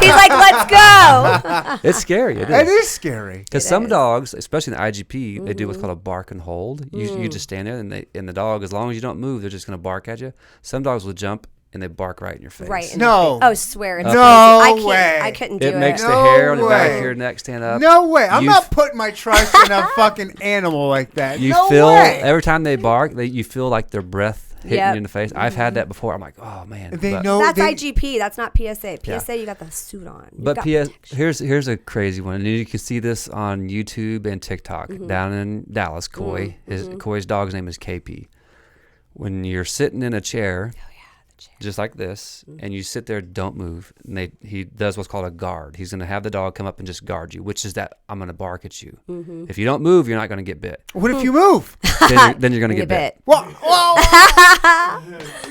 He's like, let's go. It's scary. It It is. is scary. Because some dogs, especially in the IGP, they do what's called a bark and hold. You just stand there, and the dog, as long as you don't move, they're just going to bark at you. Some dogs will jump and they bark right in your face. Right. No. Oh, swear. It's No crazy. way. I couldn't do It makes it. the hair on the back way. of your neck stand up. No way. I'm You not putting my trust in a fucking animal like that. You no feel way. every time they bark, you feel like their breath hitting Yep. you in the face. I've had that before. I'm like, oh man. They But- know That's they, IGP. That's not PSA. Yeah. PSA, you got the suit on. You But got PS, protection. here's a crazy one, and you can see this on YouTube and TikTok. Down in Dallas, Coy's dog's name is KP. When you're sitting in a chair, just like this, and you sit there, don't move. And he does what's called a guard. He's going to have the dog come up and just guard you, which is that I'm going to bark at you. Mm-hmm. If you don't move, you're not going to get bit. What if you move? Then you're going to get bit. Whoa.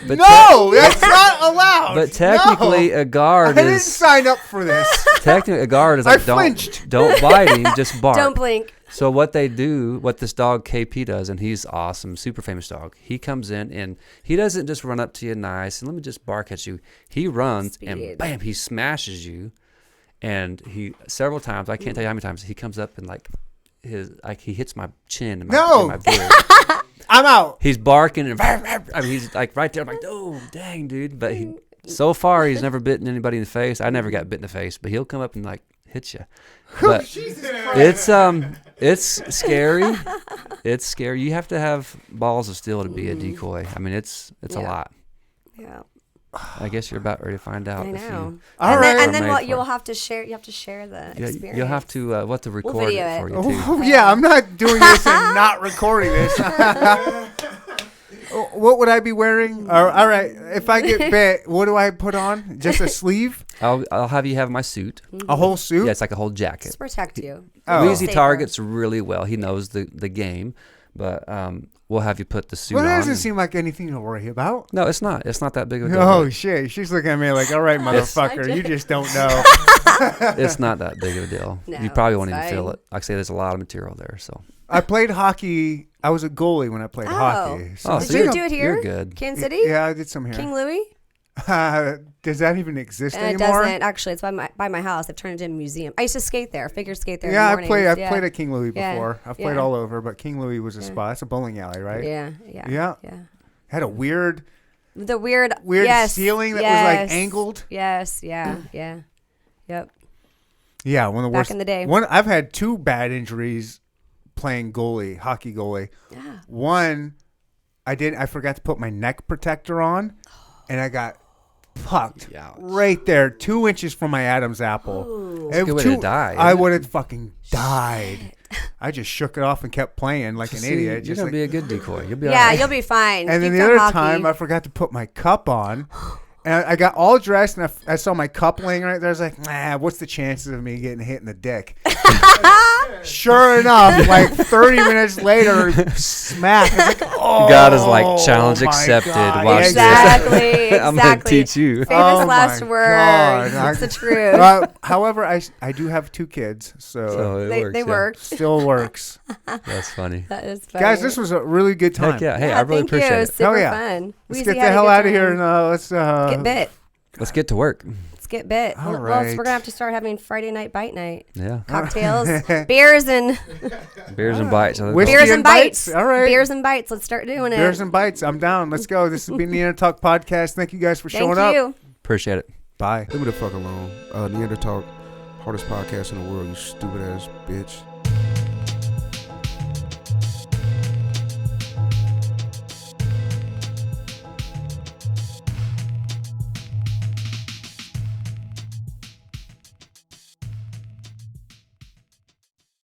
But No, that's not allowed. But technically, No. a guard I didn't is sign up for this. technically a guard is I like flinched. don't bite him, just bark. Don't blink. So what they do, what this dog KP does, and he's awesome, super famous dog. He comes in and he doesn't just run up to you nice and let me just bark at you. He runs and bam, he smashes you. And he several times, I can't tell you how many times, he comes up and he hits my chin and my beard. I'm out. He's barking and he's like right there. I'm like, oh dang, dude. But so far he's never bitten anybody in the face. I never got bit in the face, but he'll come up and like hit you. But it's scary. It's scary. You have to have balls of steel to be a decoy. I mean, it's a lot. Yeah. I guess you're about ready to find out. I know. All right. And then what you'll have to share. You have to share the experience. You'll have to record video it for it. you too. Oh, yeah, I'm not doing this and not recording this. What would I be wearing? All right, if I get bit, what do I put on? Just a sleeve? I'll have you have my suit. A whole suit? Yeah, it's like a whole jacket. Just protect you. Oh. Weezy Safer. targets really well. He knows the game, but we'll have you put the suit Well, on. that doesn't seem like anything to worry about. No, it's not. It's not that big of a deal. Oh, shit. She's looking at me like, all right, motherfucker, you just don't know. It's not that big of a deal. No, you probably it's won't even feel fine. it. Like I say, there's a lot of material there. So I played hockey. I was a goalie when I played hockey. Oh, Did so you you're- do it here? you're good. Kansas City? Yeah, I did some here. King Louis? Does that even exist It anymore? doesn't. Actually, it's by my house. They've turned it into a museum. I used to skate there, figure skate there. Yeah, in the I've mornings. played at King Louis Yeah. before. I've played Yeah. all over, but King Louis was a spot. It's a bowling alley, right? Yeah. Yeah. Had a weird The weird Weird ceiling that was, like, angled? Yes. Yeah. Yep. Yeah, one of the Back worst. in the day. I've had 2 bad injuries playing hockey goalie. Yeah. One, I forgot to put my neck protector on, and I got pucked Ouch. right there, 2 inches from my Adam's apple. Ooh. That's a good way to die, I isn't it? would have fucking died. I just shook it off and kept playing like an See, idiot. You're Just gonna like, be a good decoy. You'll be all Yeah, right. you'll be fine. and then Keep the other hockey. time, I forgot to put my cup on. And I got all dressed, and I saw my cup laying right there. I was like, nah, what's the chances of me getting hit in the dick? Sure enough, like 30 minutes later, smack. I was like, oh, God is like, challenge my accepted. God. Watch Exactly. this. I'm gonna teach you. Famous Oh last my words. God. It's the truth. However, I do have 2 kids, so So it works. They yeah. work. still works. That's funny. That is funny. Guys, this was a really good time. Heck yeah. Hey, I really thank appreciate you. it. Super Hell yeah. fun. Let's Weezy get the had a hell good out of here time. and let's Get bit. Let's get to work. Let's get bit. All Well, right. we're gonna have to start having Friday night bite night. Yeah. Cocktails, beers and Beers and bites. Whiskey beers and and bites. bites. All right. Beers and bites. Let's start doing it. Beers and bites. I'm down. Let's go. This has been the Talk Podcast. Thank you guys for showing Thank up. you. Appreciate it. Bye. Leave me the fuck alone. Neanderthal, hardest podcast in the world, you stupid ass bitch.